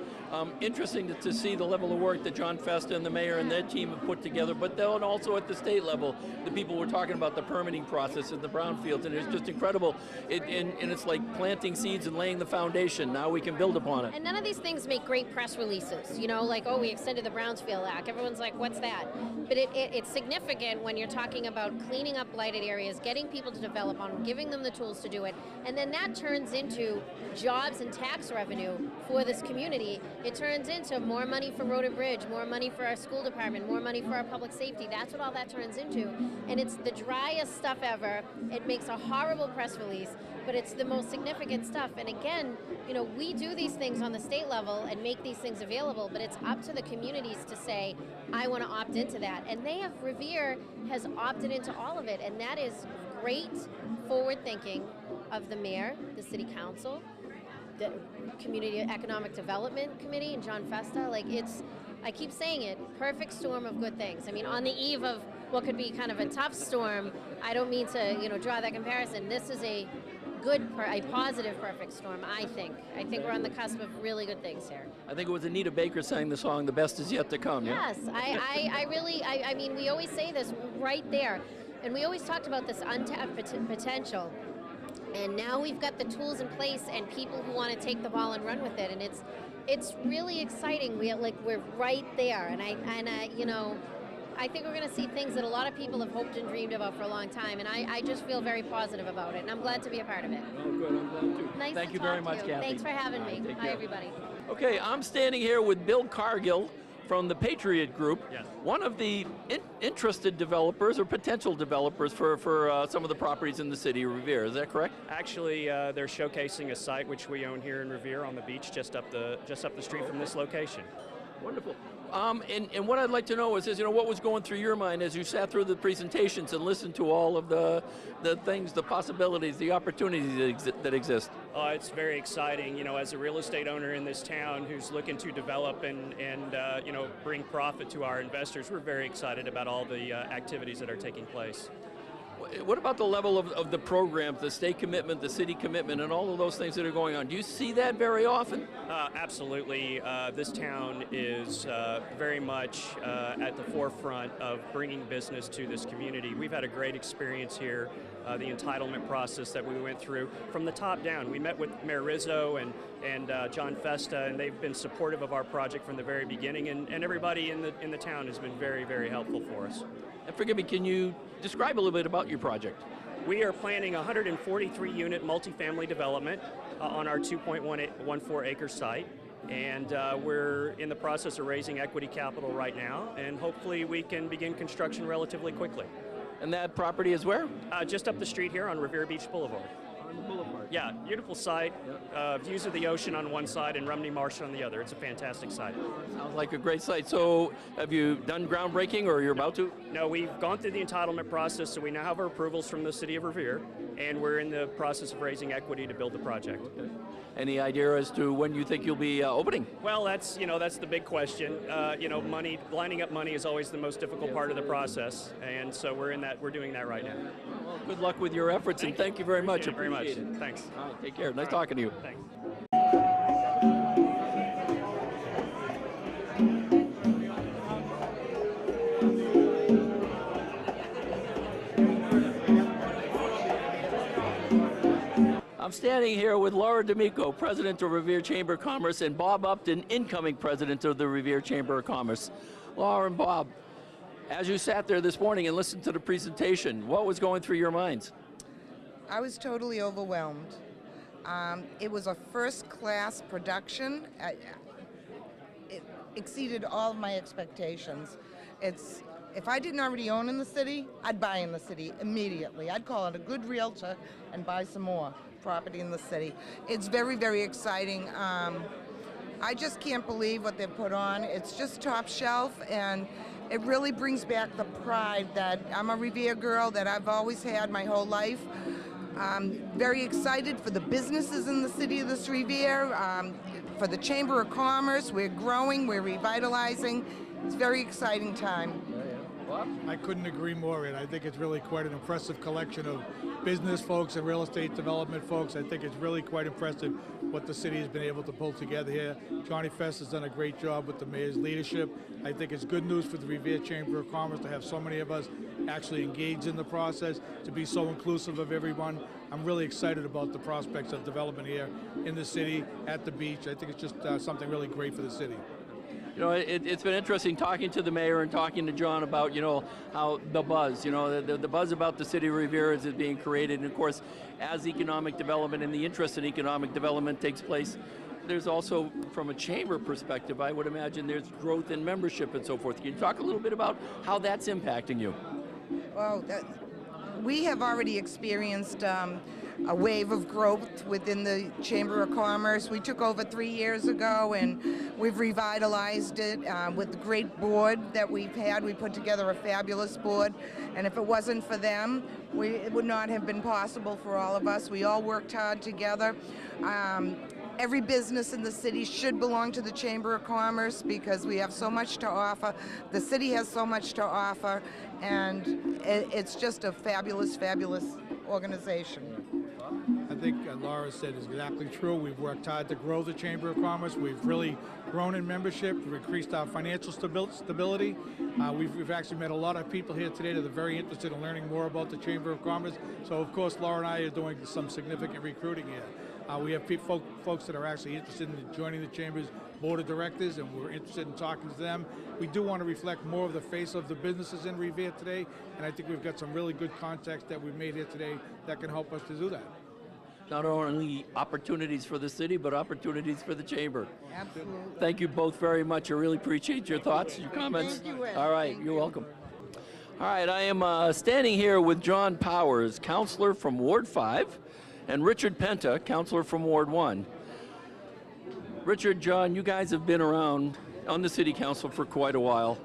interesting to see the level of work that John Festa and the mayor and their team have put together, but then also at the state level, the people were talking about the permitting process in the brownfields, and it's just incredible. And it's like planting seeds and laying the foundation. Now we can build upon it. And none of these things make great press releases, like, oh, we extended the Brownsfield Act. Everyone's like, what's that? But it's significant when you're talking about cleaning up blighted areas, getting people to develop on, giving them the tools to do it, and then that turns into jobs and tax revenue for this community. It turns into more money for Road and Bridge, more money for our school department, more money for our public safety. That's what all that turns into. And it's the driest stuff ever. It makes a horrible press release, but it's the most significant stuff. And again, we do these things on the state level and make these things available, but it's up to the communities to say, I want to opt into that. And Revere has opted into all of it, and that is great forward thinking of the mayor, the city council, the Community Economic Development Committee, and John Festa. I keep saying it, perfect storm of good things. On the eve of what could be kind of a tough storm, I don't mean to, draw that comparison. This is a positive perfect storm, I think. I think we're on the cusp of really good things here. I think it was Anita Baker sang the song, "The Best Is Yet to Come." Yes, yeah? We always say this right there, and we always talked about this untapped potential. And now we've got the tools in place and people who want to take the ball and run with it, and it's really exciting. We're right there, and I think we're going to see things that a lot of people have hoped and dreamed about for a long time, and I just feel very positive about it, and I'm glad to be a part of it. Oh, good. I'm glad too. Nice Thank to you talk very to much, you. Kathy. Thanks for having All me. right, take Hi, care. everybody. Okay, I'm standing here with Bill Cargill from the Patriot Group, one of the interested developers or potential developers for some of the properties in the city of Revere. Is that correct? Actually, they're showcasing a site which we own here in Revere on the beach, just up the street from this location. Wonderful. And what I'd like to know is, what was going through your mind as you sat through the presentations and listened to all of the things, the possibilities, the opportunities that exist? It's very exciting. As a real estate owner in this town who's looking to develop and bring profit to our investors, we're very excited about all the activities that are taking place. What about the level of the programs, the state commitment, the city commitment, and all of those things that are going on? Do you see that very often? Absolutely. This town is very much at the forefront of bringing business to this community. We've had a great experience here. The entitlement process that we went through from the top down. We met with Mayor Rizzo and John Festa, and they've been supportive of our project from the very beginning, and everybody in the town has been very, very helpful for us. And forgive me, can you describe a little bit about your project? We are planning a 143-unit multifamily development on our 2.14 acre site, and we're in the process of raising equity capital right now, and hopefully we can begin construction relatively quickly. And that property is where? Just up the street here on Revere Beach Boulevard. On the boulevard. Yeah, beautiful site. Views of the ocean on one side and Rumney Marsh on the other. It's a fantastic site. Sounds like a great site. So have you done groundbreaking or you're about to? No, we've gone through the entitlement process, so we now have our approvals from the city of Revere, and we're in the process of raising equity to build the project. Okay. Any idea as to when you think you'll be opening? Well, that's the big question. Lining up money is always the most difficult part of the process, and so we're doing that right now. Well, good luck with your efforts, and thank you very much. Appreciate it very Appreciate much. it. Thanks. All right, take care. Nice talking to you. Thanks. I'm standing here with Laura D'Amico, President of Revere Chamber of Commerce, and Bob Upton, incoming President of the Revere Chamber of Commerce. Laura and Bob, as you sat there this morning and listened to the presentation, what was going through your minds? I was totally overwhelmed. It was a first-class production. It exceeded all of my expectations. If I didn't already own in the city, I'd buy in the city immediately. I'd call it a good realtor and buy some more property in the city. It's very, very exciting. I just can't believe what they've put on. It's just top shelf, and it really brings back the pride that I'm a Revere girl, that I've always had my whole life. I'm very excited for the businesses in the city of this Revere, for the Chamber of Commerce. We're growing, we're revitalizing. It's a very exciting time. I couldn't agree more, and I think it's really quite an impressive collection of business folks and real estate development folks. I think it's really quite impressive what the city has been able to pull together here. Johnny Fest has done a great job with the mayor's leadership. I think it's good news for the Revere Chamber of Commerce to have so many of us actually engaged in the process, to be so inclusive of everyone. I'm really excited about the prospects of development here in the city, at the beach. I think it's just something really great for the city. You know, it's been interesting talking to the mayor and talking to John about, how the buzz, the buzz about the city of Revere is being created. And of course, as economic development and the interest in economic development takes place, there's also, from a chamber perspective, I would imagine there's growth in membership and so forth. Can you talk a little bit about how that's impacting you? Well, we have already experienced a wave of growth within the Chamber of Commerce. We took over 3 years ago, and we've revitalized it with the great board that we've had. We put together a fabulous board, and if it wasn't for them, it would not have been possible for all of us. We all worked hard together. Every business in the city should belong to the Chamber of Commerce because we have so much to offer. The city has so much to offer, and it's just a fabulous, fabulous organization. I think Laura said is exactly true. We've worked hard to grow the Chamber of Commerce. We've really grown in membership. We've increased our financial stability. We've actually met a lot of people here today that are very interested in learning more about the Chamber of Commerce. So, of course, Laura and I are doing some significant recruiting here. We have folks that are actually interested in joining the Chamber's Board of Directors, and we're interested in talking to them. We do want to reflect more of the face of the businesses in Revere today, and I think we've got some really good contacts that we've made here today that can help us to do that. Not only opportunities for the city, but opportunities for the chamber. Absolutely. Thank you both very much. I really appreciate your thoughts, your comments. Thank you, Ed. All right, Thank you're you. welcome. All right, I am standing here with John Powers, councilor from Ward 5, and Richard Penta, councilor from Ward 1. Richard, John, you guys have been around on the city council for quite a while.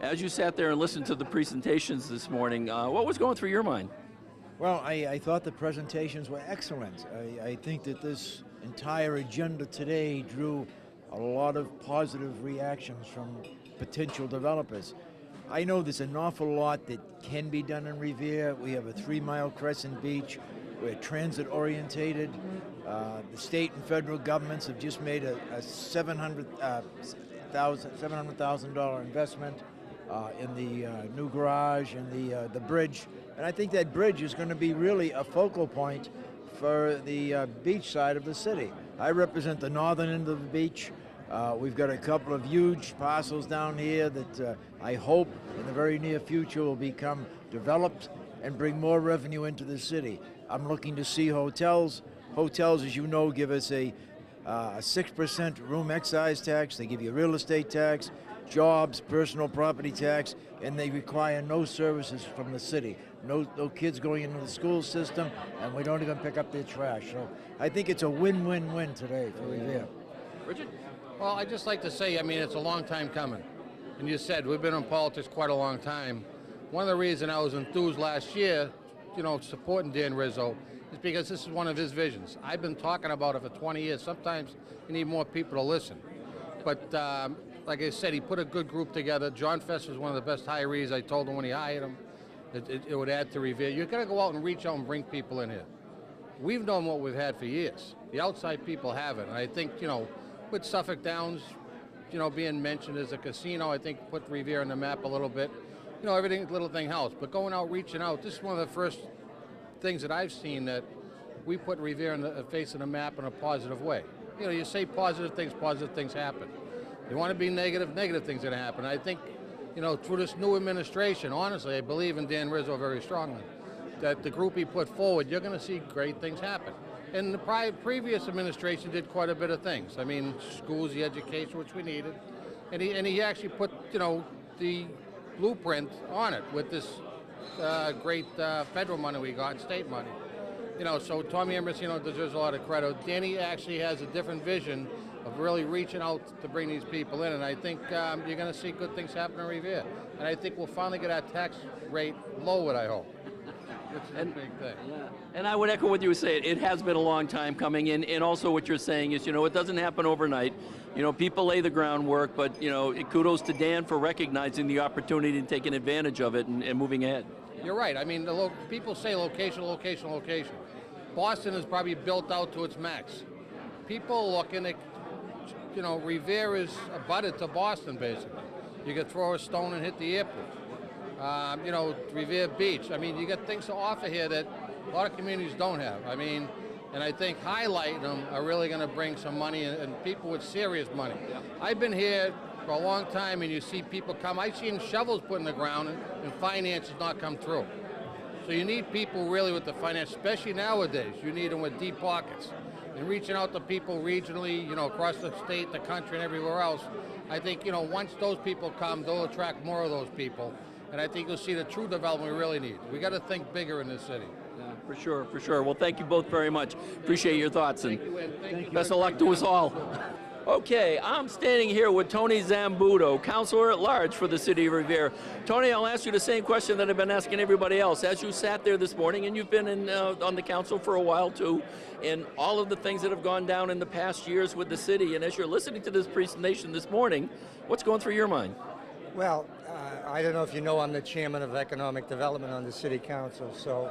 As you sat there and listened to the presentations this morning, what was going through your mind? Well, I thought the presentations were excellent. I think that this entire agenda today drew a lot of positive reactions from potential developers. I know there's an awful lot that can be done in Revere. We have a 3-mile crescent beach. We're transit orientated. The state and federal governments have just made a $700,000 investment in the new garage and the bridge. And I think that bridge is going to be really a focal point for the beach side of the city. I represent the northern end of the beach. We've got a couple of huge parcels down here that I hope in the very near future will become developed and bring more revenue into the city. I'm looking to see hotels. Hotels, as you know, give us a 6% room excise tax. They give you a real estate tax, jobs, personal property tax, and they require no services from the city. No kids going into the school system, and we don't even pick up their trash. So I think it's a win-win-win today for Revere. Richard? Well, I'd just like to say, I mean, it's a long time coming. And you said, we've been in politics quite a long time. One of the reasons I was enthused last year, supporting Dan Rizzo, is because this is one of his visions. I've been talking about it for 20 years. Sometimes you need more people to listen. But like I said, he put a good group together. John Fest was one of the best hirees. I told him when he hired him, it would add to Revere. You've got to go out and reach out and bring people in here. We've known what we've had for years. The outside people haven't. And I think, with Suffolk Downs, being mentioned as a casino, I think put Revere on the map a little bit. Everything, little thing helps. But going out, reaching out, this is one of the first things that I've seen that we put Revere in the face of the map in a positive way. You say positive things happen. You want to be negative, negative things are going to happen. I think, through this new administration, honestly, I believe in Dan Rizzo very strongly, that the group he put forward, you're going to see great things happen. And the previous administration did quite a bit of things. I mean, schools, the education, which we needed. And he actually put, the blueprint on it with this great federal money we got and state money. So Tommy Ambrosino deserves a lot of credit. Danny actually has a different vision of really reaching out to bring these people in, and I think you're going to see good things happen in Revere. And I think we'll finally get our tax rate lowered, I hope. Which is a big thing. Yeah. And I would echo what you were saying. It has been a long time coming in, and also what you're saying is, it doesn't happen overnight. People lay the groundwork, but, kudos to Dan for recognizing the opportunity and taking advantage of it and moving ahead. You're right. I mean, people say location, location, location. Boston is probably built out to its max. People looking at, Revere is abutted to Boston, basically. You could throw a stone and hit the airport. Revere Beach. I mean, you got things to offer here that a lot of communities don't have. I mean, and I think highlighting them are really going to bring some money and people with serious money. I've been here for a long time, and you see people come. I've seen shovels put in the ground and finances not come through. So you need people really with the finance, especially nowadays. You need them with deep pockets. And reaching out to people regionally, across the state, the country, and everywhere else, I think, once those people come, they'll attract more of those people. And I think you'll see the true development we really need. We got to think bigger in this city. Yeah, for sure. Well, thank you both very much. Appreciate your thoughts, and best of luck to us all. Okay, I'm standing here with Tony Zambuto, Councilor at Large for the City of Revere. Tony, I'll ask you the same question that I've been asking everybody else. As you sat there this morning, and you've been on the council for a while too, and all of the things that have gone down in the past years with the city, and as you're listening to this presentation this morning, what's going through your mind? Well, I don't know if you know, I'm the chairman of economic development on the city council, so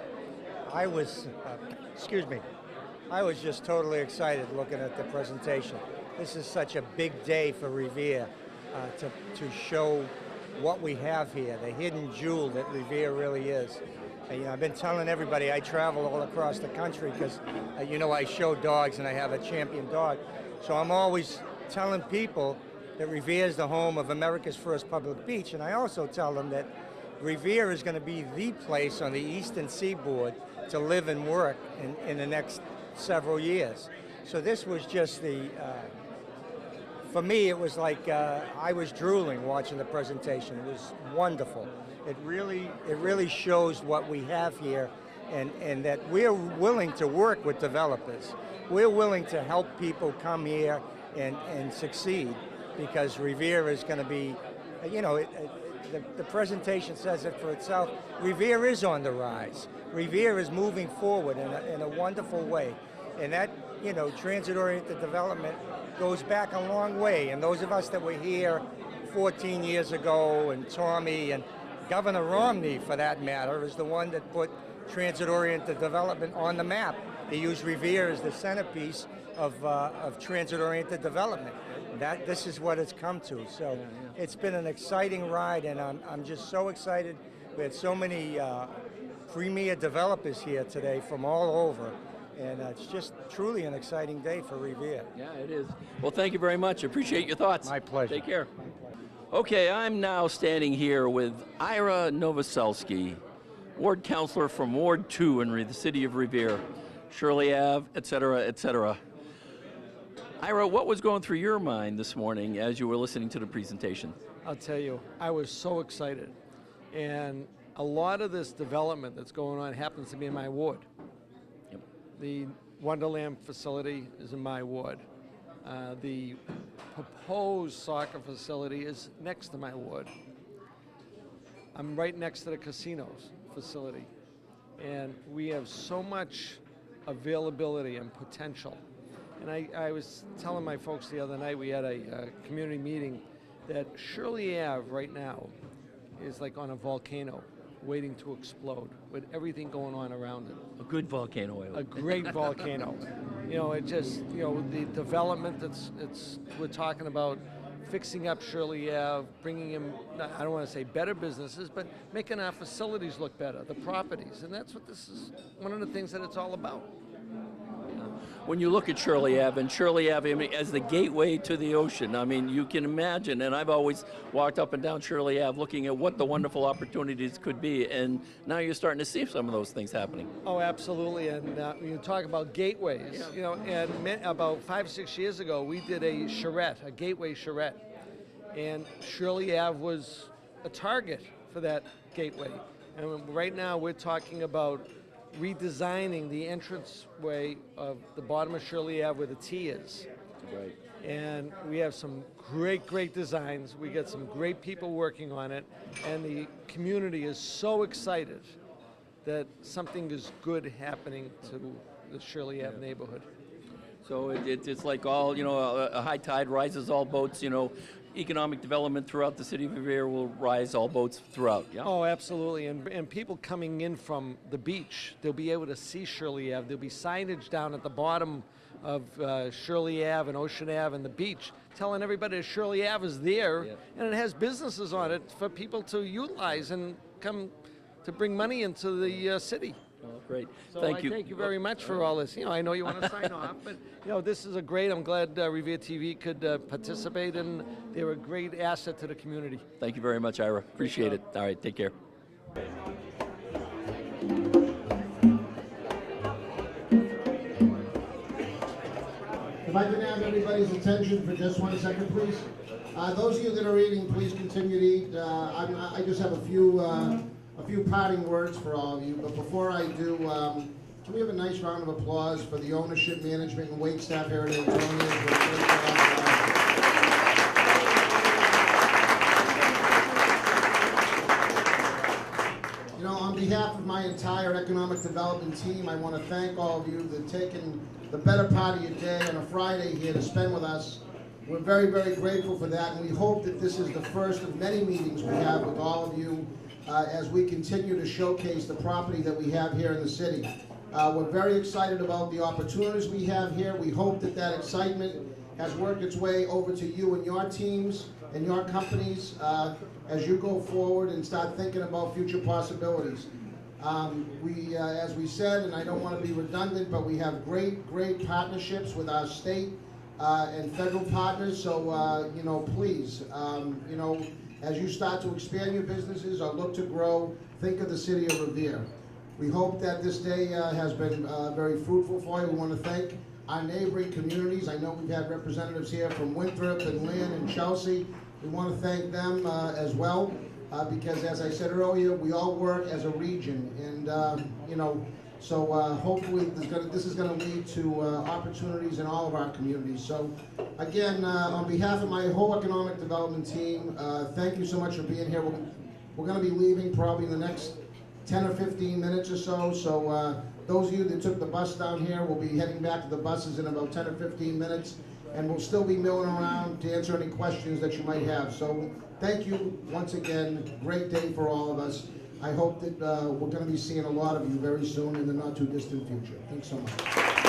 I was, I was just totally excited looking at the presentation. This is such a big day for Revere to show what we have here, the hidden jewel that Revere really is. I've been telling everybody I travel all across the country because, I show dogs and I have a champion dog. So I'm always telling people that Revere is the home of America's first public beach. And I also tell them that Revere is going to be the place on the eastern seaboard to live and work in the next several years. So this was just for me, it was like I was drooling watching the presentation. It was wonderful. It really shows what we have here, and that we're willing to work with developers. We're willing to help people come here and succeed, because Revere is going to be, the presentation says it for itself. Revere is on the rise. Revere is moving forward in a wonderful way, and that transit-oriented development goes back a long way. And those of us that were here 14 years ago, and Tommy and Governor Romney, for that matter, is the one that put transit-oriented development on the map. They used Revere as the centerpiece of transit-oriented development. This is what it's come to. So it's been an exciting ride, and I'm just so excited. We had so many premier developers here today from all over. And it's just truly an exciting day for Revere. Yeah, it is. Well, thank you very much. Appreciate your thoughts. My pleasure. Take care. Okay, I'm now standing here with Ira Novoselsky, Ward Councilor from Ward 2 in the city of Revere, Shirley Ave, et cetera, et cetera. Ira, what was going through your mind this morning as you were listening to the presentation? I'll tell you, I was so excited. And a lot of this development that's going on happens to be in my ward. The Wonderland facility is in my ward. The proposed soccer facility is next to my ward. I'm right next to the casinos facility. And we have so much availability and potential. And I was telling my folks the other night, we had a community meeting, that Shirley Ave right now is like on a volcano, waiting to explode with everything going on around it. A good volcano. A great volcano. It just, the development we're talking about, fixing up Shirley Ave, bringing in, I don't want to say better businesses, but making our facilities look better, the properties. And that's what this is, one of the things that it's all about. When you look at Shirley Ave, as the gateway to the ocean, I mean, you can imagine, and I've always walked up and down Shirley Ave looking at what the wonderful opportunities could be, and now you're starting to see some of those things happening. Oh, absolutely, and you talk about gateways, and about 5 or 6 years ago, we did a charrette, a gateway charrette, and Shirley Ave was a target for that gateway. And right now, we're talking about redesigning the entranceway of the bottom of Shirley Ave where the T is. Right. And we have some great designs. We got some great people working on it. And the community is so excited that something is good happening to the Shirley Ave neighborhood. So it's like all, a high tide rises all boats, economic development throughout the city of Revere will rise all boats throughout. Yeah. Oh, absolutely. And people coming in from the beach, they'll be able to see Shirley Ave. There'll be signage down at the bottom of Shirley Ave and Ocean Ave and the beach telling everybody Shirley Ave is there, and it has businesses on it for people to utilize and come to bring money into the city. Oh, great. So Thank you. Thank you very much for all this. I know you want to sign off, but this is I'm glad Revere TV could participate, and they're a great asset to the community. Thank you very much, Ira. Appreciate it. All right, take care. If I can have everybody's attention for just 1 second, please. Those of you that are eating, please continue to eat. I just have a few parting words for all of you, but before I do, can we have a nice round of applause for the ownership, management, and wait staff here at Antonia's? On behalf of my entire economic development team, I want to thank all of you that have taken the better part of your day on a Friday here to spend with us. We're very grateful for that, and we hope that this is the first of many meetings we have with all of you as we continue to showcase the property that we have here in the city. We're very excited about the opportunities we have here. We hope that that excitement has worked its way over to you and your teams and your companies as you go forward and start thinking about future possibilities. As we said, and I don't want to be redundant, but we have great partnerships with our state and federal partners. So, please, as you start to expand your businesses or look to grow, think of the city of Revere. We hope that this day has been very fruitful for you. We want to thank our neighboring communities. I know we've had representatives here from Winthrop and Lynn and Chelsea. We want to thank them as well. Because as I said earlier, we all work as a region, and so hopefully this is going to lead to opportunities in all of our communities. So again, on behalf of my whole economic development team, thank you so much for being here. We're going to be leaving probably in the next 10 or 15 minutes or so. So those of you that took the bus down here will be heading back to the buses in about 10 or 15 minutes, and we'll still be milling around to answer any questions that you might have. So thank you once again. Great day for all of us. I hope that we're going to be seeing a lot of you very soon in the not too distant future. Thanks so much.